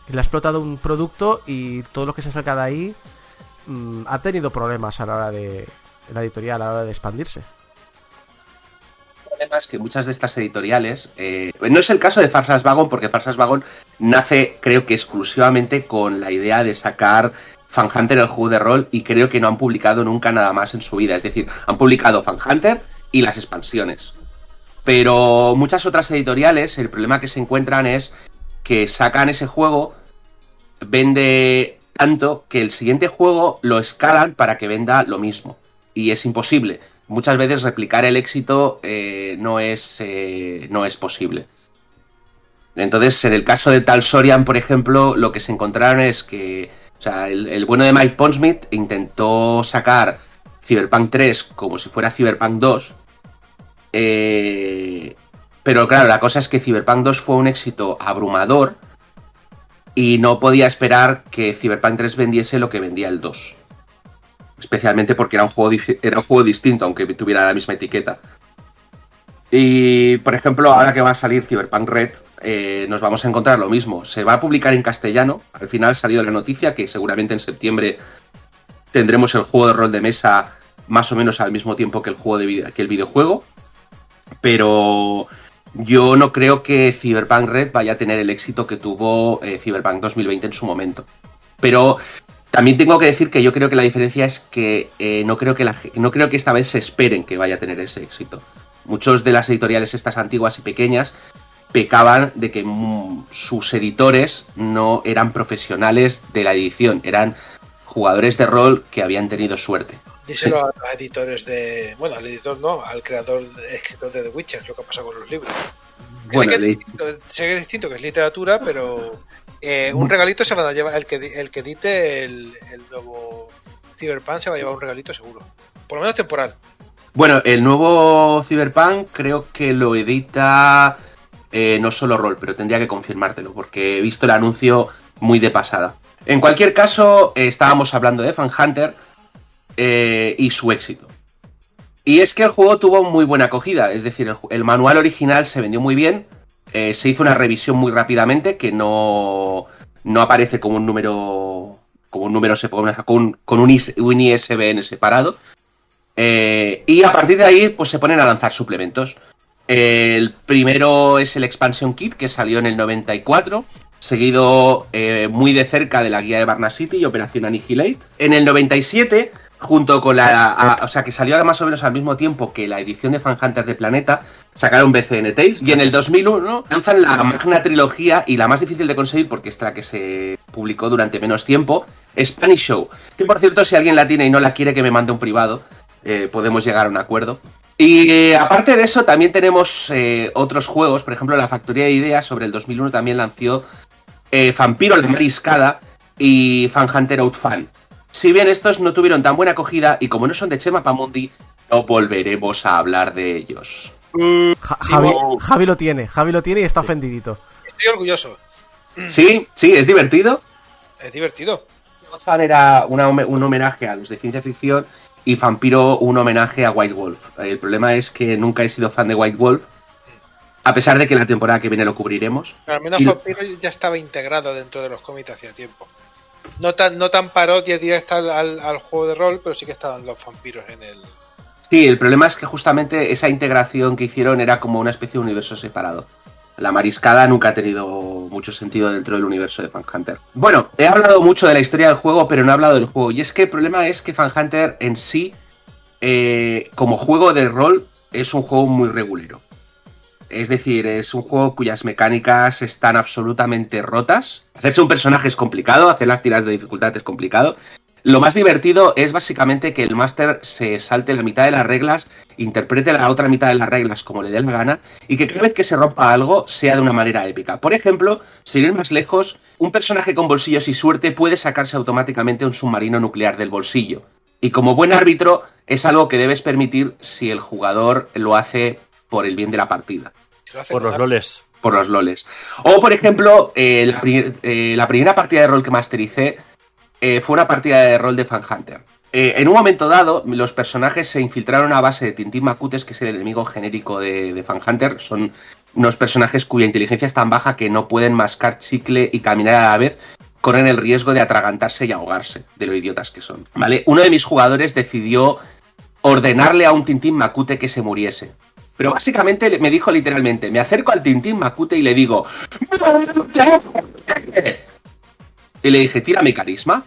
le ha explotado un producto y todo lo que se saca de ahí ha tenido problemas a la hora de la editorial, a la hora de expandirse. Además que muchas de estas editoriales, no es el caso de Farsas Wagon, porque Farsas Wagon nace creo que exclusivamente con la idea de sacar Fan Hunter, el juego de rol, y creo que no han publicado nunca nada más en su vida. Es decir, han publicado Fan Hunter y las expansiones. Pero muchas otras editoriales, el problema que se encuentran es que sacan ese juego, vende tanto que el siguiente juego lo escalan para que venda lo mismo. Y es imposible. Muchas veces replicar el éxito no es posible. Entonces, en el caso de Talsorian, por ejemplo, lo que se encontraron es que el bueno de Mike Pondsmith intentó sacar Cyberpunk 3 como si fuera Cyberpunk 2. Pero claro, la cosa es que Cyberpunk 2 fue un éxito abrumador y no podía esperar que Cyberpunk 3 vendiese lo que vendía el 2. Especialmente porque era un juego distinto, aunque tuviera la misma etiqueta. Y, por ejemplo, ahora que va a salir Cyberpunk Red, nos vamos a encontrar lo mismo. Se va a publicar en castellano. Al final ha salido la noticia que seguramente en septiembre tendremos el juego de rol de mesa más o menos al mismo tiempo que el videojuego. Pero yo no creo que Cyberpunk Red vaya a tener el éxito que tuvo Cyberpunk 2020 en su momento. Pero también tengo que decir que yo creo que la diferencia es que no creo que esta vez se esperen que vaya a tener ese éxito. Muchos de las editoriales estas antiguas y pequeñas pecaban de que sus editores no eran profesionales de la edición, eran jugadores de rol que habían tenido suerte. Díselo a los editores al editor no, al creador, escritor de The Witcher, lo que ha pasado con los libros. Bueno, sé que es distinto, que es literatura, pero un regalito se van a llevar, el que edite el nuevo Cyberpunk se va a llevar un regalito seguro, por lo menos temporal. Bueno, el nuevo Cyberpunk creo que lo edita no solo Roll, pero tendría que confirmártelo, porque he visto el anuncio muy de pasada. En cualquier caso, estábamos hablando de Fan Hunter y su éxito. Y es que el juego tuvo muy buena acogida, es decir, el manual original se vendió muy bien, se hizo una revisión muy rápidamente, que no aparece como un número como un número con un ISBN separado. Y a partir de ahí, pues se ponen a lanzar suplementos. El primero es el Expansion Kit, que salió en el 94, seguido muy de cerca de la guía de Varna City y Operación Annihilate. En el 97, junto con o sea, que salió más o menos al mismo tiempo que la edición de Fan Hunter de Planeta, sacaron BCN Tales. Y en el 2001 lanzan la magna trilogía, y la más difícil de conseguir, porque es la que se publicó durante menos tiempo, Spanish Show. Que por cierto, si alguien la tiene y no la quiere, que me mande un privado. Podemos llegar a un acuerdo. Y aparte de eso, también tenemos otros juegos. Por ejemplo, la Factoría de Ideas sobre el 2001 también lanzó Vampiro la Mariscada y Fan Hunter Outfan. Si bien estos no tuvieron tan buena acogida, y como no son de Chema Pamundi, no volveremos a hablar de ellos. Javi lo tiene y está ofendidito. Estoy orgulloso. Sí, es divertido. Es divertido. Outfan era un homenaje a los de ciencia ficción, y Vampiro un homenaje a White Wolf. El problema es que nunca he sido fan de White Wolf, a pesar de que la temporada que viene lo cubriremos. Pero al menos Vampiro ya estaba integrado dentro de los cómics hacía tiempo. No tan parodia directa al juego de rol, pero sí que estaban los vampiros en el... Sí, el problema es que justamente esa integración que hicieron era como una especie de universo separado. La Mariscada nunca ha tenido mucho sentido dentro del universo de Fan Hunter. Bueno, he hablado mucho de la historia del juego, pero no he hablado del juego. Y es que el problema es que Fan Hunter en sí, como juego de rol, es un juego muy regulero. Es decir, es un juego cuyas mecánicas están absolutamente rotas. Hacerse un personaje es complicado, hacer las tiras de dificultad es complicado. Lo más divertido es básicamente que el máster se salte la mitad de las reglas, interprete la otra mitad de las reglas como le dé la gana, y que cada vez que se rompa algo sea de una manera épica. Por ejemplo, sin ir más lejos, un personaje con bolsillos y suerte puede sacarse automáticamente un submarino nuclear del bolsillo. Y como buen árbitro, es algo que debes permitir si el jugador lo hace por el bien de la partida. Por los loles. Por los loles. O, por ejemplo, la primera partida de rol que mastericé fue una partida de rol de Fan Hunter. En un momento dado, los personajes se infiltraron a base de Tintín Macutes, que es el enemigo genérico de Fan Hunter. Son unos personajes cuya inteligencia es tan baja que no pueden mascar chicle y caminar a la vez. Corren el riesgo de atragantarse y ahogarse, de lo idiotas que son. ¿Vale? Uno de mis jugadores decidió ordenarle a un Tintín Macute que se muriese. Pero básicamente me dijo literalmente, me acerco al Tintín Macute y le digo... Y le dije, tírame carisma.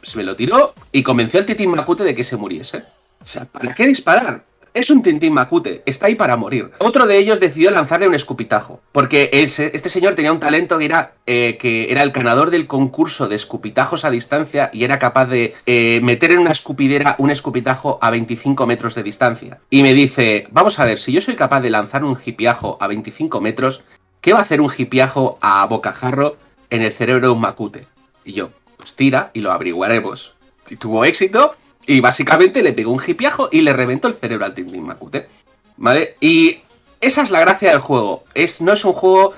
Se me lo tiró y convenció al Tintín Macute de que se muriese. O sea, ¿para qué disparar? Es un Tintín Macute, está ahí para morir. Otro de ellos decidió lanzarle un escupitajo, porque este señor tenía un talento que era el ganador del concurso de escupitajos a distancia y era capaz de meter en una escupidera un escupitajo a 25 metros de distancia. Y me dice, vamos a ver, si yo soy capaz de lanzar un hipiajo a 25 metros, ¿qué va a hacer un hipiajo a bocajarro en el cerebro de un Macute? Y yo, pues tira y lo averiguaremos. Si tuvo éxito... Y básicamente le pegó un hipiajo y le reventó el cerebro al Tintín Macute. ¿Vale? Y esa es la gracia del juego. No es un juego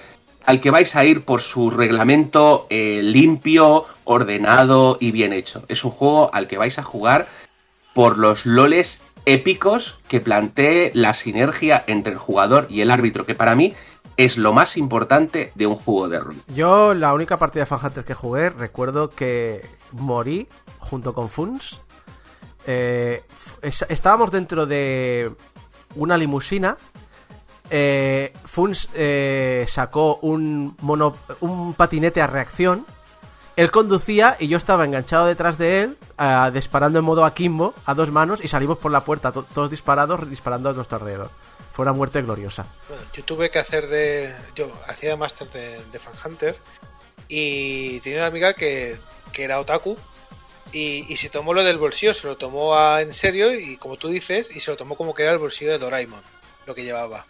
al que vais a ir por su reglamento limpio, ordenado y bien hecho. Es un juego al que vais a jugar por los loles épicos que plantee la sinergia entre el jugador y el árbitro, que para mí es lo más importante de un juego de rol. Yo, la única partida de Fan Hunter que jugué, recuerdo que morí junto con Funs. Estábamos dentro de una limusina. Funs sacó un patinete a reacción. Él conducía y yo estaba enganchado detrás de él, disparando en modo akimbo a dos manos, y salimos por la puerta todos disparados, disparando a nuestro alrededor. Fue una muerte gloriosa. Bueno, yo tuve que yo hacía máster de Fan Hunter y tenía una amiga que era otaku. Y se tomó lo del bolsillo, se lo tomó en serio, y como tú dices, y se lo tomó como que era el bolsillo de Doraemon, lo que llevaba.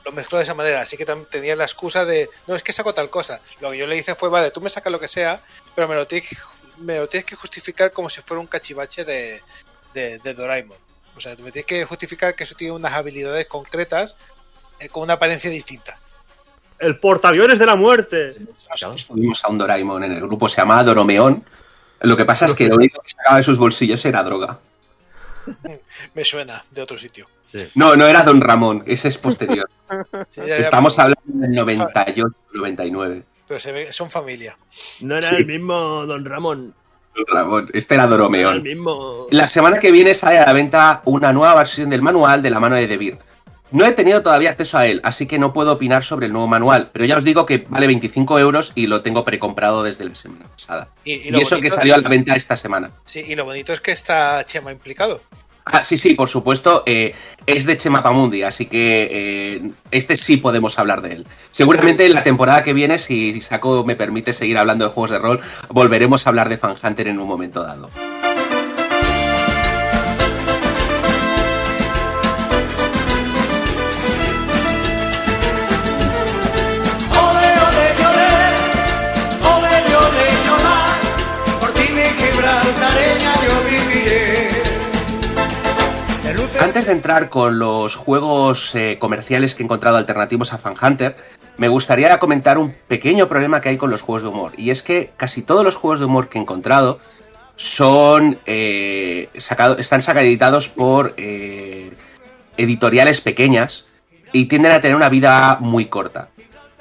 Lo mezcló de esa manera, así que tenía la excusa de, no, es que saco tal cosa. Lo que yo le hice fue, vale, tú me sacas lo que sea, pero me lo tienes que justificar como si fuera un cachivache de Doraemon. O sea, tú me tienes que justificar que eso tiene unas habilidades concretas con una apariencia distinta. ¡El portaaviones de la muerte! Nosotros tuvimos a un Doraemon en el grupo, se llamaba Doromeón. Lo que pasa es que lo único que sacaba de sus bolsillos era droga. Me suena de otro sitio. Sí. No era Don Ramón, ese es posterior. Sí, Estamos hablando del 98, 99. pero se ve que son familia. No era el mismo Don Ramón. Ramón, este era No era el Doromeón. mismo. La semana que viene sale a la venta una nueva versión del manual de la mano de Debir. No he tenido todavía acceso a él, así que no puedo opinar sobre el nuevo manual, pero ya os digo que vale 25 euros y lo tengo precomprado desde la semana pasada. Y Y lo eso bonito- que salió a la venta esta semana. Sí, y lo bonito es que está Chema implicado. Ah, sí, por supuesto, es de Chema Pamundi, así que este sí podemos hablar de él. Seguramente en la temporada que viene, si Saco me permite seguir hablando de juegos de rol, volveremos a hablar de Fan Hunter en un momento dado. Antes de entrar con los juegos comerciales que he encontrado alternativos a Fan Hunter, me gustaría comentar un pequeño problema que hay con los juegos de humor. Y es que casi todos los juegos de humor que he encontrado son están editados por editoriales pequeñas y tienden a tener una vida muy corta.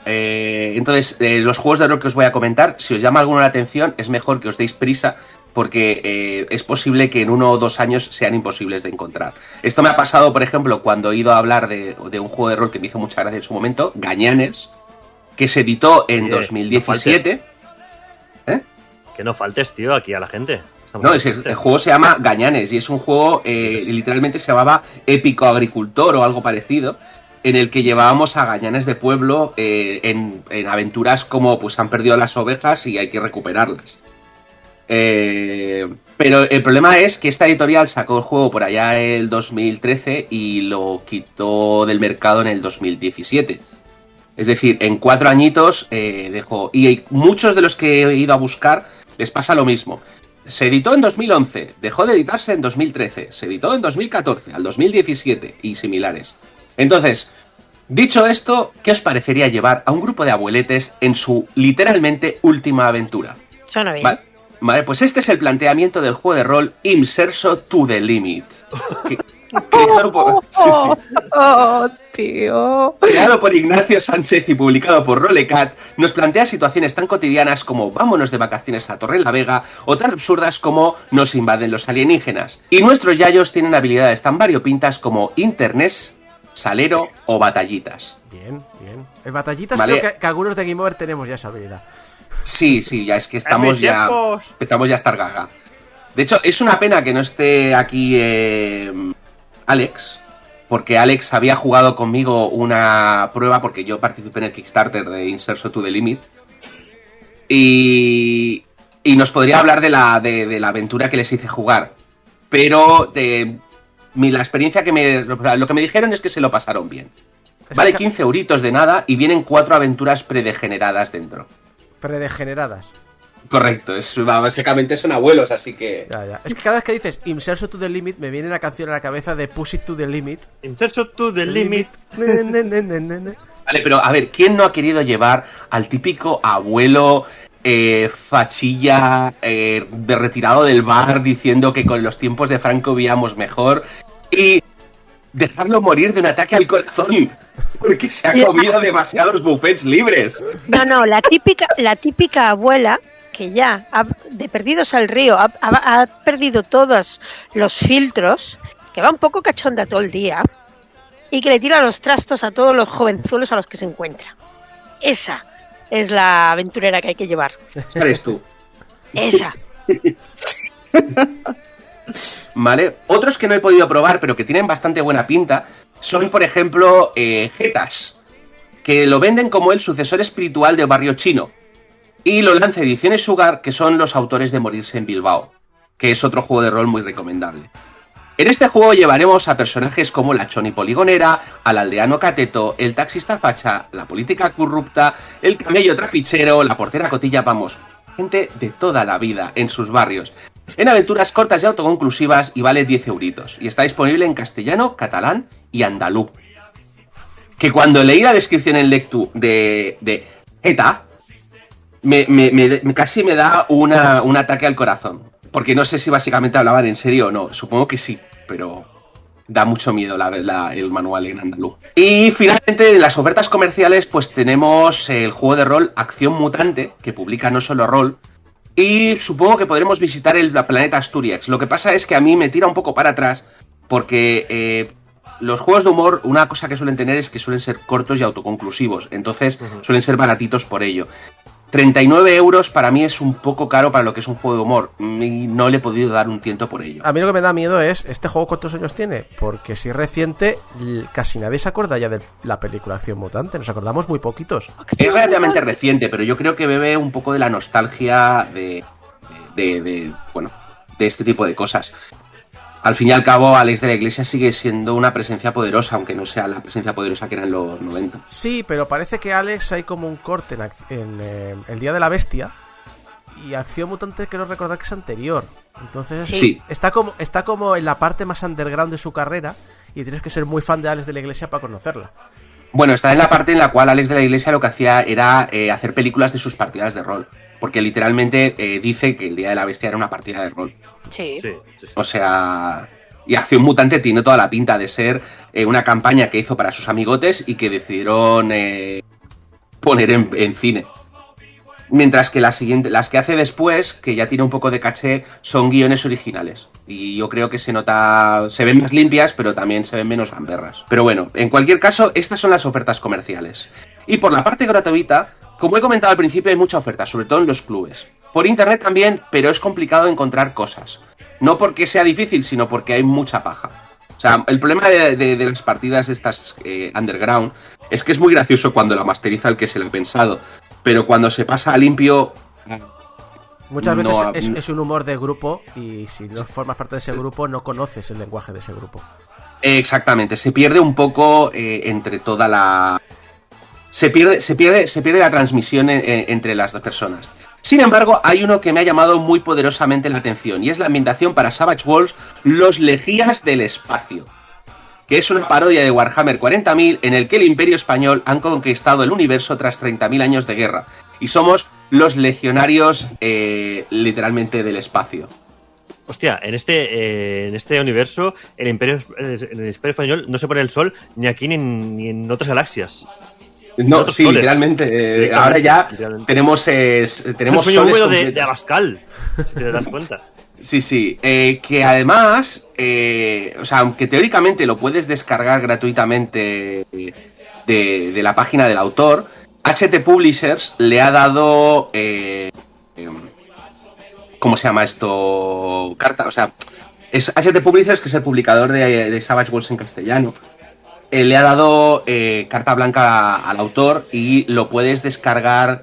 Entonces, los juegos de rol que os voy a comentar, si os llama alguno la atención, es mejor que os deis prisa, porque es posible que en 1 o 2 años sean imposibles de encontrar. Esto me ha pasado, por ejemplo, cuando he ido a hablar de un juego de rol que me hizo mucha gracia en su momento, Gañanes, que se editó en Oye, 2017. Que no faltes, tío, aquí a la gente. Estamos No, aquí es a la el gente. juego se llama Gañanes y es un juego, literalmente se llamaba Épico Agricultor o algo parecido, en el que llevábamos a gañanes de pueblo en aventuras como pues han perdido las ovejas y hay que recuperarlas. Pero el problema es que esta editorial sacó el juego por allá el 2013 y lo quitó del mercado en el 2017. Es decir, en 4 añitos dejó. Y muchos de los que he ido a buscar les pasa lo mismo. Se editó en 2011, dejó de editarse en 2013, se editó en 2014, al 2017 y similares. Entonces, dicho esto, ¿qué os parecería llevar a un grupo de abueletes en su literalmente última aventura? Suena bien. Vale, pues este es el planteamiento del juego de rol Inserso to the Limit. Creado por, Oh, tío. creado por Ignacio Sánchez y publicado por Rolecat, nos plantea situaciones tan cotidianas como vámonos de vacaciones a Torrelavega o tan absurdas como nos invaden los alienígenas. Y nuestros yayos tienen habilidades tan variopintas como Internés, Salero o Batallitas. Bien. En batallitas Vale. creo que algunos de Game Over tenemos ya esa habilidad. Sí, ya es que ¡En estamos mis ya... tiempos! Empezamos ya a estar gaga. De hecho, es una pena que no esté aquí Alex, porque Alex había jugado conmigo una prueba, porque yo participé en el Kickstarter de Inserso to the Limit, y nos podría hablar de la aventura que les hice jugar. Pero la experiencia lo que me dijeron es que se lo pasaron bien. Es Vale que 15 euritos de nada y vienen 4 aventuras predegeneradas dentro. Predegeneradas. Correcto, básicamente son abuelos, así que... Ya. Es que cada vez que dices Inserso to the Limit me viene la canción a la cabeza de Push It to the Limit. Inserso to the limit. Vale, pero a ver, ¿quién no ha querido llevar al típico abuelo fachilla de retirado del bar diciendo que con los tiempos de Franco vivíamos mejor y dejarlo morir de un ataque al corazón porque se ha comido demasiados buffets libres? No, la típica abuela que ya de perdidos al río ha perdido todos los filtros, que va un poco cachonda todo el día y que le tira los trastos a todos los jovenzuelos a los que se encuentra. Esa es la aventurera que hay que llevar. Esa eres tú. Esa. Vale, otros que no he podido probar pero que tienen bastante buena pinta son, por ejemplo, Zetas, que lo venden como el sucesor espiritual de Barrio Chino, y lo lanza Ediciones Sugar, que son los autores de Morirse en Bilbao, que es otro juego de rol muy recomendable. En este juego llevaremos a personajes como la Choni Poligonera, al aldeano Cateto, el taxista facha, la política corrupta, el camello trapichero, la portera cotilla, vamos, gente de toda la vida en sus barrios, en aventuras cortas y autoconclusivas, y vale 10 euritos, y está disponible en castellano, catalán y andaluz. Que cuando leí la descripción en lectu de ETA, casi me da un ataque al corazón. Porque no sé si básicamente hablaban en serio o no. Supongo que sí, pero Da mucho miedo el manual en andaluz. Y finalmente, en las ofertas comerciales, pues tenemos el juego de rol Acción Mutante, que publica No Solo Rol. Y supongo que podremos visitar el planeta Asturias. Lo que pasa es que a mí me tira un poco para atrás, porque los juegos de humor, una cosa que suelen tener es que suelen ser cortos y autoconclusivos. Entonces, suelen ser baratitos por ello. 39 euros para mí es un poco caro para lo que es un juego de humor y no le he podido dar un tiento por ello. A mí lo que me da miedo es, ¿este juego cuántos años tiene? Porque si es reciente, casi nadie se acuerda ya de la película Acción Mutante, nos acordamos muy poquitos. Es relativamente reciente, pero yo creo que bebe un poco de la nostalgia de este tipo de cosas. Al fin y al cabo, Alex de la Iglesia sigue siendo una presencia poderosa, aunque no sea la presencia poderosa que era en los 90. Sí, pero parece que Alex hay como un corte en El Día de la Bestia y Acción Mutante quiero recordar que es anterior. Entonces sí. está como en la parte más underground de su carrera y tienes que ser muy fan de Alex de la Iglesia para conocerla. Bueno, está en la parte en la cual Alex de la Iglesia lo que hacía era hacer películas de sus partidas de rol. Porque literalmente dice que El Día de la Bestia era una partida de rol. Sí. O sea, y Acción Mutante tiene toda la pinta de ser una campaña que hizo para sus amigotes y que decidieron poner en cine. Mientras que las que hace después, que ya tiene un poco de caché, son guiones originales. Y yo creo que se ven más limpias, pero también se ven menos gamberras. Pero bueno, en cualquier caso, estas son las ofertas comerciales. Y por la parte gratuita, como he comentado al principio, hay mucha oferta, sobre todo en los clubes. Por internet también, pero es complicado encontrar cosas. No porque sea difícil, sino porque hay mucha paja. O sea, el problema de las partidas estas underground es que es muy gracioso cuando la masteriza el que se lo ha pensado, pero cuando se pasa a limpio... Muchas veces es un humor de grupo y si no formas parte de ese grupo no conoces el lenguaje de ese grupo. Exactamente, se pierde un poco entre toda la... Se pierde la transmisión entre las dos personas. Sin embargo, hay uno que me ha llamado muy poderosamente la atención y es la ambientación para Savage Worlds Los Legías del Espacio, que es una parodia de Warhammer 40.000 en el que el Imperio Español han conquistado el universo tras 30.000 años de guerra y somos los legionarios literalmente del espacio. Hostia, en este universo el Imperio Español no se pone el sol ni aquí ni en otras galaxias. No, sí, literalmente. Ahora ya tenemos el sueño soles húmedo de Abascal, si te das cuenta. Sí. Que además, o sea, aunque teóricamente lo puedes descargar gratuitamente de la página del autor, HT Publishers le ha dado... ¿cómo se llama esto? Carta, o sea, es HT Publishers, que es el publicador de Savage Worlds en castellano. Le ha dado carta blanca al autor y lo puedes descargar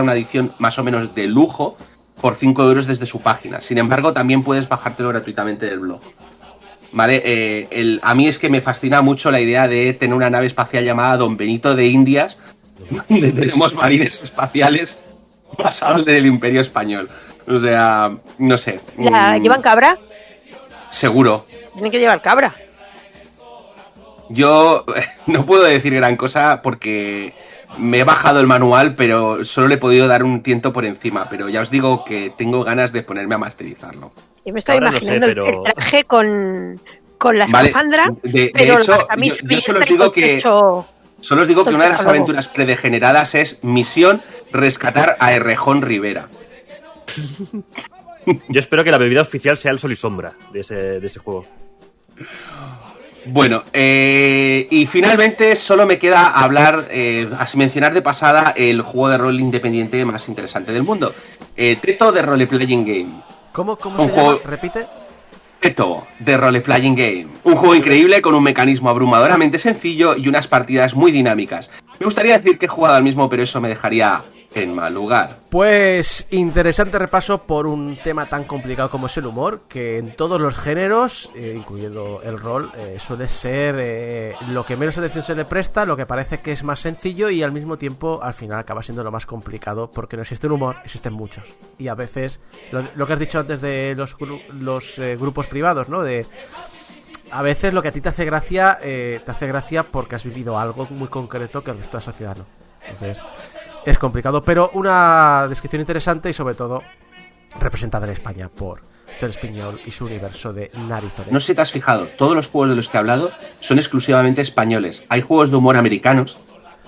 una edición más o menos de lujo por 5 euros desde su página. Sin embargo, también puedes bajártelo gratuitamente del blog. ¿Vale? A mí es que me fascina mucho la idea de tener una nave espacial llamada Don Benito de Indias, donde tenemos marines espaciales basados en el Imperio Español. O sea, no sé. ¿Llevan cabra? Seguro. Tienen que llevar cabra. Yo no puedo decir gran cosa porque me he bajado el manual, pero solo le he podido dar un tiento por encima. Pero ya os digo que tengo ganas de ponerme a masterizarlo. Yo me estoy imaginando el traje con la escafandra. De hecho, yo solo os digo que... Solo os digo que una de las aventuras predegeneradas es Misión Rescatar a Errejón Rivera. Yo espero que la bebida oficial sea el Sol y Sombra de ese juego. Bueno, y finalmente solo me queda hablar, mencionar de pasada el juego de rol independiente más interesante del mundo. Teto de Role Playing Game. ¿Cómo se llama? ¿Repite? Teto de Role Playing Game. Un juego increíble con un mecanismo abrumadoramente sencillo y unas partidas muy dinámicas. Me gustaría decir que he jugado al mismo, pero eso me dejaría en mal lugar. Pues interesante repaso por un tema tan complicado como es el humor, que en todos los géneros, incluyendo el rol, suele ser lo que menos atención se le presta, lo que parece que es más sencillo y al mismo tiempo al final acaba siendo lo más complicado, porque no existe un humor, existen muchos. Y a veces, lo que has dicho antes de los grupos privados, ¿no? A veces lo que a ti te hace gracia porque has vivido algo muy concreto que el resto de la sociedad no. Entonces es complicado, pero una descripción interesante y sobre todo representada en España por Cerspiñol y su universo de narizones. No sé si te has fijado, todos los juegos de los que he hablado son exclusivamente españoles. Hay juegos de humor americanos,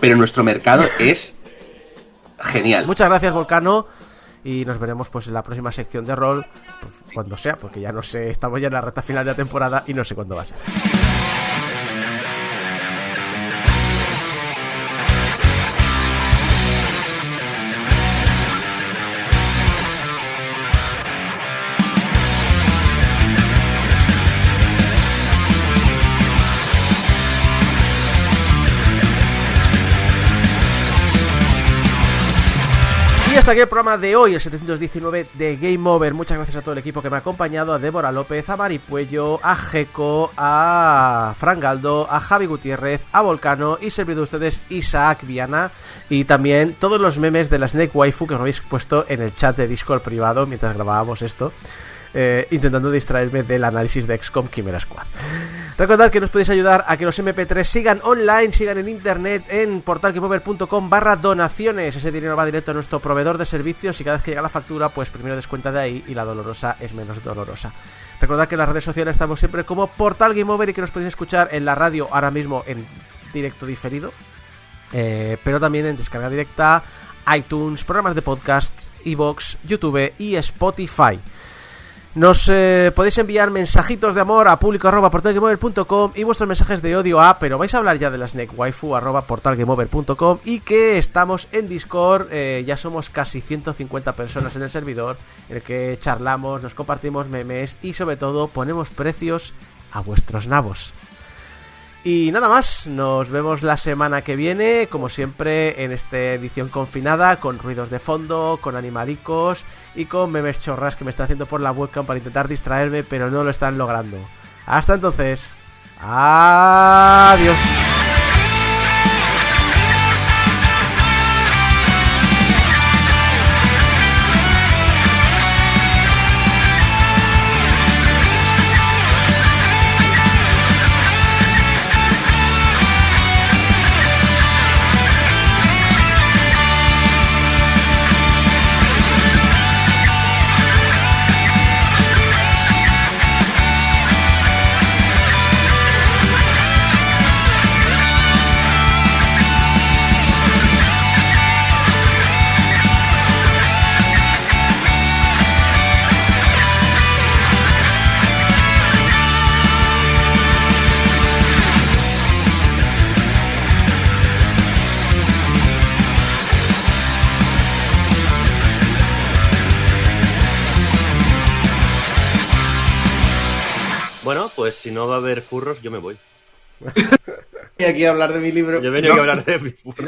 pero nuestro mercado es genial. Muchas gracias, Volcano, y nos veremos pues en la próxima sección de rol, pues, cuando sea, porque ya no sé, estamos ya en la recta final de la temporada y no sé cuándo va a ser. Y hasta aquí el programa de hoy, el 719 de Game Over. Muchas gracias a todo el equipo que me ha acompañado, a Débora López, a Mari Puello, a Jeco, a Fran Galdo, a Javi Gutiérrez, a Volcano y servidor de ustedes, Isaac Viana. Y también todos los memes de la Snake Waifu que os habéis puesto en el chat de Discord privado mientras grabábamos esto, intentando distraerme del análisis de XCOM Chimera Squad. Recordad que nos podéis ayudar a que los MP3 sigan online, sigan en internet, en portalgameover.com/donaciones. Ese dinero va directo a nuestro proveedor de servicios y cada vez que llega la factura, pues primero descuenta de ahí y la dolorosa es menos dolorosa. Recordad que en las redes sociales estamos siempre como Portal Game Over y que nos podéis escuchar en la radio ahora mismo en directo diferido, pero también en descarga directa, iTunes, programas de podcasts, iVoox, YouTube y Spotify. Nos podéis enviar mensajitos de amor a público@portalgameover.com y vuestros mensajes de odio a pero vais a hablar ya de la Snake Waifu @portalgameover.com, y que estamos en Discord, ya somos casi 150 personas en el servidor, en el que charlamos, nos compartimos memes y sobre todo ponemos precios a vuestros nabos. Y nada más, nos vemos la semana que viene, como siempre en esta edición confinada, con ruidos de fondo, con animalicos y con memes chorras que me está haciendo por la webcam para intentar distraerme, pero no lo están logrando. Hasta entonces, adiós. Bueno, pues si no va a haber furros, yo me voy. Y aquí a hablar de mi libro. Yo he venido aquí a hablar de mi furro.